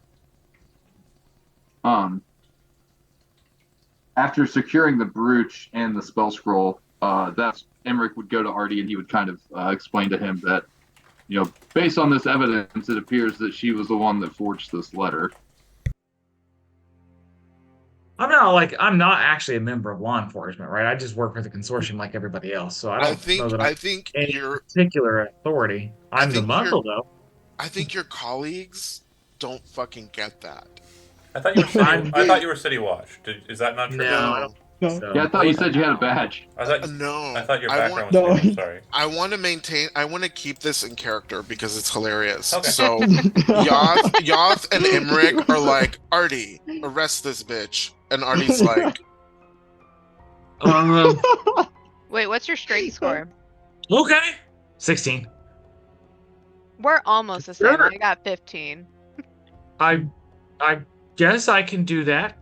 After securing the brooch and the spell scroll, that's Emmerich would go to Artie and he would kind of explain to him that, based on this evidence, it appears that she was the one that forged this letter. I'm not actually a member of law enforcement, right? I just work for the consortium like everybody else. So I don't know that I think any your particular authority. I'm the think muscle though. I think your colleagues don't fucking get that. I thought you were city. I thought you were City Watch. Is that not true? No, I don't No. So, Yeah, I thought you said you had a badge. I thought No. I thought your I background want- was No. City Watch, sorry. I want to keep this in character because it's hilarious. Okay. So Yoth and Emmerich are like, Artie, arrest this bitch. And Artie's like, Wait, what's your strength score? okay. 16. We're almost the same. Sure. I got 15. I guess I can do that.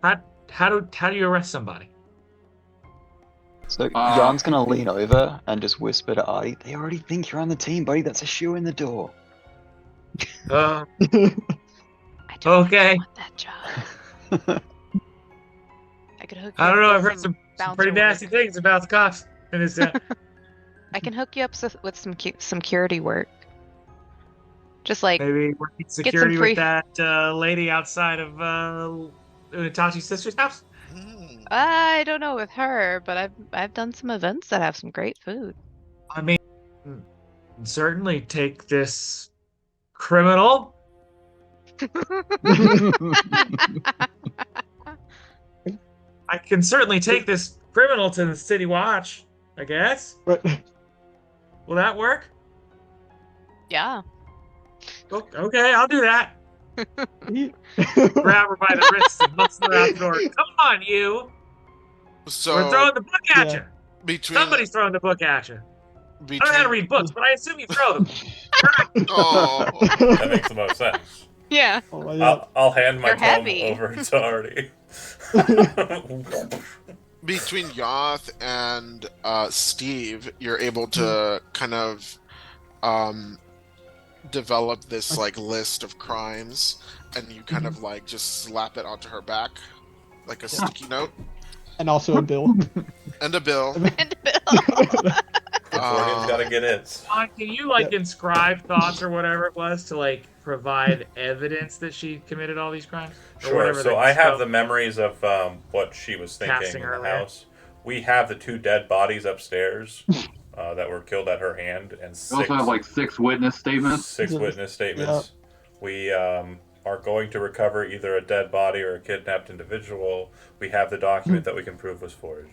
How do you arrest somebody? So Jan's gonna lean over and just whisper to Artie, "They already think you're on the team, buddy. That's a shoe in the door." Uh, I don't Okay. want that job. I could hook you I don't up know. with I've heard some bouncer pretty nasty work. things about the cops. And it's I can hook you up with some security work. Just like maybe working security free- with that lady outside of Unitachi's sister's house. I don't know with her, but I've done some events that have some great food. I mean, certainly take this criminal. I can certainly take this criminal to the City Watch, I guess. But Will that work? Yeah. Okay, I'll do that. he- Grab her by the wrist and muscle her out the door. Come on, you! so We're throwing the book at Yeah. you. between Somebody's throwing the book at you. I between don't know how to read books, but I assume you throw them. oh, That makes the most sense. Yeah. Oh my God. I'll hand my You're tome heavy. over to Artie. between Yoth and Steve, you're able to kind of develop this like list of crimes, and you kind of like just slap it onto her back, like a sticky note, And also a bill. and a bill. And Bill. Consortium's got to get its. Can you inscribe thoughts or whatever it was to provide evidence that she committed all these crimes? Or Sure. whatever So the I have spell- the memories of what she was thinking Casting in her the there. house. We have the 2 dead bodies upstairs. that were killed at her hand, and We also have like 6 witness statements. six Yes. witness statements. We are going to recover either a dead body or a kidnapped individual. We have the document that we can prove was forged.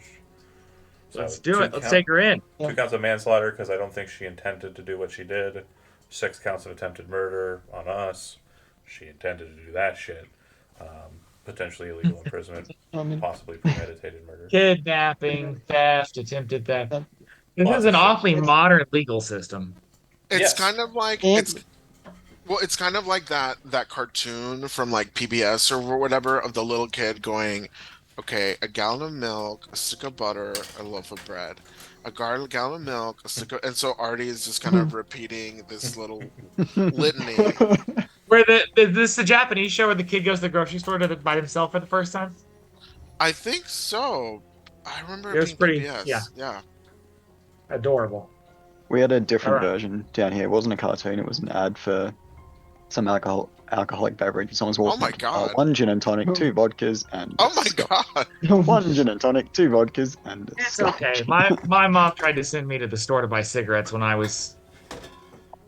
So Let's do it. Let's take her in. 2 counts of manslaughter because I don't think she intended to do what she did. 6 counts of attempted murder on us. She intended to do that shit. Potentially illegal imprisonment, I mean, possibly premeditated murder. Kidnapping, theft, attempted theft. That- This Lots is of an shit. awfully modern legal system. It's Yes. kind of like And- it's kind of like that cartoon from like PBS or whatever of the little kid going, okay, a gallon of milk, a stick of butter, a loaf of bread, a gallon of milk, a stick of, and so Artie is just kind of repeating this little litany. Where this is the Japanese show where the kid goes to the grocery store by himself for the first time. I think so. I remember It was being pretty- PBS. yeah. Adorable. We had a different Alright. version down here. It wasn't a cartoon. It was an ad for some alcoholic beverage. Someone's walking. my up, God. 1 gin and tonic, 2 vodkas, and Oh my Scotch. god. 1 gin and tonic, 2 vodkas, and It's Scotch. okay. My mom tried to send me to the store to buy cigarettes when I was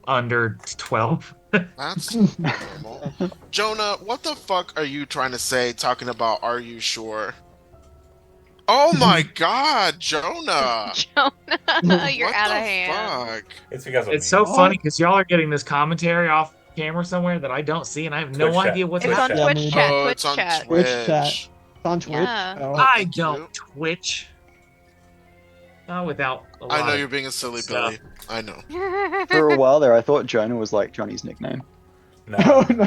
under 12. That's normal. Jonah, what the fuck are you trying to say talking about Are You Sure? Oh my god, Jonah! Jonah, you're What out the of hand. fuck? It's because of It's me. so funny because y'all are getting this commentary off camera somewhere that I don't see, and I have no Twitch chat. idea what's It's Twitch on chat. Twitch Yeah, chat. Oh, Twitch it's on chat. Twitch. Twitch chat. on Twitch. Yeah. Oh. I thank don't you. Twitch. Not without a I lot know of you're being a silly stuff. Billy. I know. For a while there, I thought Jonah was like Johnny's nickname. No. Oh, no.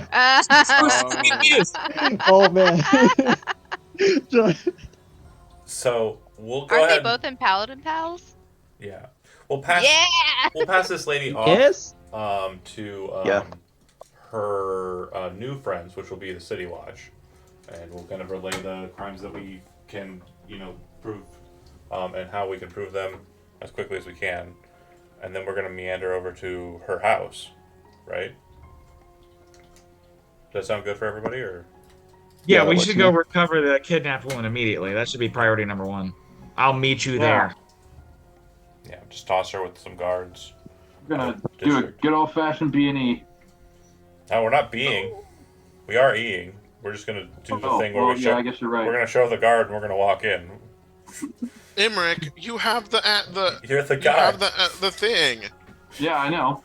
Confused. Oh man. So we'll go Aren't they ahead. both in Paladin Pals? Yeah. We'll pass. Yeah. We'll pass this lady off. Yes. To Yeah. her new friends, which will be the City Watch, and we'll kind of relay the crimes that we can, prove, and how we can prove them as quickly as we can, and then we're gonna meander over to her house, right? Does that sound good for everybody, or? Yeah, Yeah, we that should works go for me. recover the kidnapped woman immediately. That should be priority number 1. I'll meet you there. Yeah, just toss her with some guards. We're gonna Oh, do a district. good old fashioned B&E. No, we're not being. We are eing. We're just gonna do the thing where well, we yeah, show. I guess you're right. We're gonna show the guard, and we're gonna walk in. Imric, you have the You're the you guy. have the thing. Yeah, I know.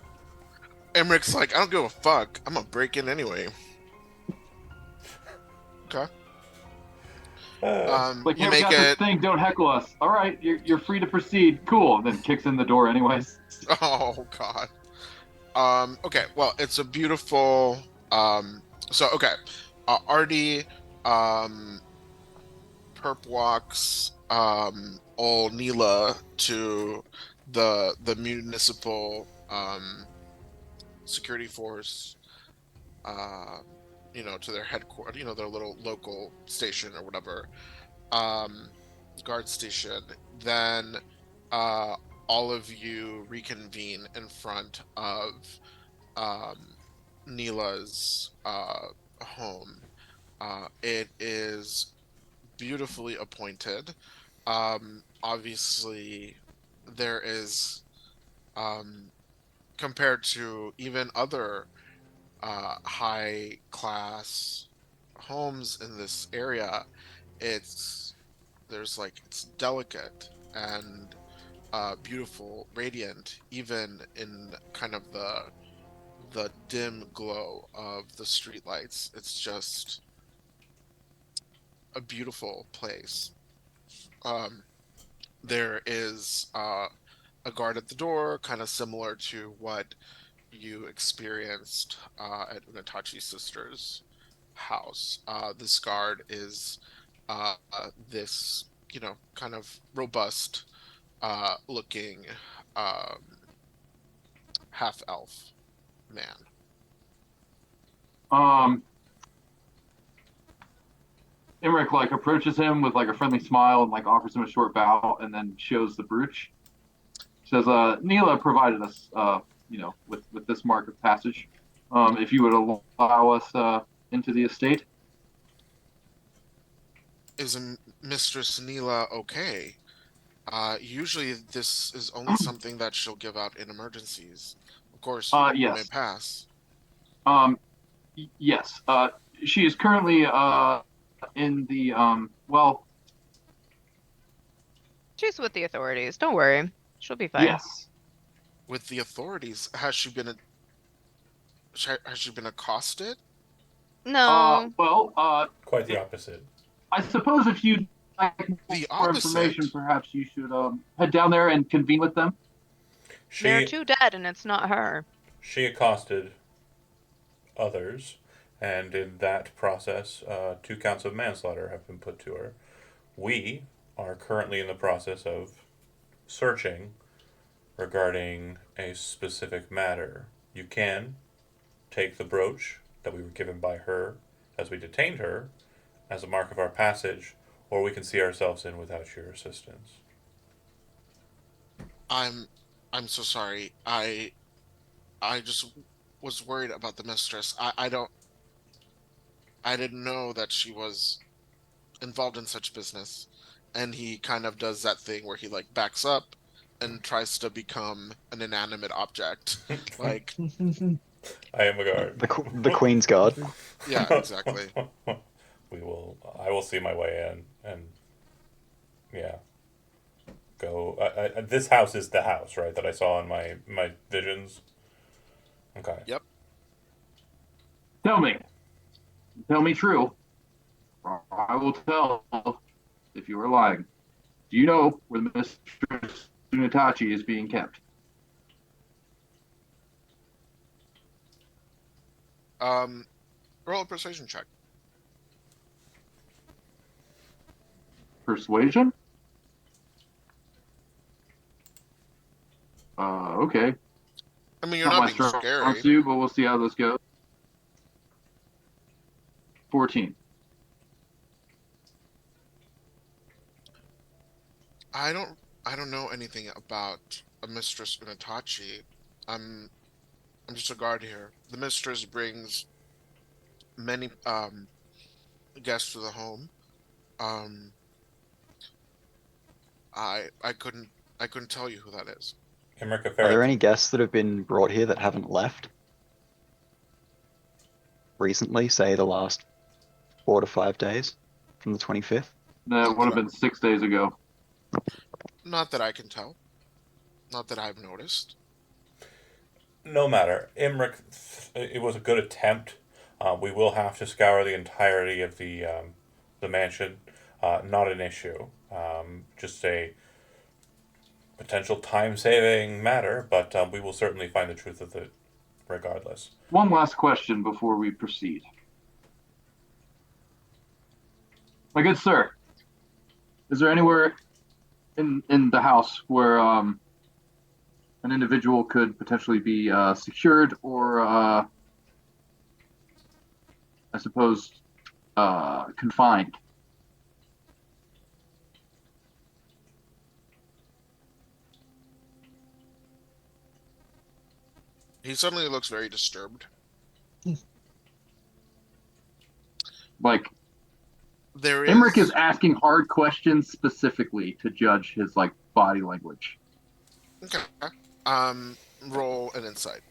Imric's like, I don't give a fuck. I'm gonna break in anyway. Okay. Like, You yeah, we make got this it. thing. Don't heckle us. All right, you're free to proceed. Cool. And then kicks in the door anyways. Oh god. Okay, well, it's a beautiful okay. Artie perp walks old Neela to the municipal security force to their headquarters, their little local station or whatever. Guard station. Then all of you reconvene in front of Neela's home. It is beautifully appointed. Obviously, there is, compared to even other high class homes in this area, it's delicate and beautiful, radiant, even in kind of the dim glow of the streetlights. It's just a beautiful place. There is a guard at the door, kind of similar to what you experienced at Unatachi's sister's house. This guard is this, kind of robust looking half elf man. Emmerich approaches him with a friendly smile and offers him a short bow and then shows the brooch. Says, Neela provided us, with this mark of passage. If you would allow us into the estate. Is Mistress Neela okay? Usually this is only something that she'll give out in emergencies. Of course, you may Yes. pass. Yes. She is currently in the well, She's with the authorities. Don't worry. She'll be fine. yes. With the authorities, has she been accosted? No. Well, Quite the opposite. I suppose if you'd like The more opposite? information, perhaps you should head down there and convene with them. There are She 2 dead and it's not her. she accosted others, and in that process, 2 counts of manslaughter have been put to her. We are currently in the process of searching regarding a specific matter. You can take the brooch that we were given by her as we detained her as a mark of our passage, or we can see ourselves in without your assistance. I'm so sorry. I just was worried about the mistress. I didn't know that she was involved in such business. And he kind of does that thing where he like backs up and tries to become an inanimate object. Like, I am a guard. The Queen's Guard. yeah, exactly. I will see my way in, and yeah, go. This house is the house, right? That I saw in my visions. Okay. Yep. Tell me. Tell me true. Or I will tell if you are lying. Do you know where the Mistress Unitachi is being kept? Roll a persuasion check. Persuasion? Okay. I mean, you're Not not my being strong scary. suit, but we'll see how this goes. 14. I don't know anything about a Mistress Unitachi. I'm just a guard here. The mistress brings many guests to the home. Um I couldn't tell you who that is. Emmerich Are there Ferret. any guests that have been brought here that haven't left recently, say the last 4 to 5 days from the 25th? That would have been 6 days ago. Not that I can tell. Not that I've noticed. No matter. Emmerich, it was a good attempt. We will have to scour the entirety of the mansion. Not an issue. Just a potential time-saving matter, but we will certainly find the truth of it regardless. One last question before we proceed. My good sir, is there anywhere in the house where an individual could potentially be secured or I suppose confined? He suddenly looks very disturbed. Like There is Emmerich is asking hard questions specifically to judge his like body language. Okay. Roll an insight.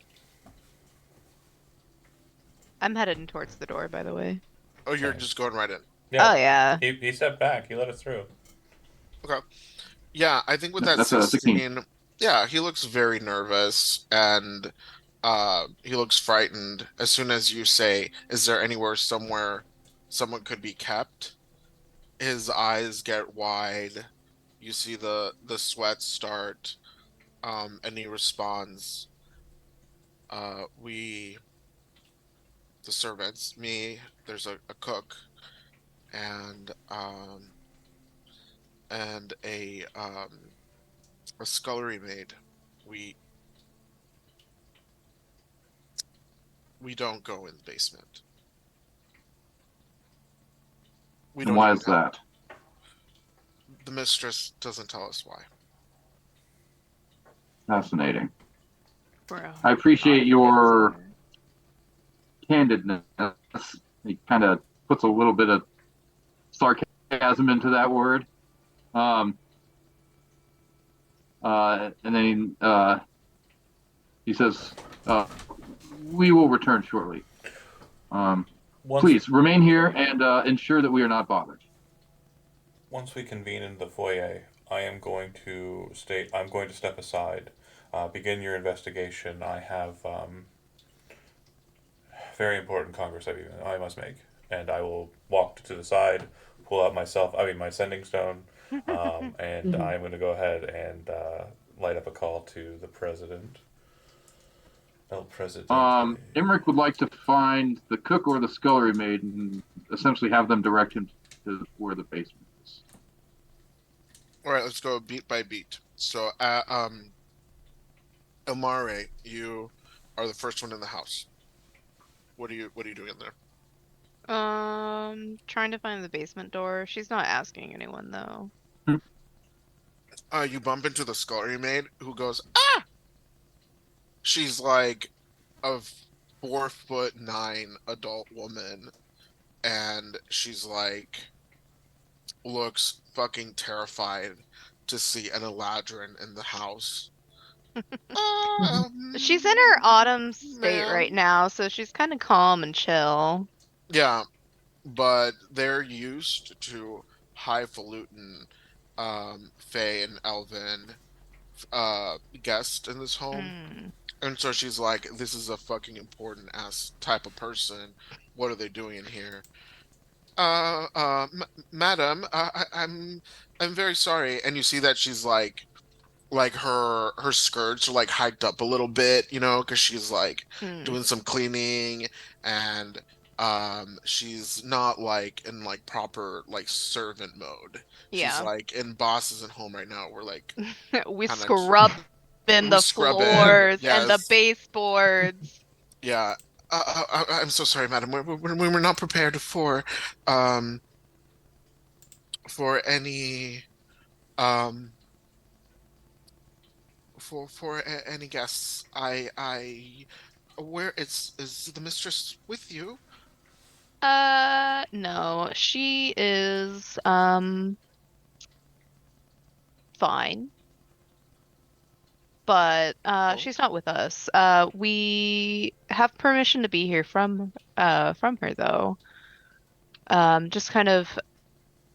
I'm headed towards the door, by the way. Oh, you're Okay. just going right in. Yeah. Oh yeah. He stepped back. He let us through. Okay. Yeah, I think with that That's a 16, yeah, he looks very nervous and he looks frightened as soon as you say, "Is there anywhere somewhere someone could be kept?" His eyes get wide. You see the sweat start, and he responds, "We, the servants, me, there's a cook, and a scullery maid. We we don't go in the basement. We And don't why even is have- that? The mistress doesn't tell us why. Fascinating. Bro. I appreciate your candidness. He kind of puts a little bit of sarcasm into that word. And then he says, "We will return shortly. Once Please remain here and ensure that we are not bothered." once we convene in the foyer, I am going to state I'm going to step aside. Begin your investigation. I have very important congress I must make, and I will walk to the side, pull out my sending stone, and Mhm. I'm going to go ahead and light up a call to the president. El Presidente. Emmerich would like to find the cook or the scullery maid and essentially have them direct him to where the basement is. All right, let's go beat by beat. So, Elmare, you are the first one in the house. What are you doing in there? Trying to find the basement door. She's not asking anyone though. You bump into the scullery maid who goes, ah! She's like a 4'9" adult woman, and she's like looks fucking terrified to see an Eladrin in the house. She's in her autumn state Ma'am. right now, so she's kind of calm and chill. Yeah, but they're used to highfalutin Fae and Elven guest in this home. Mm. And so she's like, this is a fucking important ass type of person. What are they doing in here? Madam, I'm very sorry. And you see that she's like her skirts are like hiked up a little bit, you know, because she's like Mm. doing some cleaning, and she's not like in like proper like servant mode. She's Yeah. like in boss isn't home right now. We're like We kinda- scrub in we the scrub in, floors and the yes. baseboards. Yeah. I'm so sorry, madam. We were not prepared um for any um any guests. I where is the mistress with you? No, she is fine. But Oh. she's not with us. We have permission to be here from her though. Just kind of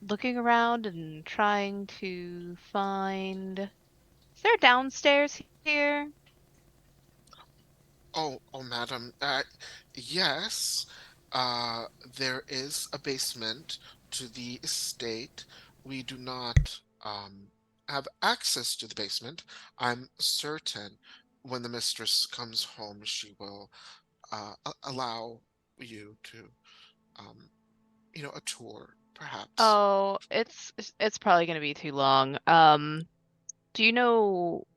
looking around and trying to find. Is there downstairs here? Oh, madam. Yes. There is a basement to the estate. We do not have access to the basement. I'm certain when the mistress comes home, she will allow you to, um, a tour, perhaps. Oh, it's probably gonna be too long. Do you know,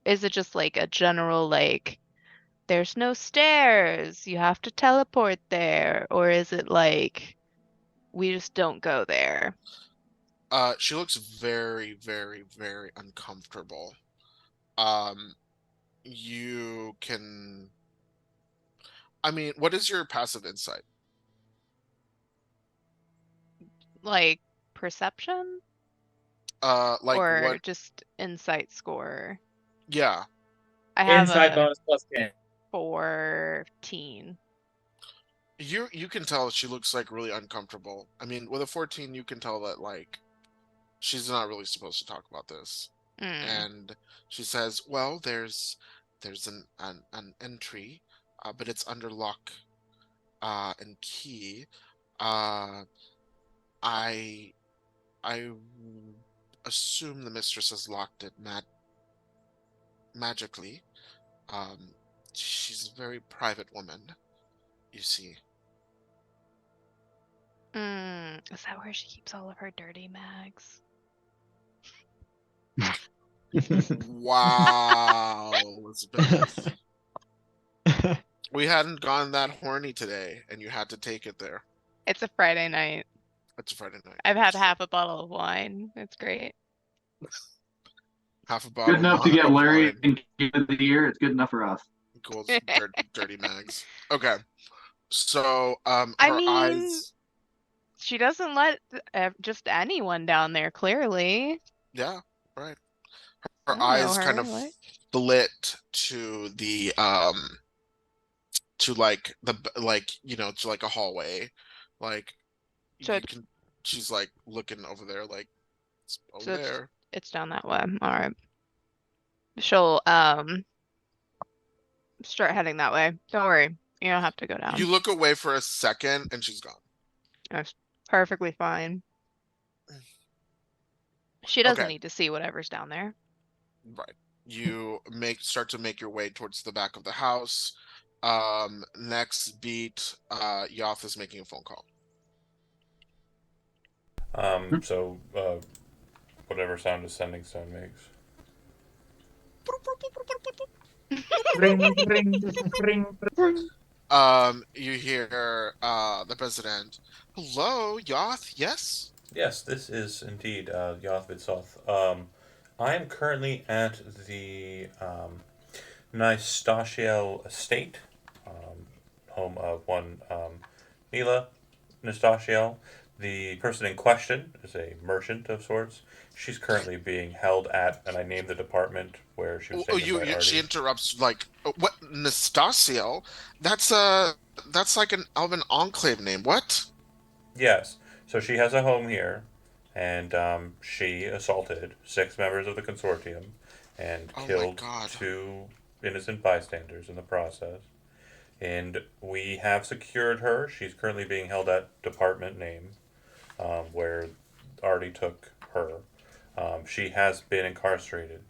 is it just like a general like there's no stairs, you have to teleport there, or is it like we just don't go there? She looks very, very, very uncomfortable. You can. I mean, what is your passive insight? Like perception Like or what? just insight score? Yeah. I have Insight a bonus plus 10. 14. You can tell she looks like really uncomfortable. I mean, with a 14, you can tell that like she's not really supposed to talk about this. Mm. And she says, "Well, there's an entry, but it's under lock and key. Uh, I I assume the mistress has locked it magically. Um, she's a very private woman, you see." Is that where she keeps all of her dirty mags? Wow, Elizabeth. We hadn't gone that horny today, and you had to take it there. It's a Friday night. It's a Friday night. I've had It's half a bottle of wine. It's great. half a bottle Good enough to of get Larry wine in Game of the Year. It's good enough for us. equals dirty mags. Okay, so I her mean, eyes. she doesn't let just anyone down there, clearly. Yeah, right. I don't know eyes kind her, of what? flit to the to like to like a hallway, like So you it- can. She's like looking over there, like it's over So there. it's down that way. All right. She'll start heading that way. Don't worry. You don't have to go You down. look away for a second, and she's gone. That's perfectly fine. She doesn't Okay. need to see whatever's down there. Right. You start to make your way towards the back of the house. Next beat, Yoth is making a phone call. So whatever sound a sending stone makes. Ring, ring, ring, ring. You hear the president. Hello, Yoth. Yes. Yes, this is indeed Yoth Vidsoth. I am currently at the Nastaciel estate, home of one Mila Nastaciel. The person in question is a merchant of sorts. She's currently being held at, and I named the department where she was Oh, taken by she Artie. interrupts like what Nastaciel? That's like an Elven Enclave name. What? Yes, so she has a home here, and she assaulted 6 members of the consortium and Oh my killed God. 2 innocent bystanders in the process. And we have secured her. She's currently being held at department name, where Artie took her. She has been incarcerated.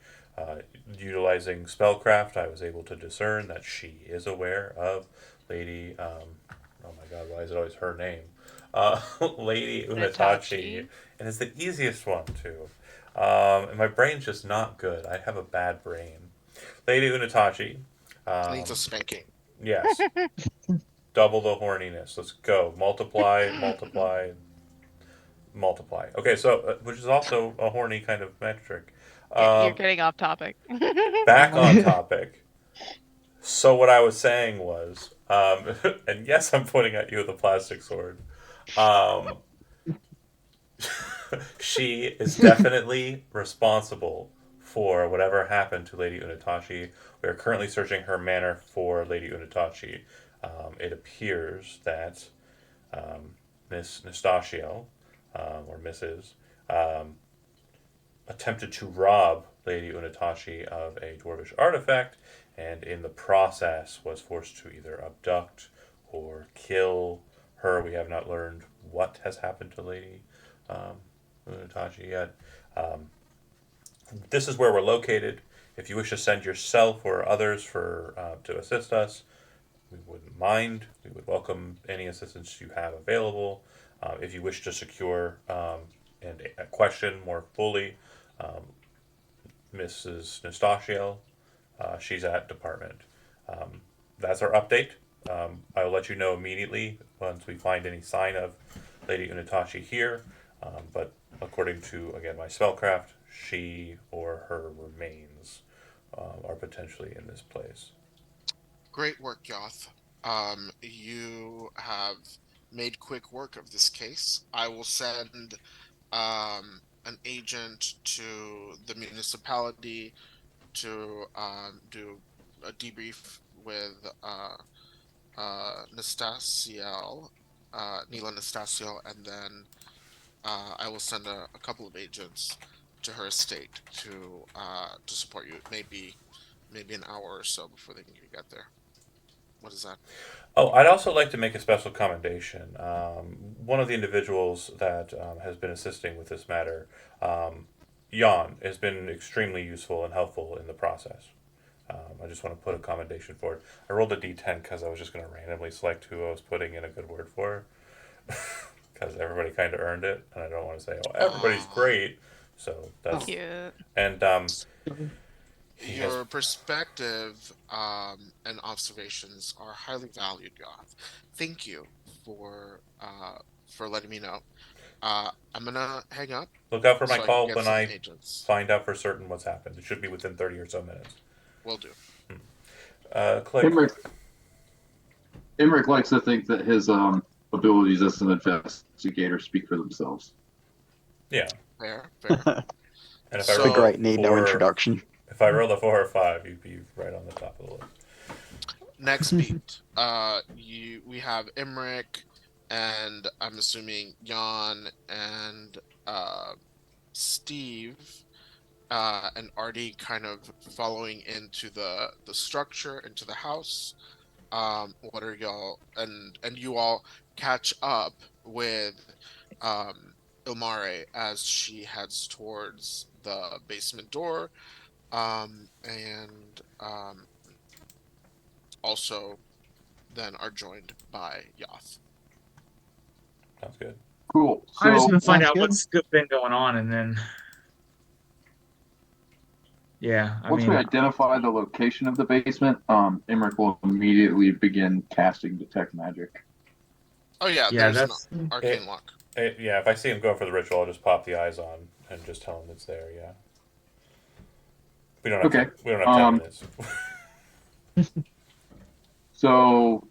Utilizing spellcraft, I was able to discern that she is aware of Lady. Oh my God, why is it always her name? Lady Unatachi, Unatachi. and it's the easiest one too. And my brain's just not good. I have a bad brain. Lady Unatachi. Needs a spanking. Yes. Double the horniness. Let's go. Multiply, multiply, multiply. Okay, so which is also a horny kind of metric. You're getting off topic. Back on topic. So what I was saying was, and yes, I'm pointing at you with a plastic sword. She is definitely responsible for whatever happened to Lady Unatachi. We are currently searching her manor for Lady Unatachi. It appears that Miss Nastaciel, or Mrs., attempted to rob Lady Unatachi of a dwarvish artifact, and in the process was forced to either abduct or kill her. We have not learned what has happened to Lady Unatachi yet. This is where we're located. If you wish to send yourself or others to assist us, we wouldn't mind. We would welcome any assistance you have available. If you wish to secure and question more fully Mrs. Nastaciel, she's at department. That's our update. I will let you know immediately once we find any sign of Lady Unatachi here. But according to, again, my spellcraft, she or her remains are potentially in this place. Great work, Yoth. You have made quick work of this case. I will send an agent to the municipality to do a debrief with Nastaciel, Nila Nastaciel, and then I will send a couple of agents to her estate to support you. Maybe an hour or so before they can get there. What is that? Oh, I'd also like to make a special commendation. One of the individuals that has been assisting with this matter, Jan, has been extremely useful and helpful in the process. I just want to put a commendation for it. I rolled a d10 because I was just going to randomly select who I was putting in a good word for, because everybody kind of earned it, and I don't want to say, "Oh, everybody's great." So that's Cute. and Your perspective and observations are highly valued, Yoth. Thank you for letting me know. I'm gonna hang up. Look out for my so call can get when some I agents. find out for certain what's happened. It should be within 30 or so minutes. Will do. Click. Emmerich likes to think that his abilities as an investigator speak for themselves. Yeah. Fair. And if So- I The roll great a need no 4 introduction. If I roll a 4 or 5, you'd be right on the top of the list. Next beat, we have Imric, and I'm assuming Jan and Steve, and Artie kind of following into the structure, into the house. What are y'all, and you all catch up with Ilmare as she heads towards the basement door, and also then are joined by Yoth. Sounds good. Cool. I'm just So gonna find Sounds out good. what's been going on, and then yeah, I once mean, we identify the location of the basement, Emmerich will immediately begin casting detect magic. Oh yeah, yeah, there's an that's arcane lock. Yeah, if I see him going for the ritual, I'll just pop the eyes on and just tell him it's there. Yeah. We don't have Okay. we don't have 10 minutes. So,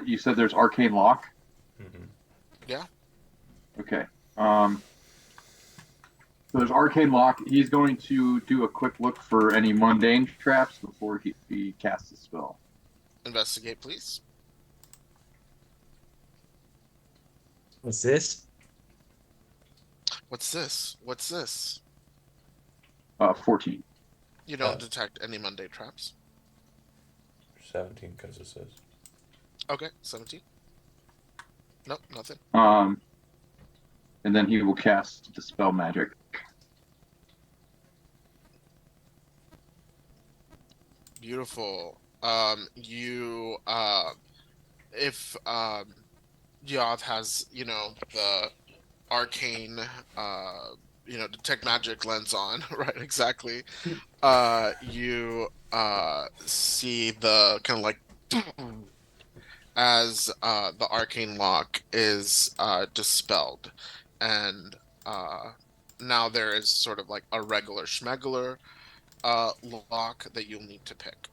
you said there's arcane lock. Hmm. Okay. So there's arcane lock. He's going to do a quick look for any mundane traps before he casts the spell. Investigate, please. what's this? What's this? What's this? 14. You don't detect any mundane traps. 17 because it says. Okay, 17. Nope, nothing. And then he will cast dispel magic. Beautiful. If Yoth has, the arcane, detect magic lens on, right? Exactly. You see the kind of like as the arcane lock is dispelled, and now there is sort of like a regular schmegular lock that you'll need to pick,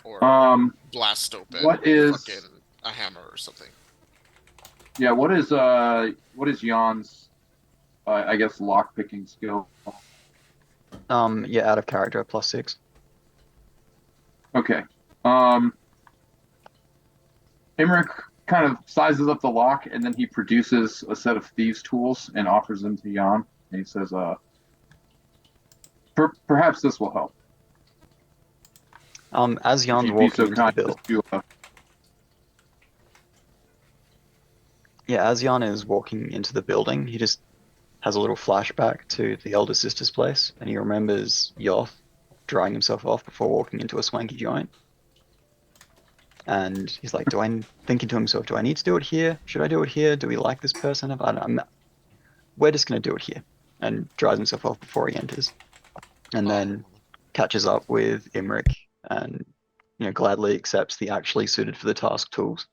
or blast open what is- fucking a hammer or something. Yeah, what is Jan's I guess lock picking skill? Yeah, out of character, +6. Okay. Emmerich kind of sizes up the lock, and then he produces a set of thieves' tools and offers them to Jan. And he says, perhaps this will help. As If Jan's you'd be walking so into the kind building, as to, as Jan is walking into the building, he just has a little flashback to the elder sister's place, and he remembers Yoth drying himself off before walking into a swanky joint. And he's like, thinking to himself, do I need to do it here? Should I do it here? Do we like this person? We're just going to do it here. And dries himself off before he enters. And then catches up with Imric and, gladly accepts the actually suited for the task tools.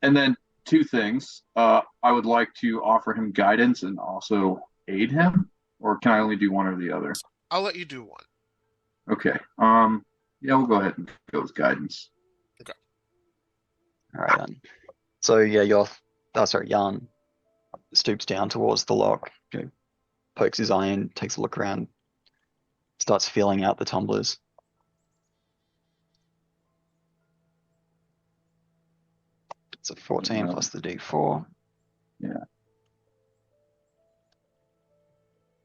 and then two things. I would like to offer him guidance and also aid him, or can I only do one or the other? I'll let you do one. Okay. Yeah, we'll go ahead and go with guidance. All right, then. So yeah, Jan stoops down towards the lock, pokes his eye in, takes a look around, starts feeling out the tumblers. It's a 14 plus the D4. Yeah.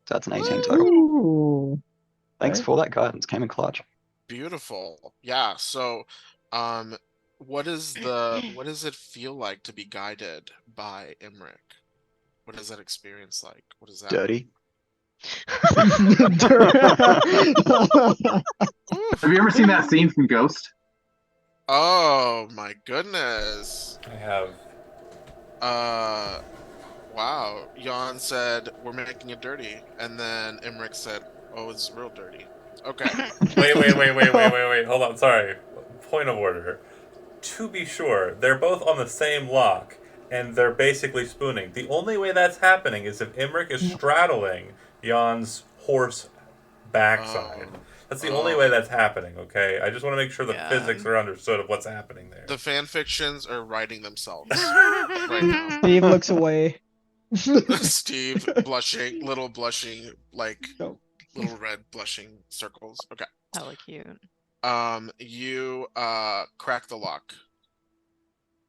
So that's an 18 total. Ooh. Thanks Okay. for that guidance. Came in clutch. Beautiful. Yeah. So, what does it feel like to be guided by Imric? What is that experience like? What is that? Dirty. Oof. Have you ever seen that scene from Ghost? Oh my goodness. I have. Wow. Jan said we're making it dirty, and then Imric said, "Oh, it's real dirty." Okay. Wait. Hold on. Sorry. Point of order. To be sure, they're both on the same lock, and they're basically spooning. The only way that's happening is if Imric is straddling Jan's horse backside. That's the only way that's happening, okay? I just want to make sure the Yeah. physics are understood of what's happening there. The fan fictions are writing themselves right now. Steve looks away. Steve blushing, little blushing, like No. little red blushing circles. Okay. Hella cute. You crack the lock.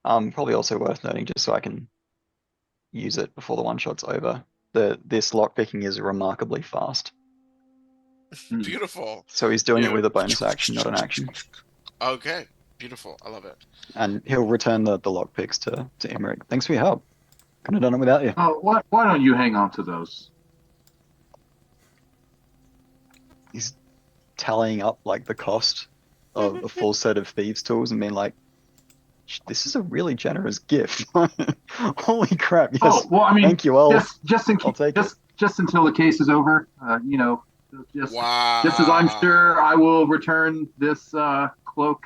Probably also worth noting, just so I can use it before the one shot's over. This lockpicking is remarkably fast. Beautiful. So he's doing You- it with a bonus action, not an action. Okay, beautiful. I love it. And he'll return the lockpicks to Emmerich. Thanks for your help. Couldn't have done it without you. Oh, why don't you hang on to those? He's tallying up like the cost of a full set of thieves tools and being like, this is a really generous gift. Holy crap! Yes, Oh, well, I mean, thank you. just in I'll take just until the case is over, Wow. just as I'm sure I will return this cloak.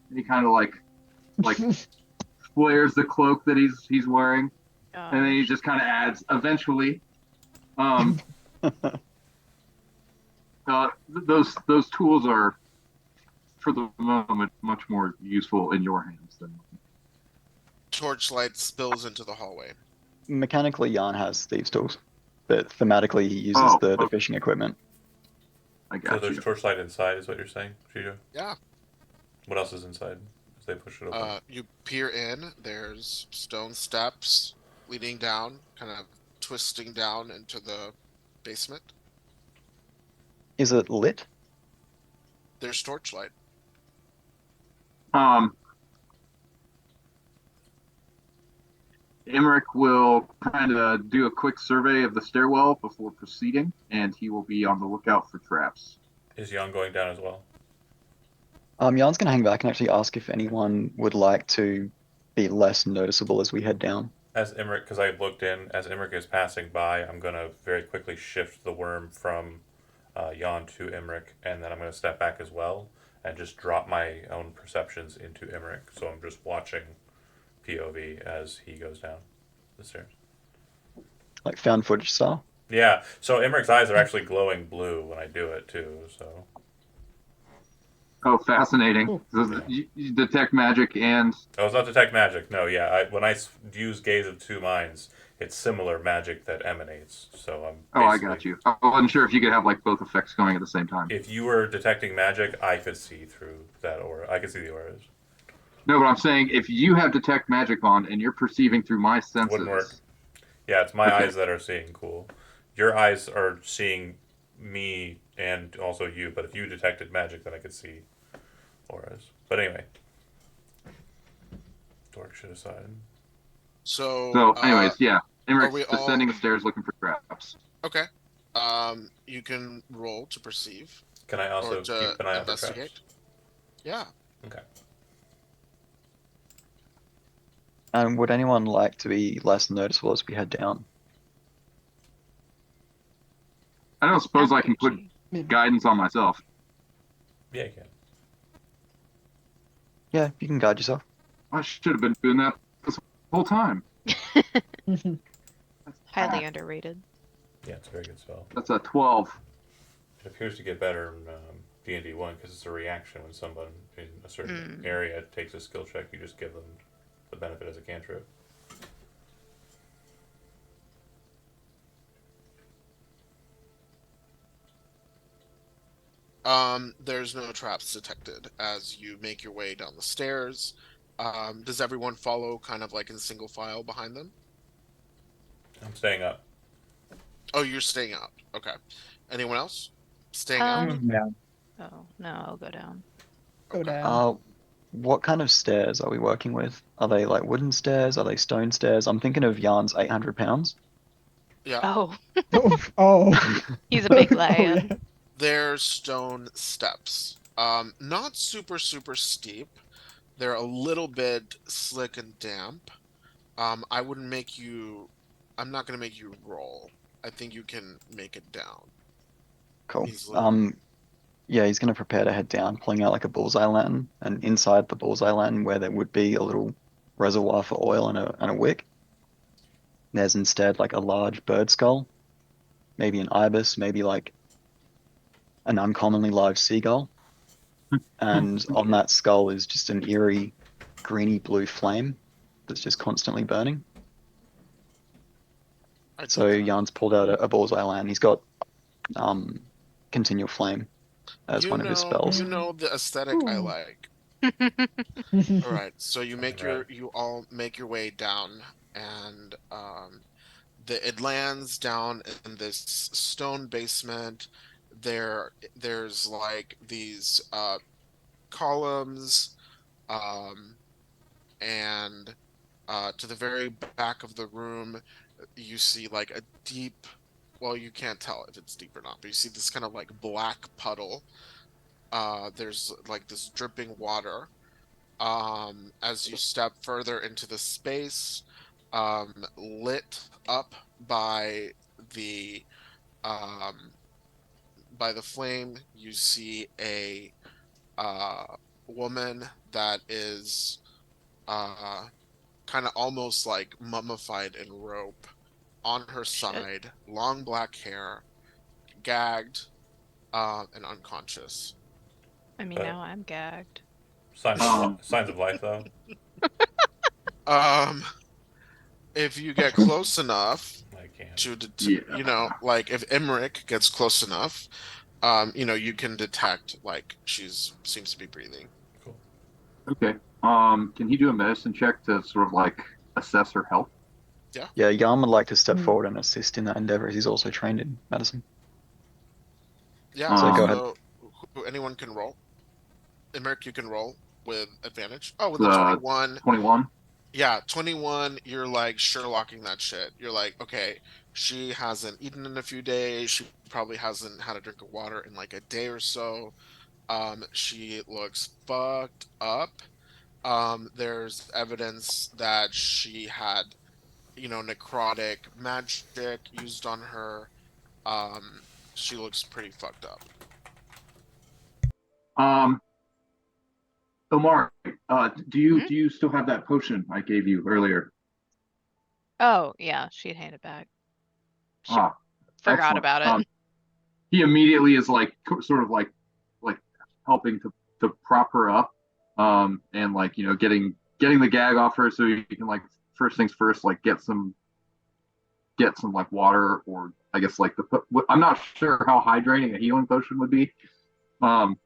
And he kind of like flares the cloak that he's wearing, and then he just kind of adds, eventually, those tools are, for the moment, much more useful in your hands than. Torchlight spills into the hallway. Mechanically, Jan has thieves tools, but thematically he uses the fishing equipment. I So got there's you. torchlight inside, is what you're saying, Shijo? Yeah. What else is inside as they push it open? You peer in. There's stone steps leading down, kind of twisting down into the basement. Is it lit? There's torchlight. Emmerich will kind of do a quick survey of the stairwell before proceeding, and he will be on the lookout for traps. Is Jan going down as well? Jan's gonna hang back and actually ask if anyone would like to be less noticeable as we head down. As Emmerich, because I looked in, as Emmerich is passing by, I'm going to very quickly shift the worm from Jan to Emmerich, and then I'm going to step back as well and just drop my own perceptions into Emmerich. So I'm just watching POV as he goes down the stairs. Like found footage style? Yeah, so Emmerich's eyes are actually glowing blue when I do it too, so. Oh, fascinating. So you detect magic and... Oh, it's not detect magic. No, yeah. When I use Gaze of Two Minds, it's similar magic that emanates. So I'm. Oh, I got you. I wasn't sure if you could have like both effects going at the same time. If you were detecting magic, I could see through that aura. I could see the auras. No, but I'm saying if you have detect magic on and you're perceiving through my senses... Wouldn't work. Yeah, it's my eyes that are seeing. Cool. Your eyes are seeing me and also you, but if you detected magic, then I could see auras. But anyway. Dork shit aside. So, anyways, yeah. we Emmerich's all- descending the stairs looking for traps. Okay. You can roll to perceive Can I also or to keep an eye out for investigate. traps? Yeah. Okay. And would anyone like to be less noticeable as we head down? I don't suppose I can put guidance on myself. Yeah, you can. Yeah, you can guide yourself. I should have been doing that this whole time. Highly underrated. Yeah, it's a very good spell. That's a 12. It appears to get better in D&D 1 because it's a reaction when someone in a certain area takes a skill check. You just give them the benefit as a cantrip. There's no traps detected as you make your way down the stairs. Does everyone follow kind of like in single file behind them? I'm staying up. Oh, you're staying out. Okay. Anyone else? Staying out? Yeah. Oh, no, I'll go down. Go Okay. down. What kind of stairs are we working with? Are they like wooden stairs? Are they stone stairs? I'm thinking of Jan's 800 pounds. Yeah. Oh, Oh. he's a big Oh, lion. yeah. There's stone steps. Not super steep. They're a little bit slick and damp. I wouldn't make you. I'm not gonna make you roll. I think you can make it down. Cool. Easily. Yeah, he's gonna prepare to head down, pulling out like a bullseye lantern, and inside the bullseye lantern, where there would be a little reservoir for oil and a wick, there's instead like a large bird skull, maybe an ibis, maybe like an uncommonly large seagull, and on that skull is just an eerie greeny blue flame that's just constantly burning. I did So that. Jan's pulled out a bullseye land. He's got continual flame as one of his spells. You know the aesthetic I Ooh. like. All right, so you make Right. you all make your way down, and it lands down in this stone basement. There's like these columns, um, and to the very back of the room, you see like a deep. Well, you can't tell if it's deep or not, but you see this kind of like black puddle. There's like this dripping water. As you step further into the space, lit up by the um, flame, you see a uh, woman that is kind of almost like mummified in rope on her Shit. side, long black hair, gagged, and unconscious. I mean, now I'm gagged. Signs of life, though. Um, if you get close enough I can't. to, Yeah. like if Emmerich gets close enough, you can detect like she's seems to be breathing. Cool. Okay. Can he do a medicine check to sort of like assess her health? Yeah, Jan would like to step Hmm. forward and assist in that endeavor as he's also trained in medicine. Yeah, So go so anyone can roll. Emmerich, you can roll with advantage. Oh, with a Uh, 21. 21. Yeah, 21, you're like Sherlocking that shit. You're like, okay, she hasn't eaten in a few days. She probably hasn't had a drink of water in like a day or so. She looks fucked up. There's evidence that she had, necrotic magic used on her. She looks pretty fucked up. Omar, do you Hmm? do you still have that potion I gave you earlier? Oh, yeah, she'd hand it back. She Ah, forgot excellent. about it. He immediately is like sort of like helping to prop her up, and like getting the gag off her so you can like first things first like get some like water, or I guess like I'm not sure how hydrating a healing potion would be. Um,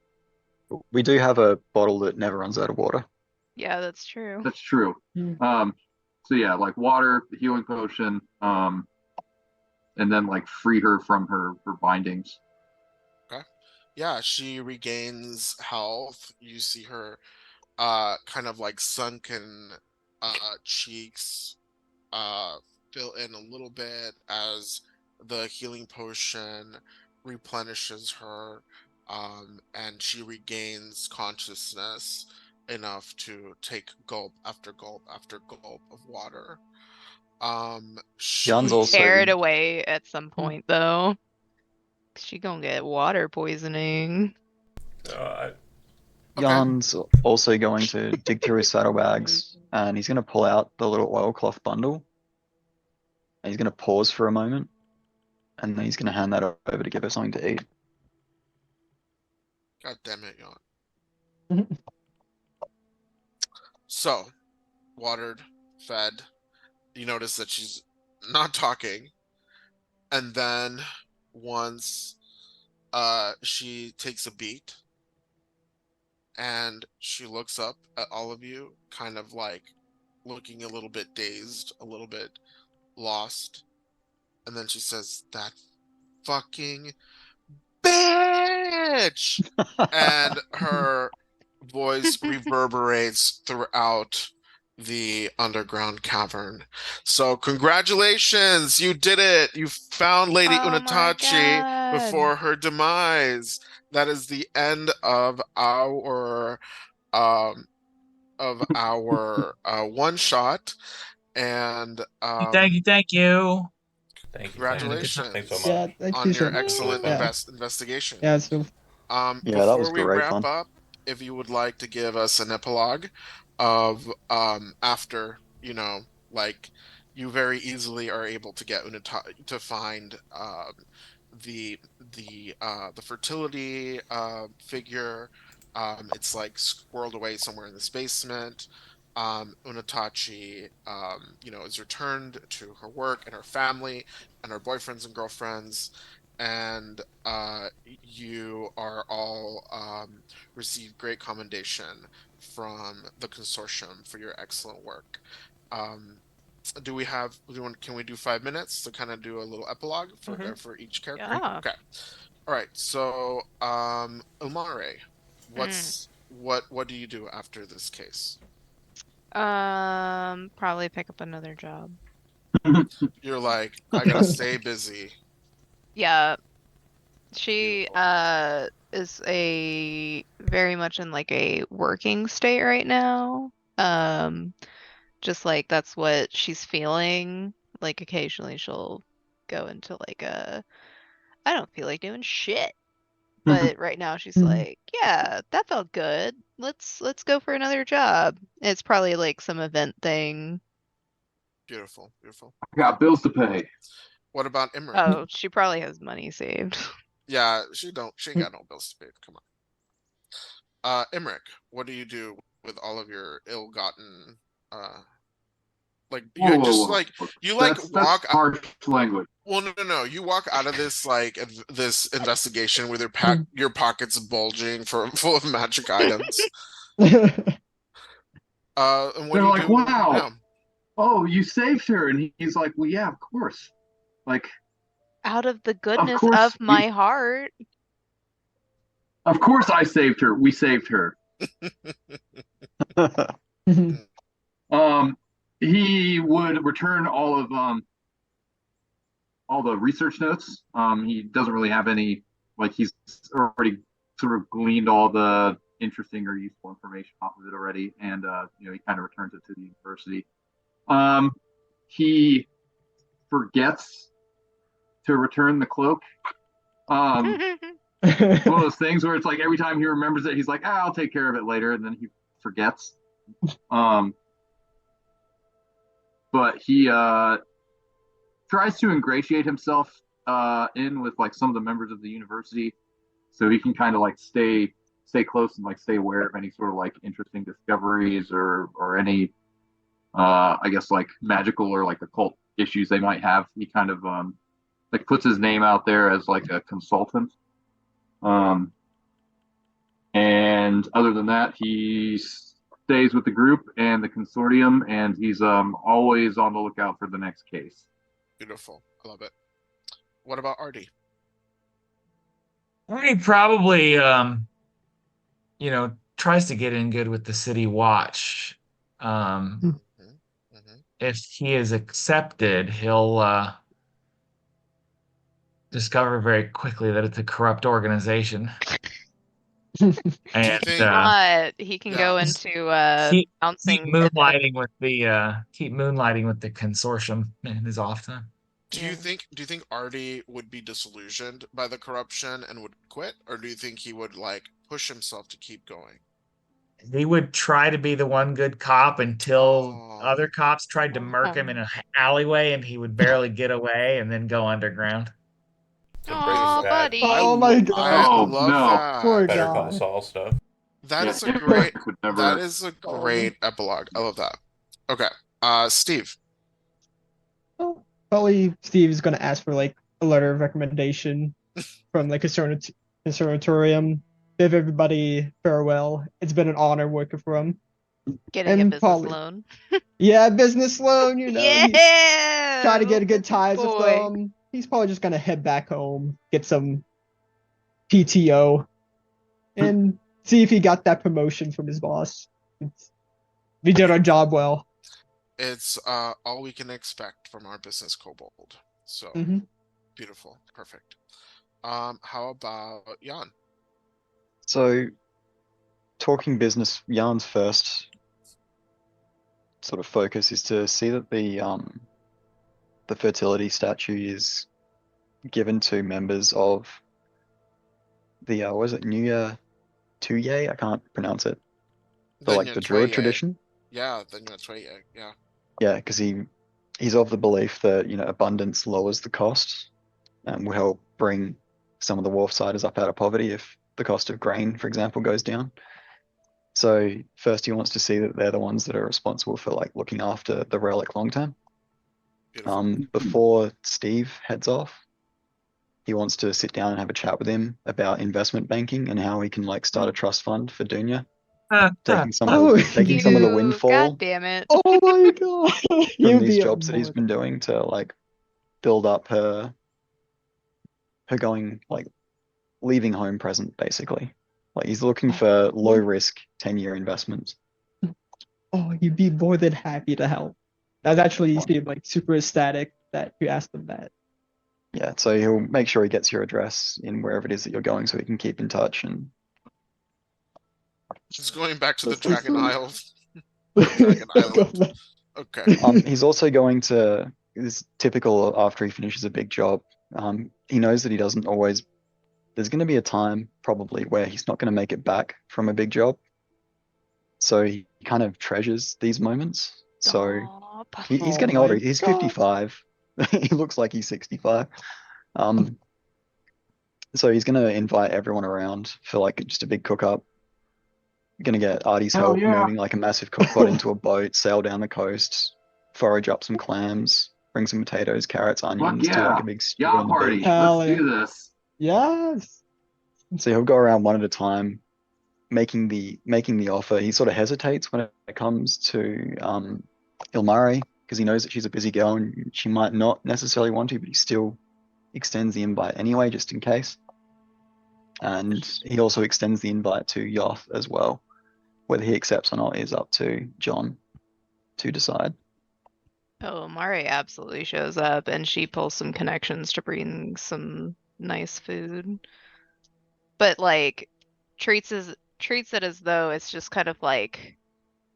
We do have a bottle that never runs out of water. Yeah, that's true. that's true. Hmm. So yeah, like water, the healing potion, and then like free her from her bindings. Yeah, she regains health. You see her kind of like sunken cheeks fill in a little bit as the healing potion replenishes her, and she regains consciousness enough to take gulp after gulp after gulp of water. Jan's She also- Carried away at some point, though. She gonna get water poisoning. I, Okay. Jan's also going to dig through his saddlebags and he's going to pull out the little oilcloth bundle. And he's going to pause for a moment and then he's going to hand that over to give her something to eat. God damn it, yawn. So, watered, fed. You notice that she's not talking. And then once she takes a beat and she looks up at all of you, kind of like looking a little bit dazed, a little bit lost. And then she says, "That fucking bitch!" And her voice reverberates throughout the underground cavern. So congratulations, you did it. You found Lady Oh my Unatachi God. before her demise. That is the end of our one shot. And Thank you, thank you. thank you. congratulations Thanks so much. Yeah, thank on you so your much. excellent Yeah. investigation. Yeah, so Yeah, that Before was we great wrap fun. up, if you would like to give us an epilogue of after, like you very easily are able to get to find the fertility figure. It's like squirreled away somewhere in this basement. Unatachi, is returned to her work and her family and her boyfriends and girlfriends, and you are all receive great commendation from the consortium for your excellent work. Can we do 5 minutes to kind of do a little epilogue for each character? Yeah. Okay. All right. So, Umare, what do you do after this case? Probably pick up another job. You're like, I gotta stay busy. Yeah. She Beautiful. is a very much in like a working state right now. Just like that's what she's feeling. Like occasionally she'll go into like I don't feel like doing shit. But right now she's like, yeah, that felt good. Let's go for another job. It's probably like some event thing. Beautiful. Beautiful. I got bills to pay. What about Imran? Oh, she probably has money saved. Yeah, she ain't got no bills to pay. Come on. Imric, what do you do with all of your ill-gotten like Whoa, you whoa, just whoa. like you like That's walk harsh language. well no. You walk out of this this investigation with your pockets bulging full of magic items. And what They're do you like, do? wow. Yeah. Oh, you saved her. And he's like, well, yeah, of course. Like, Out of the goodness course of my heart. of course I saved her. We saved her. He would return all the research notes. He doesn't really have any, like he's already sort of gleaned all the interesting or useful information off of it already, and he kind of returns it to the university. He forgets to return the cloak. It's one of those things where it's like every time he remembers it, he's like, I'll take care of it later, and then he forgets. But he tries to ingratiate himself in with like some of the members of the university, so he can kind of like stay close and like stay aware of any sort of like interesting discoveries or any I guess like magical or like occult issues they might have. He kind of like puts his name out there as like a consultant. And other than that, he stays with the group and the consortium, and he's always on the lookout for the next case. Beautiful. I love it. What about Artie? He probably tries to get in good with the city watch. If he is accepted, he'll discover very quickly that it's a corrupt organization. And But he can go into keep bouncing moonlighting with the consortium in his off time. Do you think Artie would be disillusioned by the corruption and would quit, or do you think he would like push himself to keep going? He would try to be the one good cop until other cops tried to murk him in an alleyway, and he would barely get away and then go underground. Oh, buddy. Oh my god. I love that. Poor Better guy. Call Saul stuff. That is a Imric great would never- that is a great epilogue. I love that. Okay. Steve. Probably Steve is gonna ask for like a letter of recommendation from the conservatorium. Give everybody farewell. It's been an honor working for him. Getting a And business probably- loan. Yeah, business loan, he's Yeah. trying to get good ties with boy. them. He's probably just gonna head back home, get some PTO, and see if he got that promotion from his boss. We did our job well. It's all we can expect from our business kobold. So beautiful. Perfect. How about Jan? So, talking business, Jan's first sort of focus is to see that the fertility statue is given to members of the what is it, Nuya Tuye? I can't pronounce it. The druid tradition. Yeah, the Nyatweye, yeah. Yeah, because he's of the belief that abundance lowers the cost and will help bring some of the Wharfsiders up out of poverty if the cost of grain, for example, goes down. So first he wants to see that they're the ones that are responsible for like looking after the relic long term. Beautiful. Before Steve heads off, he wants to sit down and have a chat with him about investment banking and how he can like start a trust fund for Dunya, taking some of Oh, taking some of the You- windfall God damn it. Oh my god. from He'll these be jobs that he's more- been doing to like build up her going like leaving home present basically. Like he's looking for low risk 10-year investments. Oh, he'd be more than happy to help. That's actually seemed like super ecstatic that you asked him that. Yeah, so he'll make sure he gets your address in wherever it is that you're going so he can keep in touch and Just going back to the That's- Dragon Isles. Dragon Island. Okay. he's also going to, it's typical after he finishes a big job, he knows that he doesn't always, there's going to be a time probably where he's not going to make it back from a big job. So he kind of treasures these moments. So Aw, he's Oh getting my older. He's God. 55. He looks like he's 65. So he's going to invite everyone around for like just a big cook up. Gonna get Artie's Hell help yeah. moving like a massive cookpot into a boat, sail down the coast, forage up some clams, bring some potatoes, carrots, onions, do yeah. like a big stew Yeah, on the party. beach. Hell Let's yeah. do this. Yes. So he'll go around one at a time, making the offer. He sort of hesitates when it comes to Ilmari because he knows that she's a busy girl and she might not necessarily want to, but he still extends the invite anyway, just in case. And he also extends the invite to Yoth as well. Whether he accepts or not is up to John to decide. Oh, Mari absolutely shows up and she pulls some connections to bring some nice food. But like treats it as though it's just kind of like,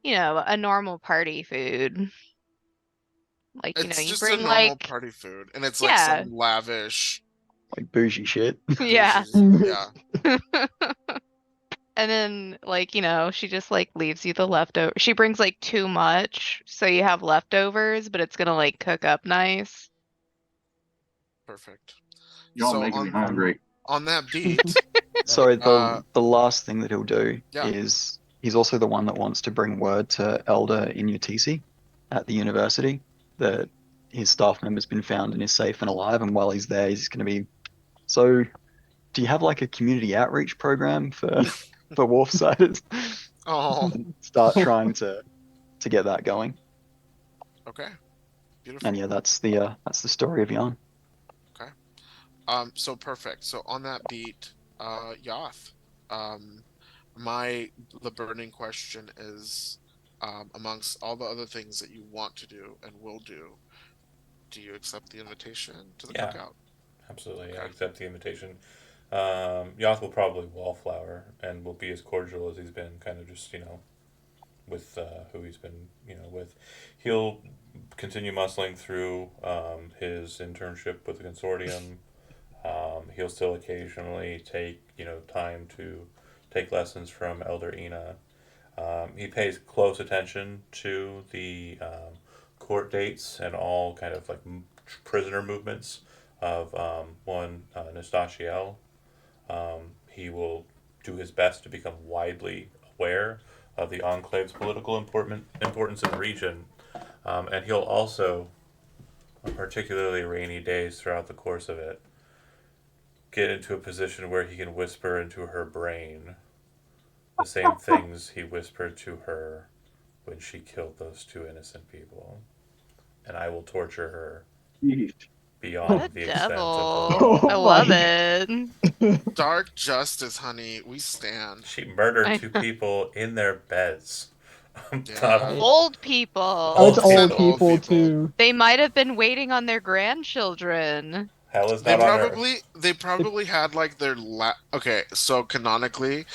you know, a normal party food. Like, you know, It's you just a bring normal like party food, and it's like yeah. some lavish. Like bougie shit. Yeah. Yeah. And then like, you know, she just like leaves you the leftover. She brings like too much, so you have leftovers, but it's gonna like cook up nice. Perfect. Y'all So making me on hungry. on that beat, Sorry, Uh, the last thing that he'll do Yeah. is he's also the one that wants to bring word to Elder Inyutisi at the university that his staff member's been found and is safe and alive, and while he's there, he's going to be. So, do you have like a community outreach program for Wharfsiders? oh, Start trying to get that going. okay, beautiful. And yeah, that's the story of Yarn. So perfect. So on that beat, Yoth, the burning question is, amongst all the other things that you want to do and will do you accept the invitation to the Yeah. cookout? Absolutely, I Okay. accept the invitation. Yoth will probably wallflower and will be as cordial as he's been, kind of just, with who he's been, with. He'll continue muscling through his internship with the consortium. He'll still occasionally take, time to take lessons from Elder Ina. He pays close attention to the court dates and all kind of like prisoner movements of one Nastachiel. He will do his best to become widely aware of the Enclave's political importance in the region. And he'll also, on particularly rainy days throughout the course of it, get into a position where he can whisper into her brain the same things he whispered to her when she killed those two innocent people. And I will torture her Yeesh. beyond What a the extent devil. of I Oh love my it. Dark justice, honey. We stand. She murdered I two know. people in their beds. Yeah. Old people. Oh, it's Old old people. people too. They might have been waiting on their grandchildren. Hell is They not on earth. probably had like okay, so canonically,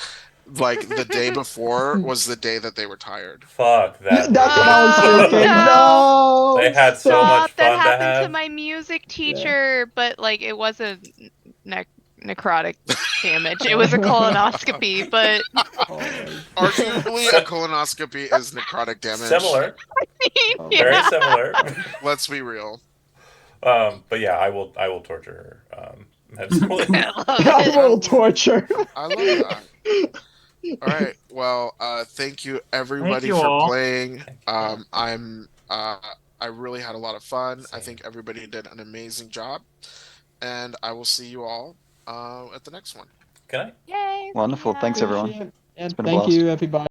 like the day before was the day that they were tired. Fuck that. That's what murder. I was Oh, thinking. no. No. They had so Stop, much that fun to happened to have. my music teacher, but like it wasn't necrotic damage. It was a colonoscopy, but Oh my Arguably, a colonoscopy is necrotic damage. Similar, Oh. yeah. very similar. Let's be real. But yeah, I will torture her. Mentally. I love I it. will torture. I love that. All right. Well, thank you everybody you for all. playing. Thank you. I really had a lot of fun. I Same. think everybody did an amazing job, and I will see you all at the next one. Good night. Yay! Wonderful. yeah. Thanks, everyone. Appreciate it. It's And been a thank blast. you, everybody.